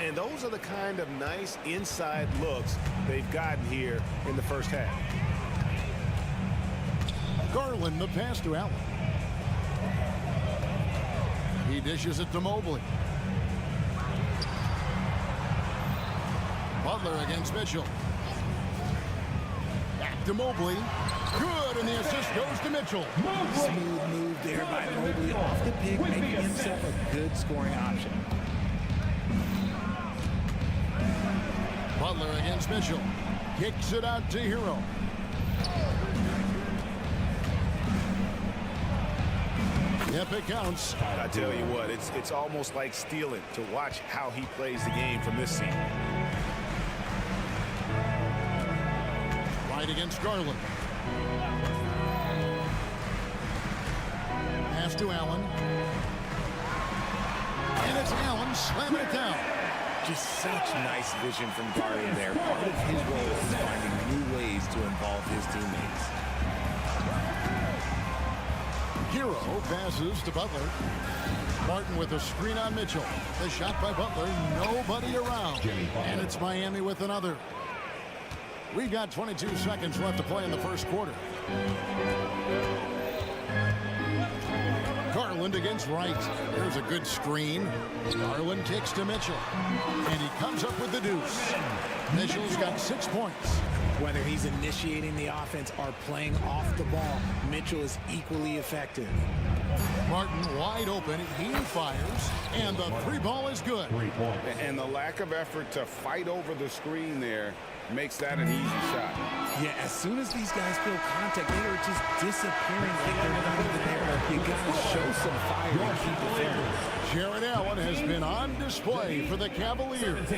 And those are the kind of nice inside looks they've gotten here in the first half. Garland the pass to Allen. He dishes it to Mobley. Butler against Mitchell. Back to Mobley. Good, and the assist goes to Mitchell. Smooth move there by Mobley off the pick, making himself a good scoring option. Butler against Mitchell. Kicks it out to Hero. If it counts. I tell you what, it's almost like stealing to watch how he plays the game from this seat. Right against Garland. Pass to Allen. And it's Allen slamming it down. Just such nice vision from Garland there. Part of his role is finding new ways to involve his teammates. Hero passes to Butler. Martin with a screen on Mitchell. The shot by Butler, nobody around. And it's Miami with another. We got 22 seconds left to play in the first quarter. Garland against Wright. There's a good screen. Garland kicks to Mitchell. And he comes up with the deuce. Mitchell's got 6 points. Whether he's initiating the offense or playing off the ball, Mitchell is equally effective. Martin wide open. He fires. And the three ball is good. And the lack of effort to fight over the screen there makes that an easy shot. Yeah, as soon as these guys feel contact, they are just disappearing like they're not even there. You gotta show some fire and keep it there. Jared Allen has been on display for the Cavaliers.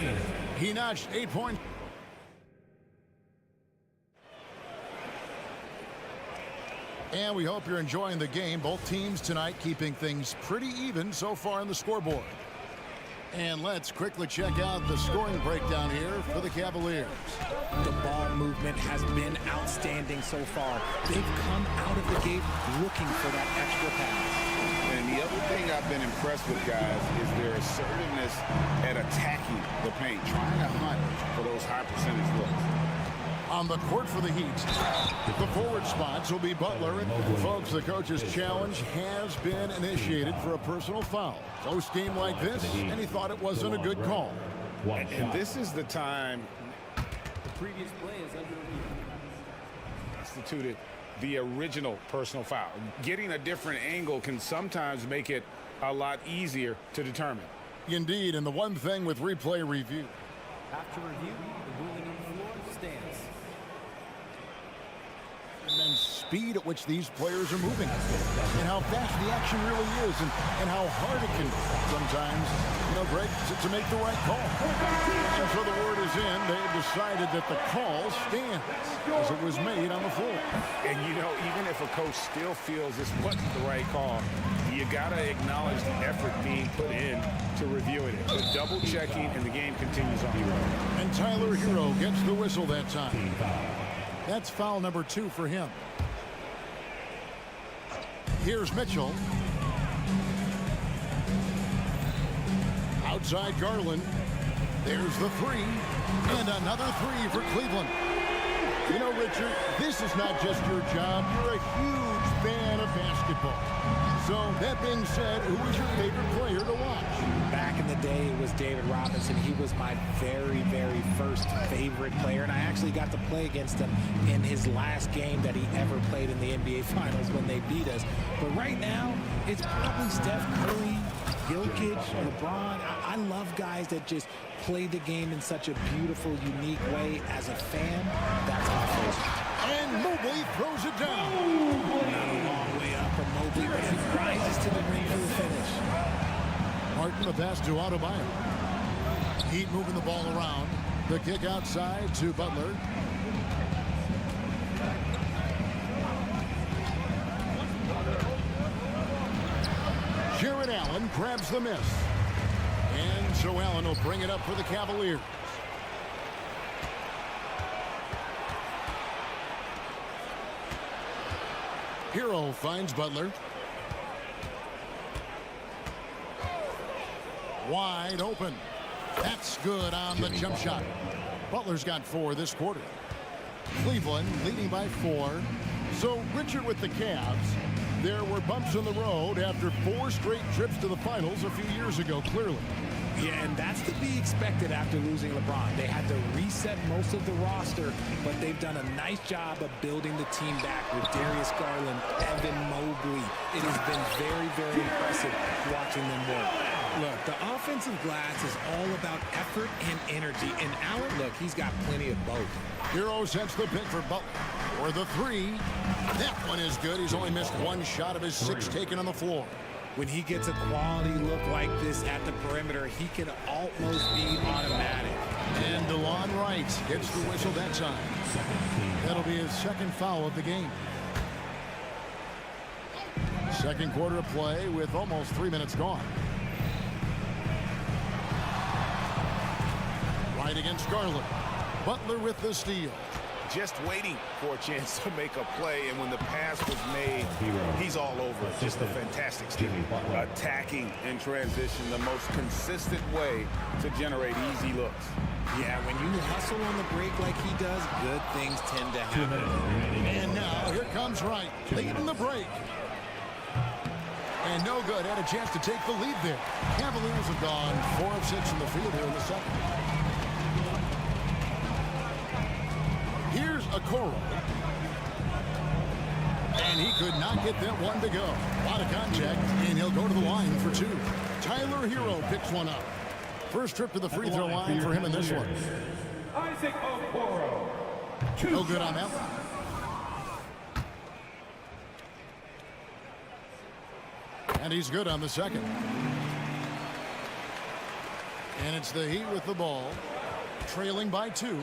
He notched 8 points. And we hope you're enjoying the game. Both teams tonight keeping things pretty even so far on the scoreboard. And let's quickly check out the scoring breakdown here for the Cavaliers. The ball movement has been outstanding so far. They've come out of the gate looking for that extra pass. And the other thing I've been impressed with, guys, is their assertiveness at attacking the paint, trying to hunt for those high percentage looks. On the court for the Heat, the forward spots will be Butler. Folks, the coach's challenge has been initiated for a personal foul. Close game like this, and he thought it wasn't a good call. And this is the time The previous play is under review. instituted the original personal foul. Getting a different angle can sometimes make it a lot easier to determine. Indeed, and the one thing with replay review. After review, the ruling on the floor stands. And then speed at which these players are moving. And how fast the action really is and how hard it can be sometimes, Greg, to make the right call. And so the word is in. They have decided that the call stands as it was made on the floor. And, even if a coach still feels this wasn't the right call, you got to acknowledge the effort being put in to reviewing it. The double checking, and the game continues on. And Tyler Hero gets the whistle that time. That's foul number 2 for him. Here's Mitchell. Outside Garland. There's the 3. And another 3 for Cleveland. Richard, this is not just your job. You're a huge fan of basketball. So, that being said, who was your favorite player to watch? Back in the day, it was David Robinson. He was my very, very first favorite player, and I actually got to play against him in his last game that he ever played in the NBA Finals when they beat us. But right now, it's probably Steph Curry, Jokic, LeBron. I love guys that just play the game in such a beautiful, unique way. As a fan, that's my favorite. And Mobley throws it down. Not a long way up from Mobley, but he rises to the ring for the finish. Martin, the pass to Adebayo. Heat moving the ball around. The kick outside to Butler. Jared Allen grabs the miss. And so Allen will bring it up for the Cavaliers. Hero finds Butler. Wide open. That's good on the jump shot. Butler's got 4 this quarter. Cleveland leading by 4. So Richard with the Cavs. There were bumps in the road after 4 straight trips to the finals a few years ago, clearly. Yeah, and that's to be expected after losing LeBron. They had to reset most of the roster, but they've done a nice job of building the team back with Darius Garland, Evan Mobley. It has been very, very impressive watching them work. Look, the offensive glass is all about effort and energy, and Allen, look, he's got plenty of both. Hero sets the pick for Butler for the 3. That one is good. He's only missed 1 shot of his 6 taken on the floor. When he gets a quality look like this at the perimeter, he can almost be automatic. And DeLon Wright gets the whistle that time. That'll be his second foul of the game. Second quarter of play with almost 3 minutes gone. Right against Garland. Butler with the steal. Just waiting for a chance to make a play, and when the pass was made, he's all over it. Just a fantastic steal. Attacking in transition, the most consistent way to generate easy looks. Yeah, when you hustle on the break like he does, good things tend to happen. And now here comes Wright, leading the break. And no good. Had a chance to take the lead there. Cavaliers have gone 4 of 6 in the field here in the second. Here's Okoro. And he could not get that one to go. A lot of contact, and he'll go to the line for 2. Tyler Hero picks one up. First trip to the free throw line for him in this one. No good on that one. And he's good on the second. And it's the Heat with the ball, trailing by 2.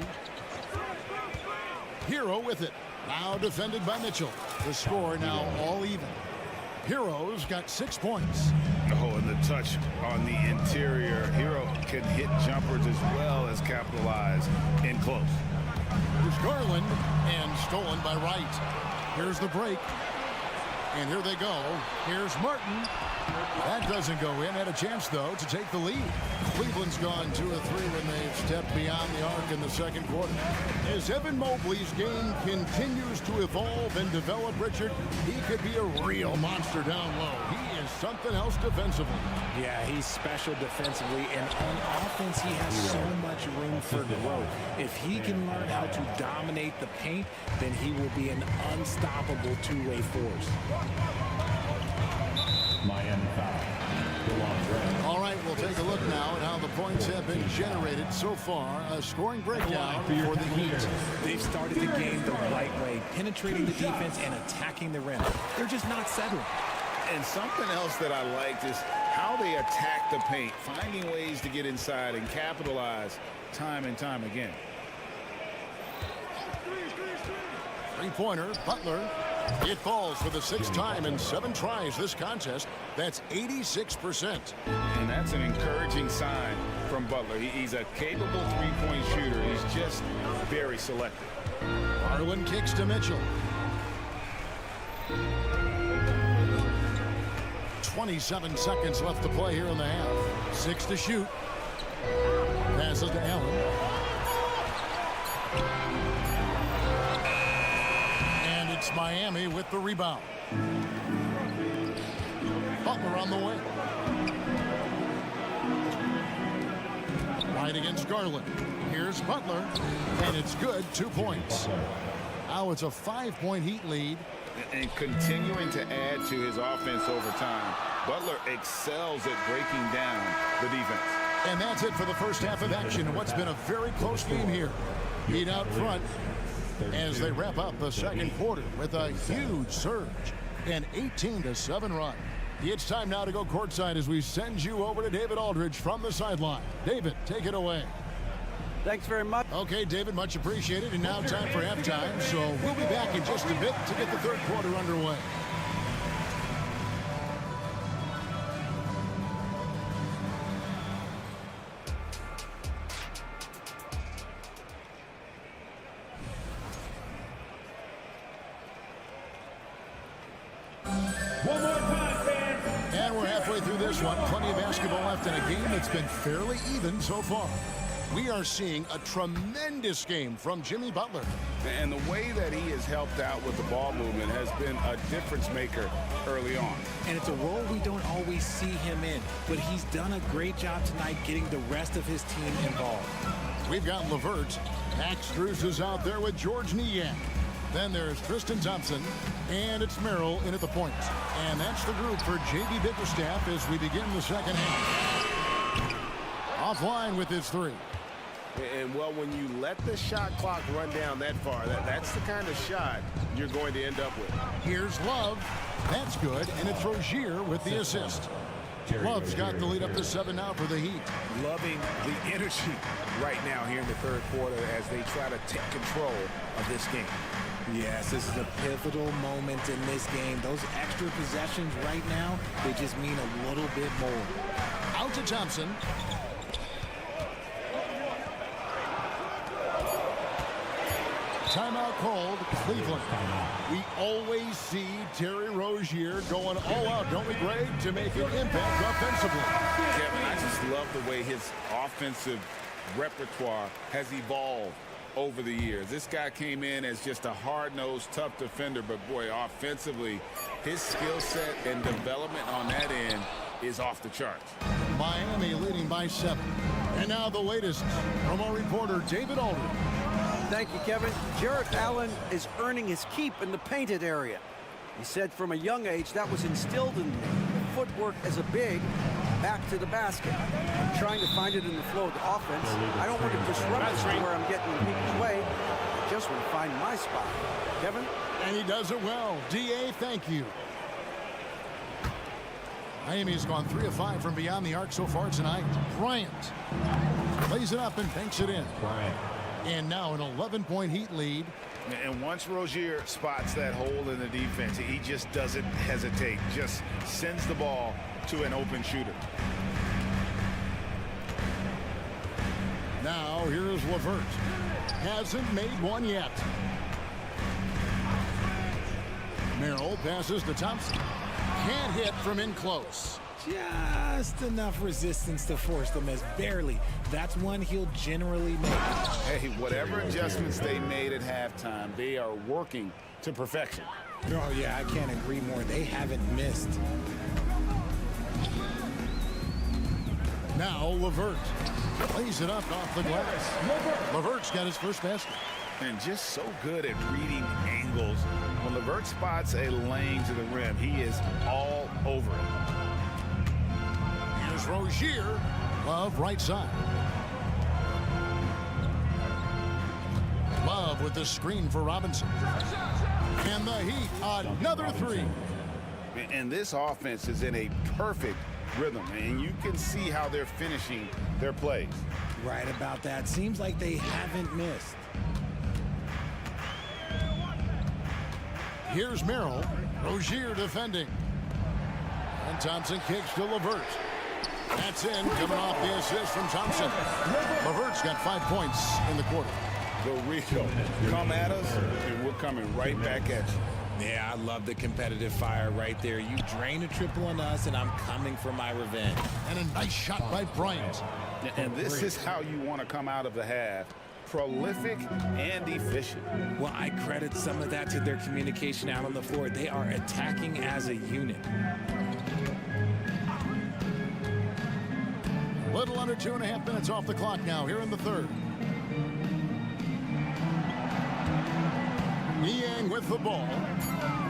Hero with it. Now defended by Mitchell. The score now all even. Hero's got 6 points. Oh, and the touch on the interior. Hero can hit jumpers as well as capitalize in close. Here's Garland, and stolen by Wright. Here's the break. And here they go. Here's Martin. That doesn't go in. Had a chance, though, to take the lead. Cleveland's gone 2 of 3 when they've stepped beyond the arc in the second quarter. As Evan Mobley's game continues to evolve and develop, Richard, he could be a real monster down low. He is something else defensively. Yeah, he's special defensively, and on offense, he has so much room for growth. If he can learn how to dominate the paint, then he will be an unstoppable two-way force. Miami foul. All right, we'll take a look now at how the points have been generated so far. A scoring breakdown for the Heat. They've started the game the right way, penetrating the defense and attacking the rim. They're just not settling. And something else that I liked is how they attack the paint, finding ways to get inside and capitalize time and time again. Three-pointer, Butler. It falls for the 6th time in 7 tries this contest. That's 86%. And that's an encouraging sign from Butler. He's a capable three-point shooter. He's just very selective. Garland kicks to Mitchell. 27 seconds left to play here in the half. 6 to shoot. Passes to Allen. And it's Miami with the rebound. Butler on the wing. Right against Garland. Here's Butler. And it's good. 2 points. Now it's a 5-point Heat lead. And continuing to add to his offense over time, Butler excels at breaking down the defense. And that's it for the first half of action in what's been a very close game here. Heat out front as they wrap up the second quarter with a huge surge, an 18-7 run. It's time now to go courtside as we send you over to David Aldridge from the sideline. David, take it away. Thanks very much. Okay, David, much appreciated. And now time for halftime. So we'll be back in just a bit to get the third quarter underway. One more time, fans. And we're halfway through this one. Plenty of basketball left in a game that's been fairly even so far. We are seeing a tremendous game from Jimmy Butler. And the way that he has helped out with the ball movement has been a difference maker early on. And it's a role we don't always see him in, but he's done a great job tonight getting the rest of his team involved. We've got Levert. Max Strus is out there with George Niang. Then there's Tristan Thompson, and it's Merrill in at the point. And that's the group for J.B. Bickerstaff as we begin the second half. Offline with his three. And, well, when you let the shot clock run down that far, that's the kind of shot you're going to end up with. Here's Love. That's good, and it's Rozier with the assist. Love's got the lead up to 7 now for the Heat. Loving the energy right now here in the third quarter as they try to take control of this game. Yes, this is a pivotal moment in this game. Those extra possessions right now, they just mean a little bit more. Out to Thompson. Timeout called, Cleveland. We always see Terry Rozier going all out, don't we, Greg, to make an impact offensively. Kevin, I just love the way his offensive repertoire has evolved over the years. This guy came in as just a hard-nosed, tough defender, but boy, offensively, his skill set and development on that end is off the charts. Miami leading by 7. And now the latest from our reporter, David Aldridge. Thank you, Kevin. Jarrett Allen is earning his keep in the painted area. He said from a young age that was instilled in me. Footwork as a big, back to the basket. I'm trying to find it in the flow of the offense. I don't want to disrupt this to where I'm getting in people's way. I just want to find my spot. Kevin? And he does it well. D.A., thank you. Miami's gone 3 of 5 from beyond the arc so far tonight. Bryant lays it up and banks it in. Bryant. And now an 11-point Heat lead. And once Rozier spots that hole in the defense, he just doesn't hesitate. Just sends the ball to an open shooter. Now here's LeVert. Hasn't made one yet. Merrill passes to Thompson. Can't hit from in close. Just enough resistance to force the miss. Barely. That's one he'll generally make. Hey, whatever adjustments they made at halftime, they are working to perfection. Oh, yeah, I can't agree more. They haven't missed. Now LeVert lays it up off the glass. LeVert's got his first basket. And just so good at reading angles. When LeVert spots a lane to the rim, he is all over it. Here's Rozier. Love right side. Love with the screen for Robinson. And the Heat, another 3. And this offense is in a perfect rhythm, and you can see how they're finishing their plays. Right about that. Seems like they haven't missed. Here's Merrill. Rozier defending. And Thompson kicks to LeVert. That's in, coming off the assist from Thompson. LeVert's got 5 points in the quarter. Go Rico. Come at us, and we're coming right back at you. Yeah, I love the competitive fire right there. You drain a triple on us, and I'm coming for my revenge. And a nice shot by Bryant. And this is how you want to come out of the half. Prolific and efficient. Well, I credit some of that to their communication out on the floor. They are attacking as a unit. Little under 2.5 minutes off the clock now here in the third. Niang with the ball.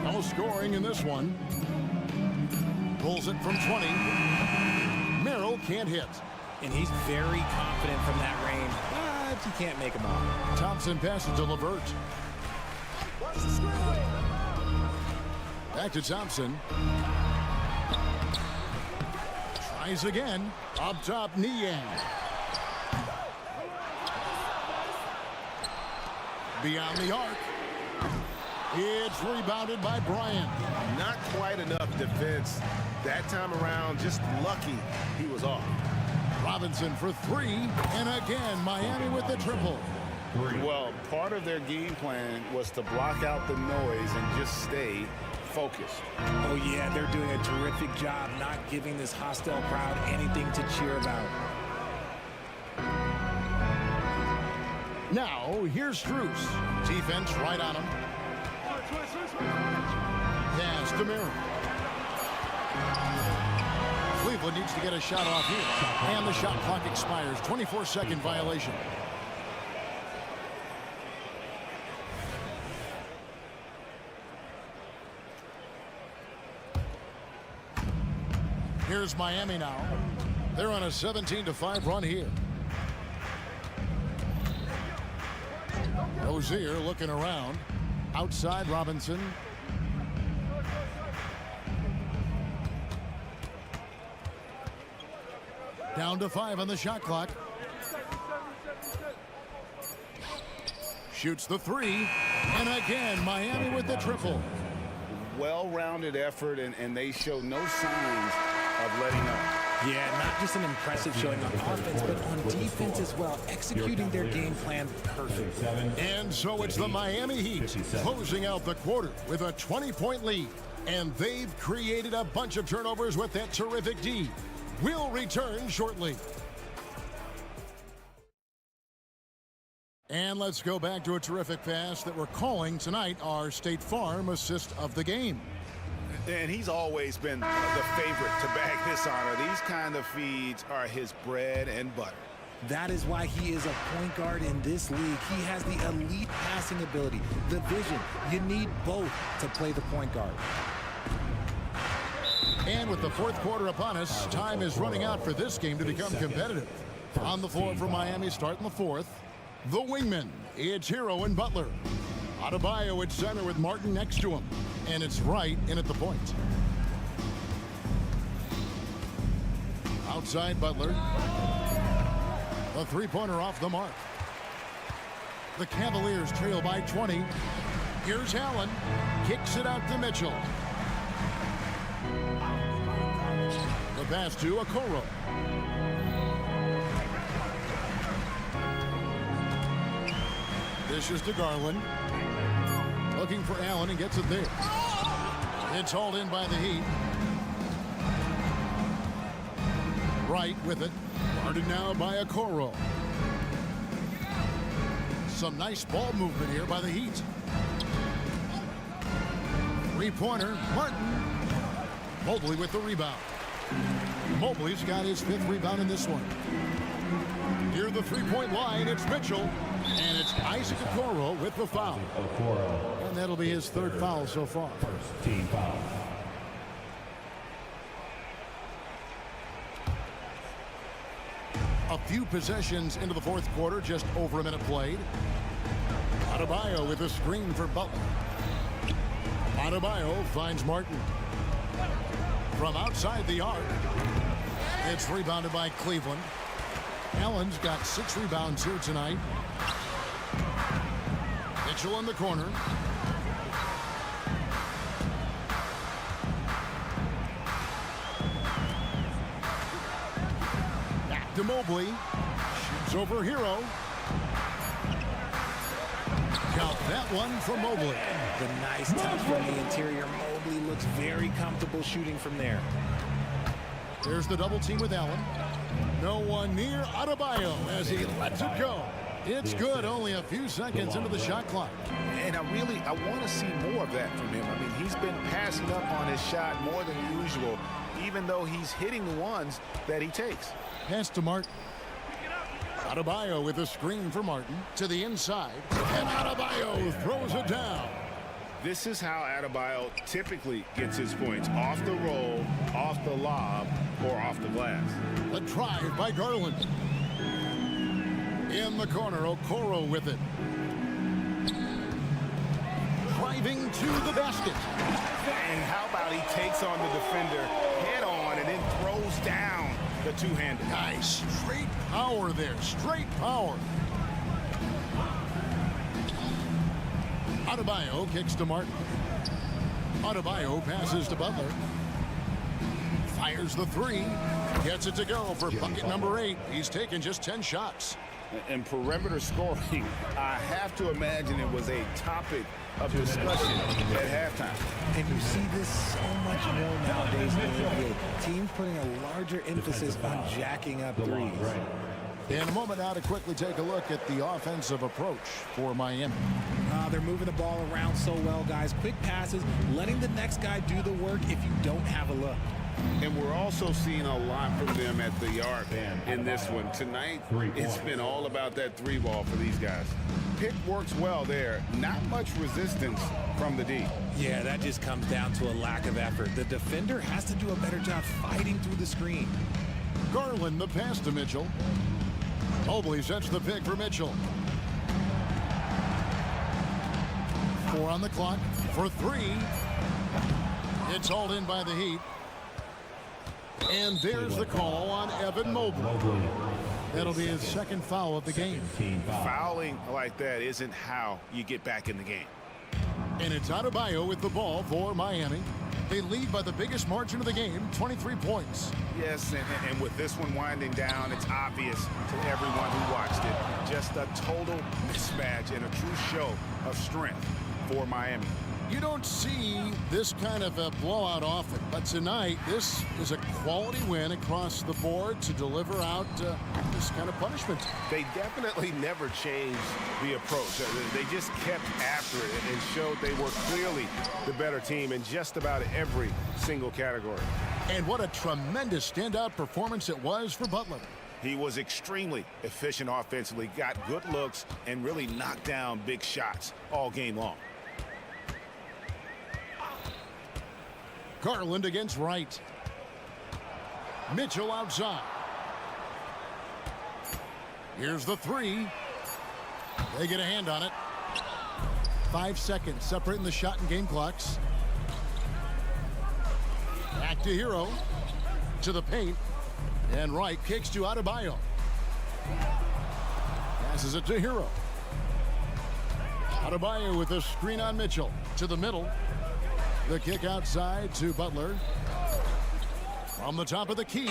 No scoring in this one. Pulls it from 20. Merrill can't hit. And he's very confident from that range, but you can't make him off. Thompson passes to LeVert. Back to Thompson. Tries again. Up top, Niang. Beyond the arc. It's rebounded by Bryant. Not quite enough defense that time around. Just lucky he was off. Robinson for 3. And again, Miami with the triple. Well, part of their game plan was to block out the noise and just stay focused. Oh, yeah, they're doing a terrific job not giving this hostile crowd anything to cheer about. Now, here's Strus. Defense right on him. Pass to Merrill. Cleveland needs to get a shot off here. And the shot clock expires. 24-second violation. Here's Miami now. They're on a 17-5 run here. Rozier looking around. Outside Robinson. Down to 5 on the shot clock. Shoots the 3. And again, Miami with the triple. Well-rounded effort, and they show no signs of letting up. Yeah, not just an impressive showing on offense, but on defense as well, executing their game plan perfectly. And so it's the Miami Heat closing out the quarter with a 20-point lead. And they've created a bunch of turnovers with that terrific D. We'll return shortly. And let's go back to a terrific pass that we're calling tonight our State Farm assist of the game. And he's always been the favorite to bag this honor. These kind of feeds are his bread and butter. That is why he is a point guard in this league. He has the elite passing ability, the vision. You need both to play the point guard. And with the fourth quarter upon us, time is running out for this game to become competitive. On the floor for Miami starting the fourth. The wingmen, it's Hero and Butler. Adebayo at center with Martin next to him. And it's Wright in at the point. Outside Butler. A three-pointer off the mark. The Cavaliers trail by 20. Here's Allen. Kicks it out to Mitchell. The pass to Okoro. Dishes to Garland. Looking for Allen and gets it there. It's hauled in by the Heat. Wright with it. Guarded now by Okoro. Some nice ball movement here by the Heat. Three-pointer. Martin. Mobley with the rebound. Mobley's got his 5th rebound in this one. Near the three-point line, it's Mitchell. And it's Isaac Okoro with the foul. And that'll be his 3rd foul so far. First team foul. A few possessions into the fourth quarter, just over a minute played. Adebayo with a screen for Butler. Adebayo finds Martin. From outside the arc, it's rebounded by Cleveland. Allen's got 6 rebounds here tonight. Mitchell in the corner. Back to Mobley. Shoots over Hero. Count that one for Mobley. The nice touch from the interior. Mobley looks very comfortable shooting from there. There's the double team with Allen. No one near Adebayo as he lets it go. It's good, only a few seconds into the shot clock. And I want to see more of that from him. I mean, he's been passing up on his shot more than usual, even though he's hitting the ones that he takes. Pass to Martin. Adebayo with a screen for Martin to the inside. And Adebayo throws it down. This is how Adebayo typically gets his points. Off the roll, off the lob, or off the glass. The drive by Garland. In the corner, Okoro with it. Driving to the basket. And how about he takes on the defender head on and then throws down the two-handed. Nice. Straight power there. Straight power. Adebayo kicks to Martin. Adebayo passes to Butler. Fires the 3. Gets it to go for bucket number 8. He's taken just 10 shots. And perimeter scoring, I have to imagine it was a topic of discussion at halftime. And you see this so much more nowadays in the NBA. Teams putting a larger emphasis on jacking up threes. In a moment now to quickly take a look at the offensive approach for Miami. They're moving the ball around so well, guys. Quick passes, letting the next guy do the work if you don't have a look. And we're also seeing a lot from them at the arc in this one. Tonight, it's been all about that 3-ball for these guys. Pick works well there. Not much resistance from the D. Yeah, that just comes down to a lack of effort. The defender has to do a better job fighting through the screen. Garland the pass to Mitchell. Mobley sets the pick for Mitchell. 4 on the clock for 3. It's hauled in by the Heat. And there's the call on Evan Mobley. That'll be his second foul of the game. Fouling like that isn't how you get back in the game. And it's Adebayo with the ball for Miami. They lead by the biggest margin of the game, 23 points. Yes, and with this one winding down, it's obvious to everyone who watched it. Just a total mismatch and a true show of strength for Miami. You don't see this kind of a blowout often, but tonight this is a quality win across the board to deliver out this kind of punishment. They definitely never changed the approach. They just kept after it and showed they were clearly the better team in just about every single category. And what a tremendous standout performance it was for Butler. He was extremely efficient offensively, got good looks, and really knocked down big shots all game long. Garland against Wright. Mitchell outside. Here's the 3. They get a hand on it. 5 seconds separating the shot and game clocks. Back to Hero. To the paint. And Wright kicks to Adebayo. Passes it to Hero. Adebayo with a screen on Mitchell. To the middle. The kick outside to Butler. From the top of the key.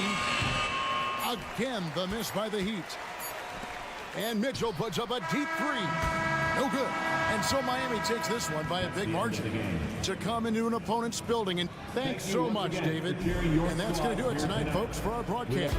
Again, the miss by the Heat. And Mitchell puts up a deep 3. No good. And so Miami takes this one by a big margin to come into an opponent's building. And thanks so much, David. And that's going to do it tonight, folks, for our broadcast.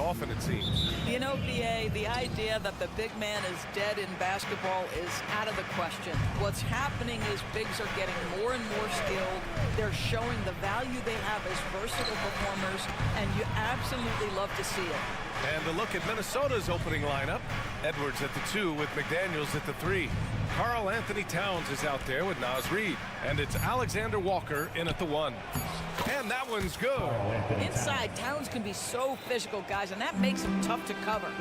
often, it seems. You know, BA, the idea that the big man is dead in basketball is out of the question. What's happening is bigs are getting more and more skilled. They're showing the value they have as versatile performers, and you absolutely love to see it. And a look at Minnesota's opening lineup. Edwards at the 2 with McDaniels at the 3. Karl Anthony Towns is out there with Naz Reid. And it's Alexander Walker in at the 1. And that one's good. Inside, Towns can be so physical, guys, and that makes him tough to cover.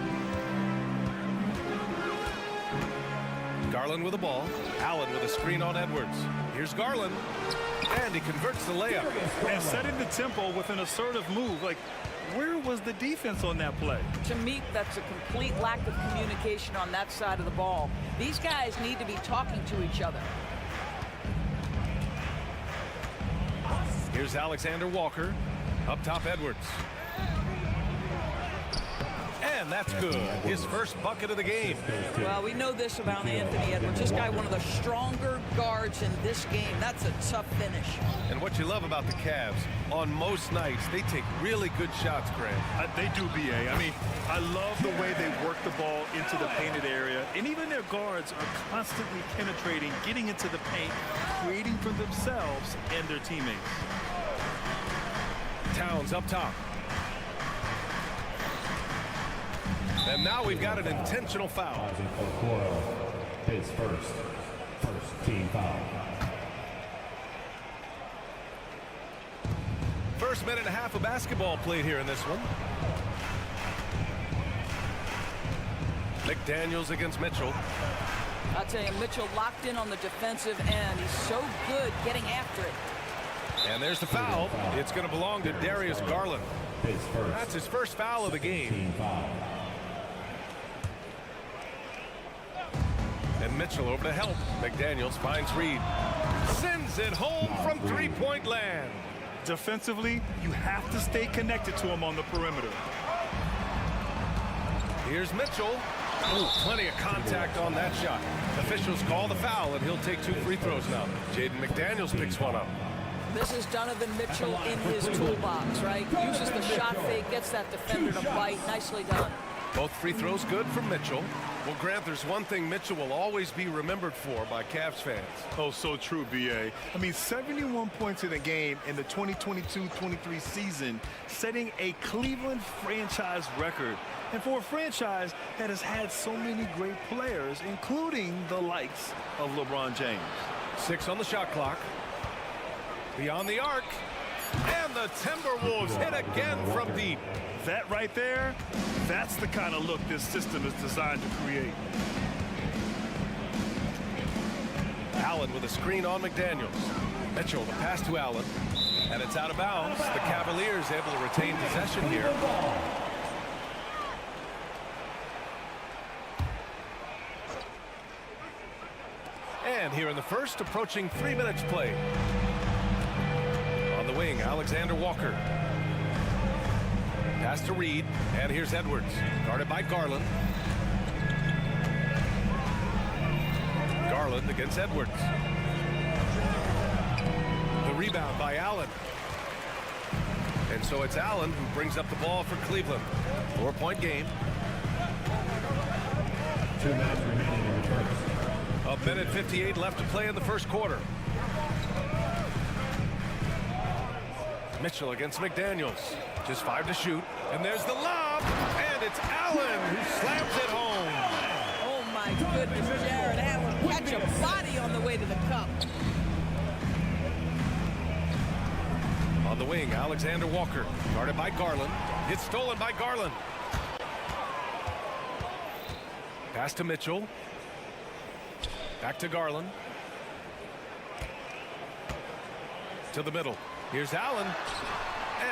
Garland with the ball. Allen with a screen on Edwards. Here's Garland. And he converts the layup. And setting the tempo with an assertive move. Like, where was the defense on that play? To me, that's a complete lack of communication on that side of the ball. These guys need to be talking to each other. Here's Alexander Walker. Up top, Edwards. And that's good. His first bucket of the game. Well, we know this about Anthony Edwards. This guy, one of the stronger guards in this game. That's a tough finish. And what you love about the Cavs, on most nights, they take really good shots, Grant. They do, BA. I mean, I love the way they work the ball into the painted area. And even their guards are constantly penetrating, getting into the paint, creating for themselves and their teammates. Towns up top. And now we've got an intentional foul. His first team foul. First minute and a half of basketball played here in this one. McDaniels against Mitchell. I'll tell you, Mitchell locked in on the defensive end. He's so good getting after it. And there's the foul. It's going to belong to Darius Garland. That's his first foul of the game. And Mitchell over to help. McDaniels finds Reid. Sends it home from three-point land. Defensively, you have to stay connected to him on the perimeter. Here's Mitchell. Ooh, plenty of contact on that shot. Officials call the foul, and he'll take 2 free throws now. Jaden McDaniels picks one up. This is Donovan Mitchell in his toolbox, right? Uses the shot fake, gets that defender to bite. Nicely done. Both free throws good from Mitchell. Well, Grant, there's one thing Mitchell will always be remembered for by Cavs fans. Oh, so true, BA. I mean, 71 points in a game in the 2022-23 season, setting a Cleveland franchise record. And for a franchise that has had so many great players, including the likes of LeBron James. 6 on the shot clock. Beyond the arc. And the Timberwolves hit again from deep. That right there, that's the kind of look this system is designed to create. Allen with a screen on McDaniels. Mitchell, the pass to Allen. And it's out of bounds. The Cavaliers able to retain possession here. And here in the first, approaching 3 minutes played. On the wing, Alexander Walker. Pass to Reid, and here's Edwards, guarded by Garland. Garland against Edwards. The rebound by Allen. And so it's Allen who brings up the ball for Cleveland. 4-point game. 2 minutes remaining in the first. A minute 58 left to play in the first quarter. Mitchell against McDaniels. Just 5 to shoot. And there's the lob. And it's Allen who slams it home. Oh, my goodness, Jared Allen. Catch a body on the way to the cup. On the wing, Alexander Walker. Guarded by Garland. It's stolen by Garland. Pass to Mitchell. Back to Garland. To the middle. Here's Allen.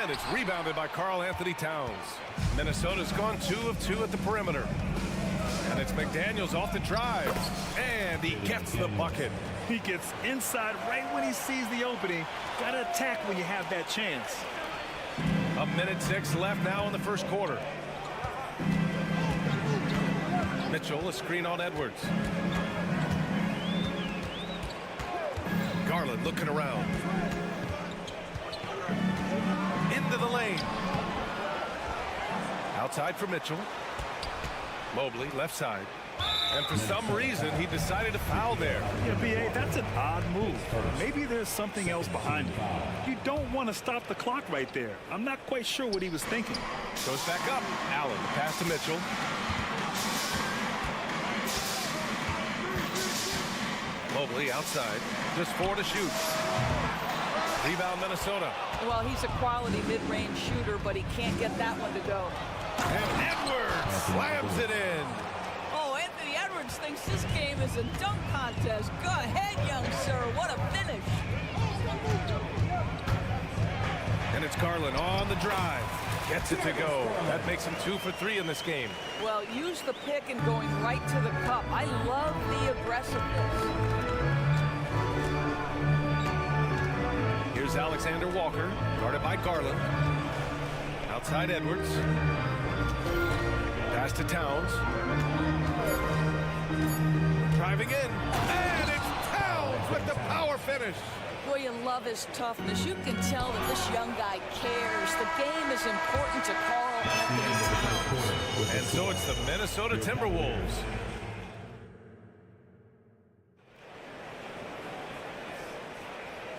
And it's rebounded by Karl Anthony Towns. Minnesota's gone 2 of 2 at the perimeter. And it's McDaniels off the drive. And he gets the bucket. He gets inside right when he sees the opening. Got to attack when you have that chance. A minute 6 left now in the first quarter. Mitchell, a screen on Edwards. Garland looking around. Into the lane. Outside for Mitchell. Mobley, left side. And for some reason, he decided to foul there. Yeah, B.A., that's an odd move. Maybe there's something else behind it. You don't want to stop the clock right there. I'm not quite sure what he was thinking. Goes back up. Allen, pass to Mitchell. Mobley outside. Just 4 to shoot. Rebound, Minnesota. Well, he's a quality mid-range shooter, but he can't get that one to go. And Edwards slams it in. Oh, Anthony Edwards thinks this game is a dunk contest. Go ahead, young sir. What a finish. And it's Garland on the drive. Gets it to go. That makes him 2 for 3 in this game. Well, use the pick and going right to the cup. I love the aggressiveness. Here's Alexander Walker, guarded by Garland. Outside Edwards. Pass to Towns. Driving in. And it's Towns with the power finish. Boy, you love his toughness. You can tell that this young guy cares. The game is important to Carl Anthony Towns. And so it's the Minnesota Timberwolves.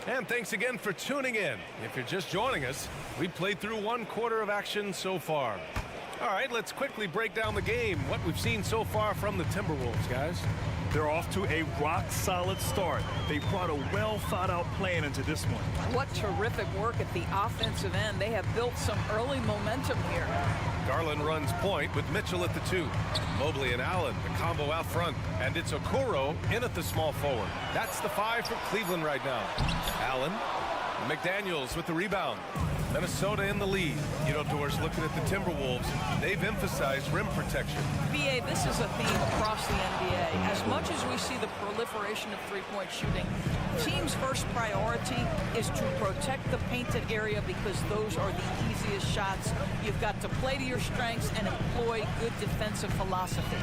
And thanks again for tuning in. If you're just joining us, we've played through 1 quarter of action so far. All right, let's quickly break down the game, what we've seen so far from the Timberwolves, guys. They're off to a rock-solid start. They brought a well-thought-out plan into this one. What terrific work at the offensive end. They have built some early momentum here. Garland runs point with Mitchell at the 2. Mobley and Allen, the combo out front. And it's Okoro in at the small forward. That's the 5 for Cleveland right now. Allen, McDaniels with the rebound. Minnesota in the lead. You know, Doris, looking at the Timberwolves, they've emphasized rim protection. BA, this is a theme across the NBA. As much as we see the proliferation of three-point shooting, team's first priority is to protect the painted area because those are the easiest shots. You've got to play to your strengths and employ good defensive philosophy.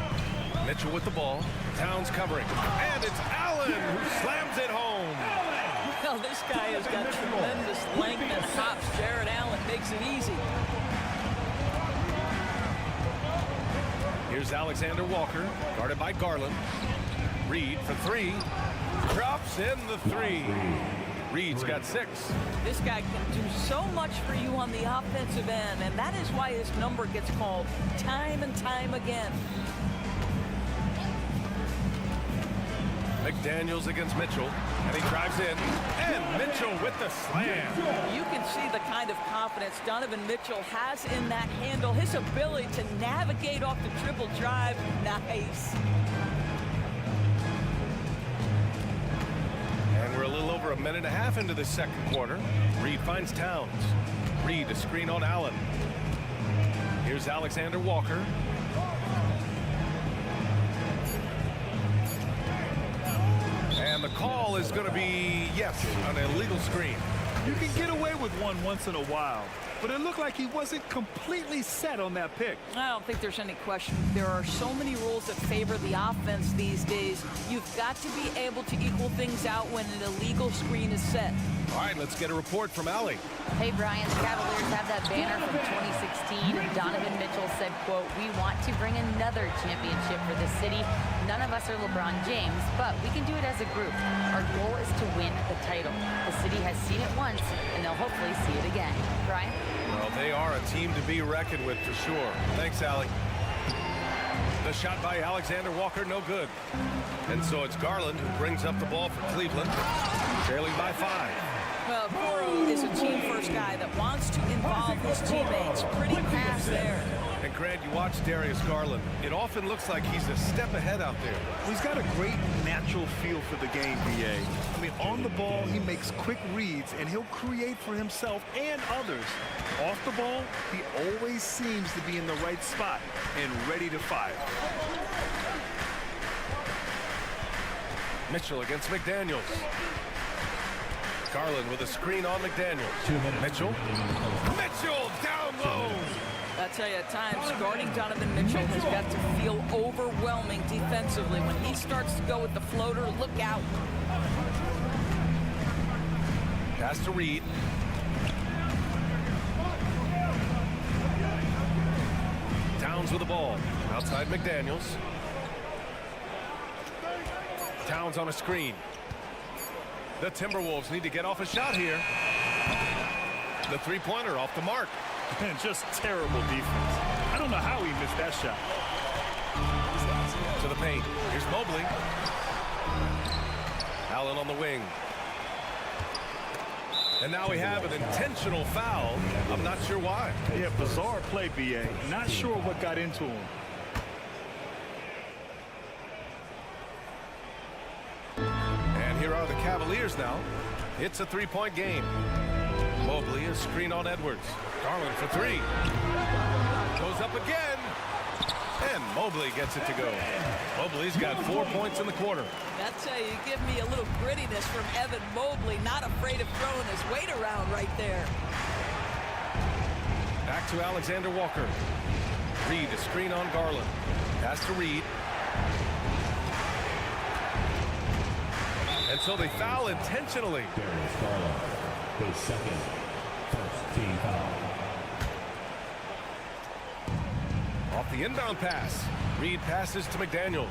Mitchell with the ball. Towns covering. And it's Allen who slams it home. Well, this guy has got tremendous length and hops. Jared Allen makes it easy. Here's Alexander Walker, guarded by Garland. Reed for 3. Drops in the 3. Reed's got 6. This guy can do so much for you on the offensive end, and that is why his number gets called time and time again. McDaniels against Mitchell, and he drives in, and Mitchell with the slam. You can see the kind of confidence Donovan Mitchell has in that handle, his ability to navigate off the triple drive. Nice. And we're a little over a minute and a half into the second quarter. Reed finds Towns. Reed, a screen on Allen. Here's Alexander Walker. And the call is going to be, yes, an illegal screen. You can get away with one once in a while, but it looked like he wasn't completely set on that pick. I don't think there's any question. There are so many rules that favor the offense these days. You've got to be able to equal things out when an illegal screen is set. All right, let's get a report from Allie. Hey, Brian, the Cavaliers have that banner from 2016. Donovan Mitchell said, quote, "We want to bring another championship for the city. None of us are LeBron James, but we can do it as a group. Our goal is to win the title. The city has seen it once, and they'll hopefully see it again." Brian? Well, they are a team to be reckoned with for sure. Thanks, Allie. The shot by Alexander Walker, no good. And so it's Garland who brings up the ball for Cleveland, trailing by 5. Well, Coro is a team-first guy that wants to involve his teammates. Pretty pass there. And Grant, you watch Darius Garland. It often looks like he's a step ahead out there. He's got a great natural feel for the game, BA. I mean, on the ball, he makes quick reads, and he'll create for himself and others. Off the ball, he always seems to be in the right spot and ready to fire. Mitchell against McDaniels. Garland with a screen on McDaniels. Mitchell. Mitchell down low. I tell you, at times, guarding Donovan Mitchell has got to feel overwhelming defensively. When he starts to go with the floater, look out. Pass to Reed. Towns with the ball. Outside McDaniels. Towns on a screen. The Timberwolves need to get off a shot here. The three-pointer off the mark. And just terrible defense. I don't know how he missed that shot. To the paint. Here's Mobley. Allen on the wing. And now we have an intentional foul. I'm not sure why. Yeah, bizarre play, BA. Not sure what got into him. And here are the Cavaliers now. It's a three-point game. Mobley is screen on Edwards. Garland for three. Goes up again. And Mobley gets it to go. Mobley's got 4 points in the quarter. That's how you give me a little grittiness from Evan Mobley. Not afraid of throwing his weight around right there. Back to Alexander Walker. Reed, a screen on Garland. Pass to Reed. And so they foul intentionally. Darius Garland, his second, first team foul. Off the inbound pass. Reed passes to McDaniels.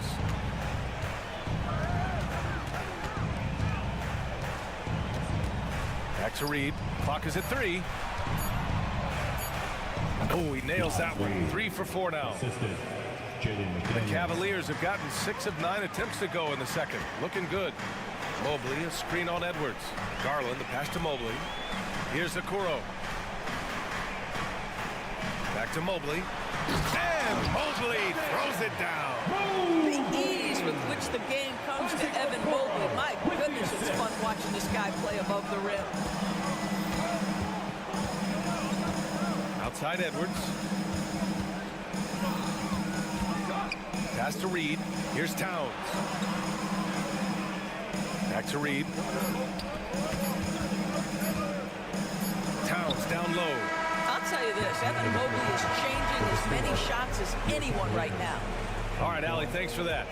Back to Reed. Clock is at 3. Oh, he nails that one. 3 for 4 now. The Cavaliers have gotten 6 of 9 attempts to go in the second. Looking good. Mobley, a screen on Edwards. Garland, the pass to Mobley. Here's Okoro. Back to Mobley. And Mobley throws it down. The ease with which the game comes to Evan Mobley. My goodness, it's fun watching this guy play above the rim. Outside Edwards. Pass to Reed. Here's Towns. Back to Reed. Towns down low. I'll tell you this, Evan Mobley is changing as many shots as anyone right now. All right, Allie, thanks for that.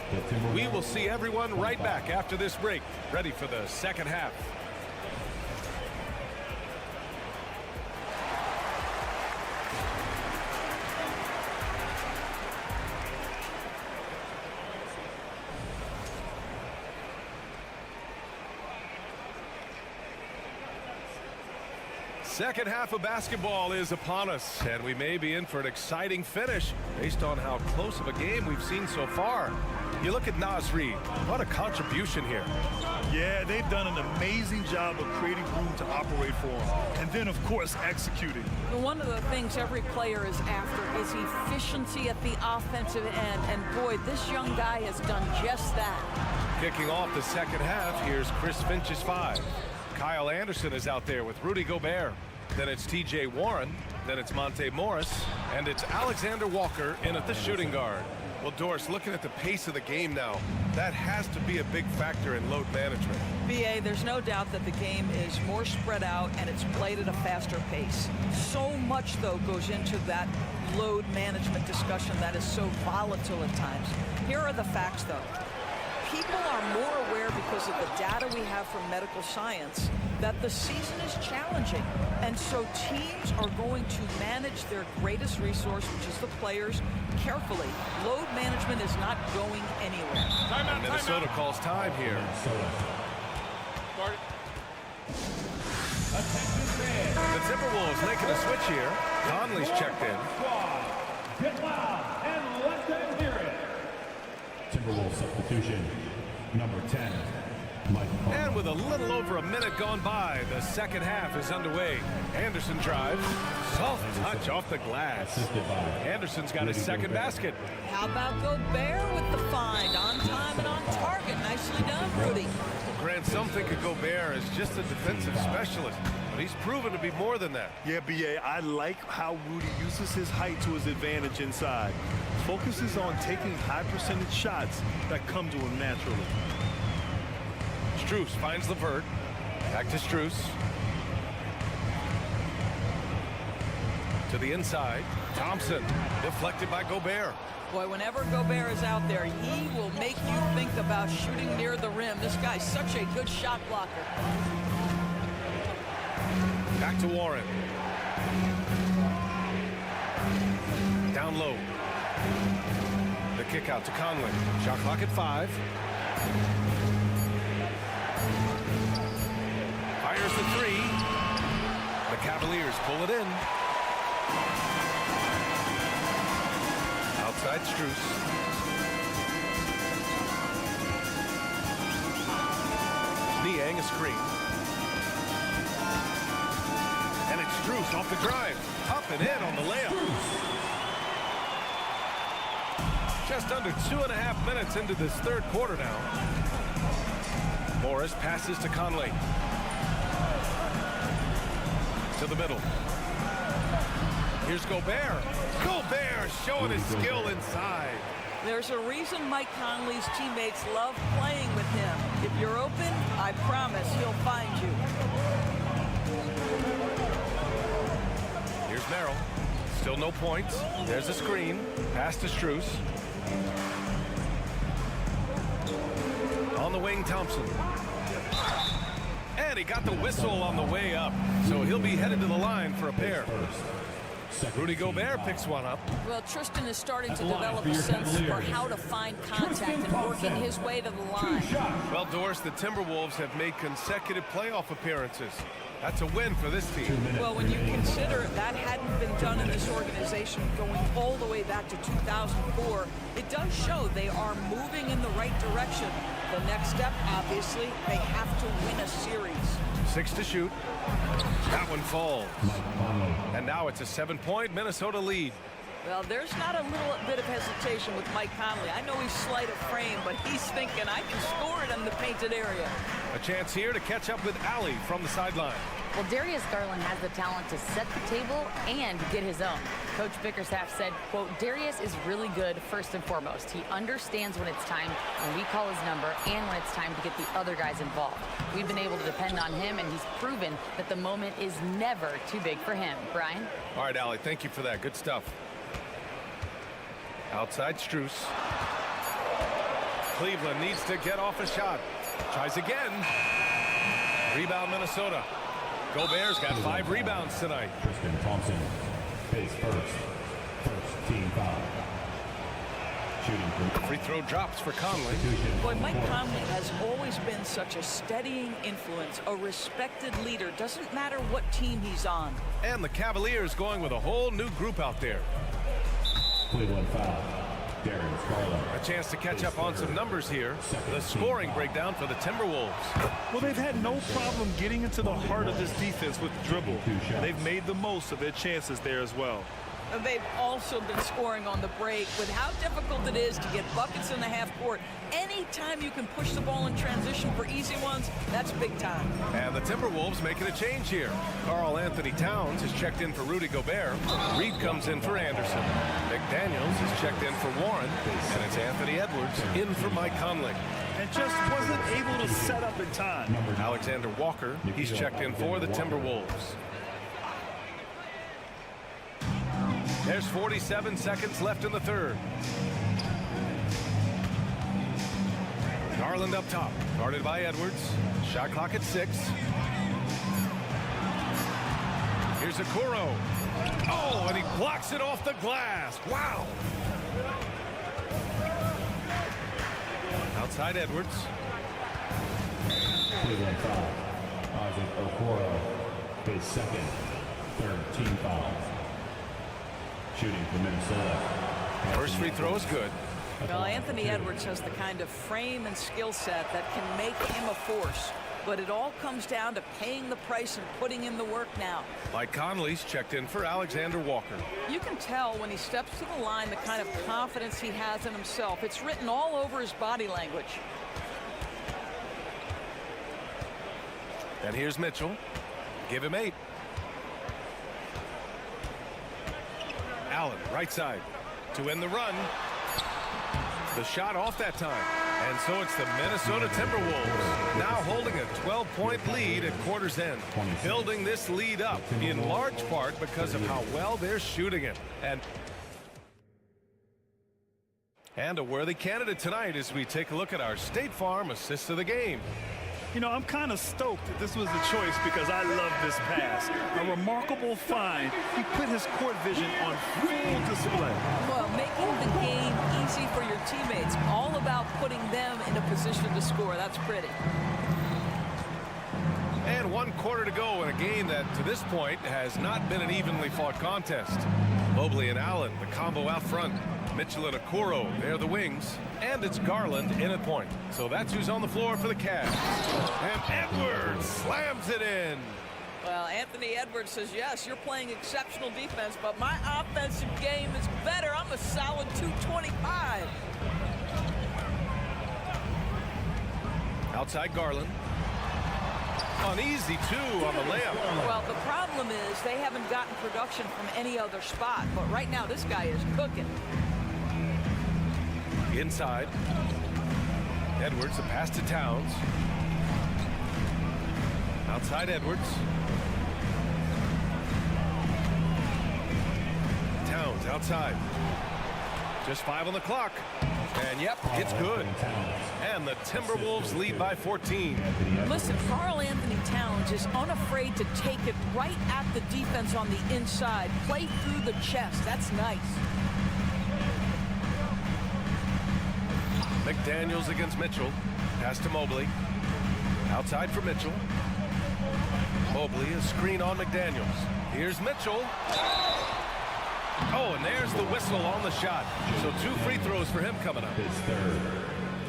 We will see everyone right back after this break, ready for the second half. Second half of basketball is upon us, and we may be in for an exciting finish based on how close of a game we've seen so far. You look at Naz Reid. What a contribution here. Yeah, they've done an amazing job of creating room to operate for him. And then, of course, executing. One of the things every player is after is efficiency at the offensive end. And, boy, this young guy has done just that. Kicking off the second half, here's Chris Finch's 5. Kyle Anderson is out there with Rudy Gobert. Then it's T.J. Warren. Then it's Monte Morris. And it's Alexander Walker in at the shooting guard. Well, Doris, looking at the pace of the game now, that has to be a big factor in load management. B.A., there's no doubt that the game is more spread out and it's played at a faster pace. So much, though, goes into that load management discussion that is so volatile at times. Here are the facts, though. People are more aware because of the data we have from medical science that the season is challenging. And so teams are going to manage their greatest resource, which is the players, carefully. Load management is not going anywhere. And Minnesota calls time here. The Timberwolves making a switch here. Conley's checked in. Get loud and let them hear it. Timberwolves substitution, number 10. And with a little over a minute gone by, the second half is underway. Anderson drives. Soft touch off the glass. Anderson's got his second basket. How about Gobert with the find? On time and on target. Nicely done, Rudy. Grant, some think of Gobert as just a defensive specialist, but he's proven to be more than that. Yeah, B.A., I like how Rudy uses his height to his advantage inside. Focuses on taking high percentage shots that come to him naturally. Strus finds LeVert. Back to Strus. To the inside. Thompson deflected by Gobert. Boy, whenever Gobert is out there, he will make you think about shooting near the rim. This guy's such a good shot blocker. Back to Warren. Down low. kick out to Conley. Shot clock at 5. Fires the 3. The Cavaliers pull it in. Outside Strus. Niang a screen. And it's Strus off the drive. Up and in on the layup. Just under 2.5 minutes into this third quarter now. Morris passes to Conley. To the middle. Here's Gobert. Gobert showing his skill inside. There's a reason Mike Conley's teammates love playing with him. If you're open, I promise he'll find you. Here's Merrill. Still no points. There's a screen. Pass to Strus. On the wing, Thompson. And he got the whistle on the way up. So he'll be headed to the line for a pair. Rudy Gobert picks one up. Well, Tristan is starting to develop a sense for how to find contact and working his way to the line. Well, Doris, the Timberwolves have made consecutive playoff appearances. That's a win for this team. Well, when you consider that hadn't been done in this organization going all the way back to 2004, it does show they are moving in the right direction. The next step, obviously, they have to win a series. 6 to shoot. That one falls. And now it's a 7-point Minnesota lead. Well, there's not a little bit of hesitation with Mike Conley. I know he's slight of frame, but he's thinking, I can score it in the painted area. A chance here to catch up with Allie from the sideline. Well, Darius Garland has the talent to set the table and get his own. Coach Bickerstaff said, quote, Darius is really good first and foremost. He understands when it's time when we call his number and when it's time to get the other guys involved. We've been able to depend on him, and he's proven that the moment is never too big for him. Brian? All right, Allie, thank you for that. Good stuff. Outside Strus. Cleveland needs to get off a shot. Tries again. Rebound Minnesota. Gobert's got 5 rebounds tonight. Tristan Thompson pays first team foul. Shooting from free throw drops for Conley. Boy, Mike Conley has always been such a steadying influence, a respected leader. Doesn't matter what team he's on. And the Cavaliers going with a whole new group out there. Cleveland foul. A chance to catch up on some numbers here. The scoring breakdown for the Timberwolves. Well, they've had no problem getting into the heart of this defense with dribble. They've made the most of their chances there as well. They've also been scoring on the break with how difficult it is to get buckets in the half court. Anytime you can push the ball in transition for easy ones, that's big time. And the Timberwolves making a change here. Karl Anthony Towns has checked in for Rudy Gobert. Reed comes in for Anderson. McDaniels has checked in for Warren. And it's Anthony Edwards in for Mike Conley. And just wasn't able to set up in time. Alexander Walker, he's checked in for the Timberwolves. There's 47 seconds left in the third. Garland up top, guarded by Edwards. Shot clock at 6. Here's Okoro. Oh, and he blocks it off the glass. Wow. Outside Edwards. Cleveland foul. Isaac Okoro, his second, third team foul. Shooting for Minnesota. First free throw is good. Well, Anthony Edwards has the kind of frame and skill set that can make him a force. But it all comes down to paying the price and putting in the work now. Mike Conley's checked in for Alexander Walker. You can tell when he steps to the line the kind of confidence he has in himself. It's written all over his body language. And here's Mitchell. Give him 8. Allen, right side, to end the run. The shot off that time. And so it's the Minnesota Timberwolves now holding a 12-point lead at quarter's end. Building this lead up in large part because of how well they're shooting it. And a worthy candidate tonight as we take a look at our State Farm assist of the game. You know, I'm kind of stoked that this was a choice because I love this pass. A remarkable find. He put his court vision on full display. Well, making the game easy for your teammates. All about putting them in a position to score. That's pretty. And 1 quarter to go in a game that, to this point, has not been an evenly fought contest. Mobley and Allen, the combo out front. Mitchell and Okoro, they're the wings. And it's Garland in at point. So that's who's on the floor for the Cavs. And Edwards slams it in. Well, Anthony Edwards says, yes, you're playing exceptional defense, but my offensive game is better. I'm a solid 225. Outside Garland. An easy 2 on the layup. Well, the problem is they haven't gotten production from any other spot, but right now this guy is cooking. Inside. Edwards, a pass to Towns. Outside Edwards. Towns outside. Just 5 on the clock. And yep, it's good. And the Timberwolves lead by 14. Listen, Karl Anthony Towns is unafraid to take it right at the defense on the inside. Play through the chest. That's nice. McDaniels against Mitchell. Pass to Mobley. Outside for Mitchell. Mobley, a screen on McDaniels. Here's Mitchell. Oh, and there's the whistle on the shot. So 2 free throws for him coming up.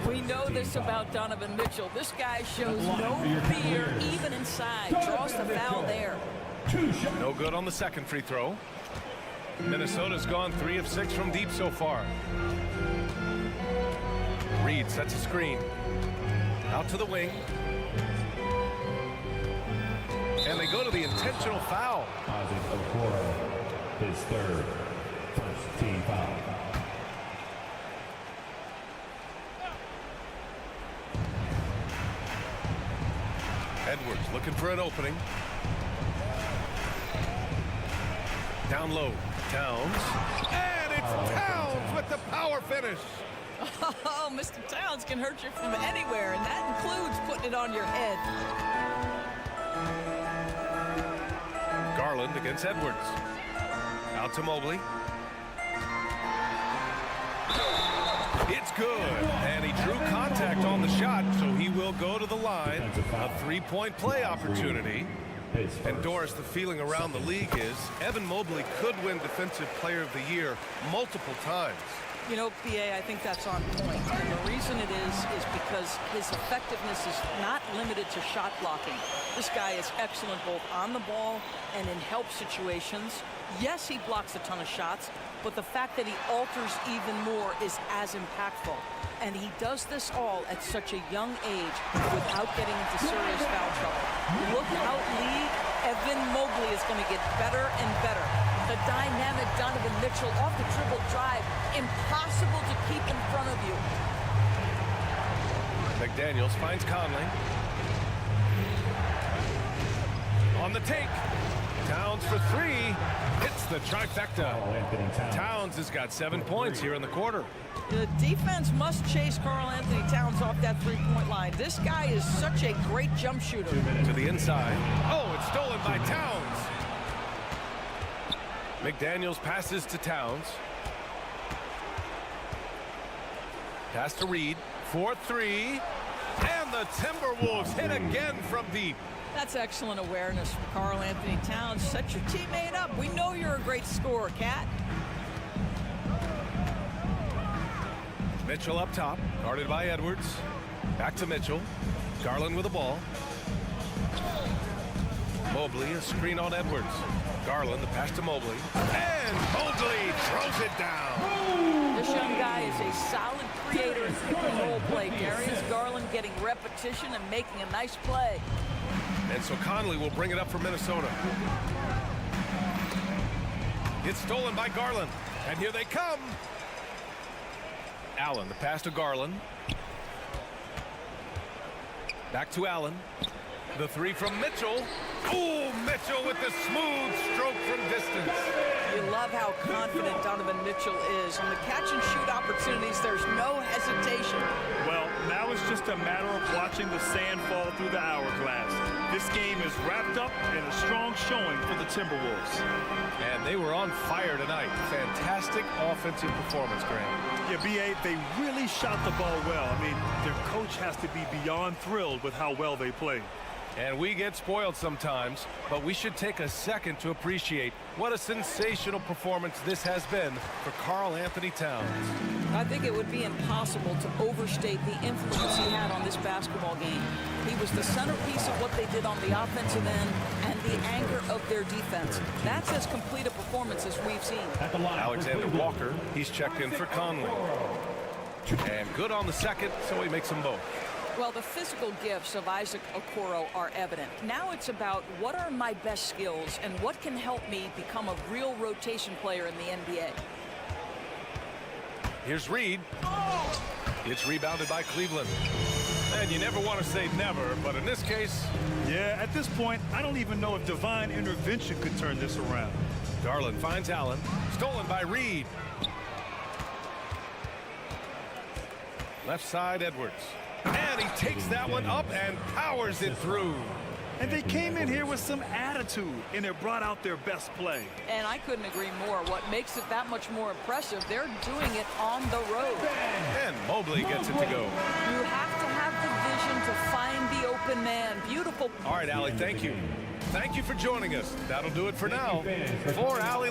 We know this about Donovan Mitchell. This guy shows no fear even inside. Draws the foul there. No good on the second free throw. Minnesota's gone 3 of 6 from deep so far. Reed sets a screen. Out to the wing. And they go to the intentional foul. His third. First team foul. Edwards looking for an opening. Down low. Towns. And it's Towns with the power finish. Oh, Mr. Towns can hurt you from anywhere, and that includes putting it on your head. Garland against Edwards. Out to Mobley. It's good. And he drew contact on the shot, so he will go to the line. A 3-point play opportunity. And Doris, the feeling around the league is Evan Mobley could win Defensive Player of the Year multiple times. You know, BA, I think that's on point. And the reason it is because his effectiveness is not limited to shot blocking. This guy is excellent both on the ball and in help situations. Yes, he blocks a ton of shots, but the fact that he alters even more is as impactful. And he does this all at such a young age without getting into serious foul trouble. Look how Evan Mobley is going to get better and better. The dynamic Donovan Mitchell off the dribble drive, impossible to keep in front of you. McDaniels finds Conley. On the take. Towns for 3. Hits the trifecta. Towns has got 7 points here in the quarter. The defense must chase Karl Anthony Towns off that 3-point line. This guy is such a great jump shooter. To the inside. Oh, it's stolen by Towns. McDaniels passes to Towns. Pass to Reed. 4-3. And the Timberwolves hit again from deep. That's excellent awareness from Karl Anthony Towns. Set your teammate up. We know you're a great scorer, Cat. Mitchell up top, guarded by Edwards. Back to Mitchell. Garland with the ball. Mobley, a screen on Edwards. Garland, the pass to Mobley. And Mobley throws it down. This young guy is a solid creator in pick and roll play. Darius Garland getting repetition and making a nice play. And so Conley will bring it up for Minnesota. It's stolen by Garland. And here they come. Allen, the pass to Garland. Back to Allen. The three from Mitchell. Oh, Mitchell with the smooth stroke from distance. You love how confident Donovan Mitchell is. On the catch and shoot opportunities, there's no hesitation. Well, now it's just a matter of watching the sand fall through the hourglass. This game is wrapped up in a strong showing for the Timberwolves. And they were on fire tonight. Fantastic offensive performance, Graham. Yeah, B.A., they really shot the ball well. I mean, their coach has to be beyond thrilled with how well they played. And we get spoiled sometimes, but we should take a second to appreciate what a sensational performance this has been for Karl Anthony Towns. I think it would be impossible to overstate the influence he had on this basketball game. He was the centerpiece of what they did on the offensive end and the anchor of their defense. That's as complete a performance as we've seen. Alexander Walker, he's checked in for Conley. And good on the second, so he makes them both. Well, the physical gifts of Isaac Okoro are evident. Now it's about what are my best skills and what can help me become a real rotation player in the NBA. Here's Reed. It's rebounded by Cleveland. And you never want to say never, but in this case... Yeah, at this point, I don't even know if divine intervention could turn this around. Garland finds Allen. Stolen by Reed. Left side, Edwards. And he takes that one up and powers it through. And they came in here with some attitude, and they brought out their best play. And I couldn't agree more. What makes it that much more impressive, they're doing it on the road. And Mobley gets it to go. You have to have the vision to find the open man. Beautiful. All right, Allie, thank you. Thank you for joining us. That'll do it for now. For Allie...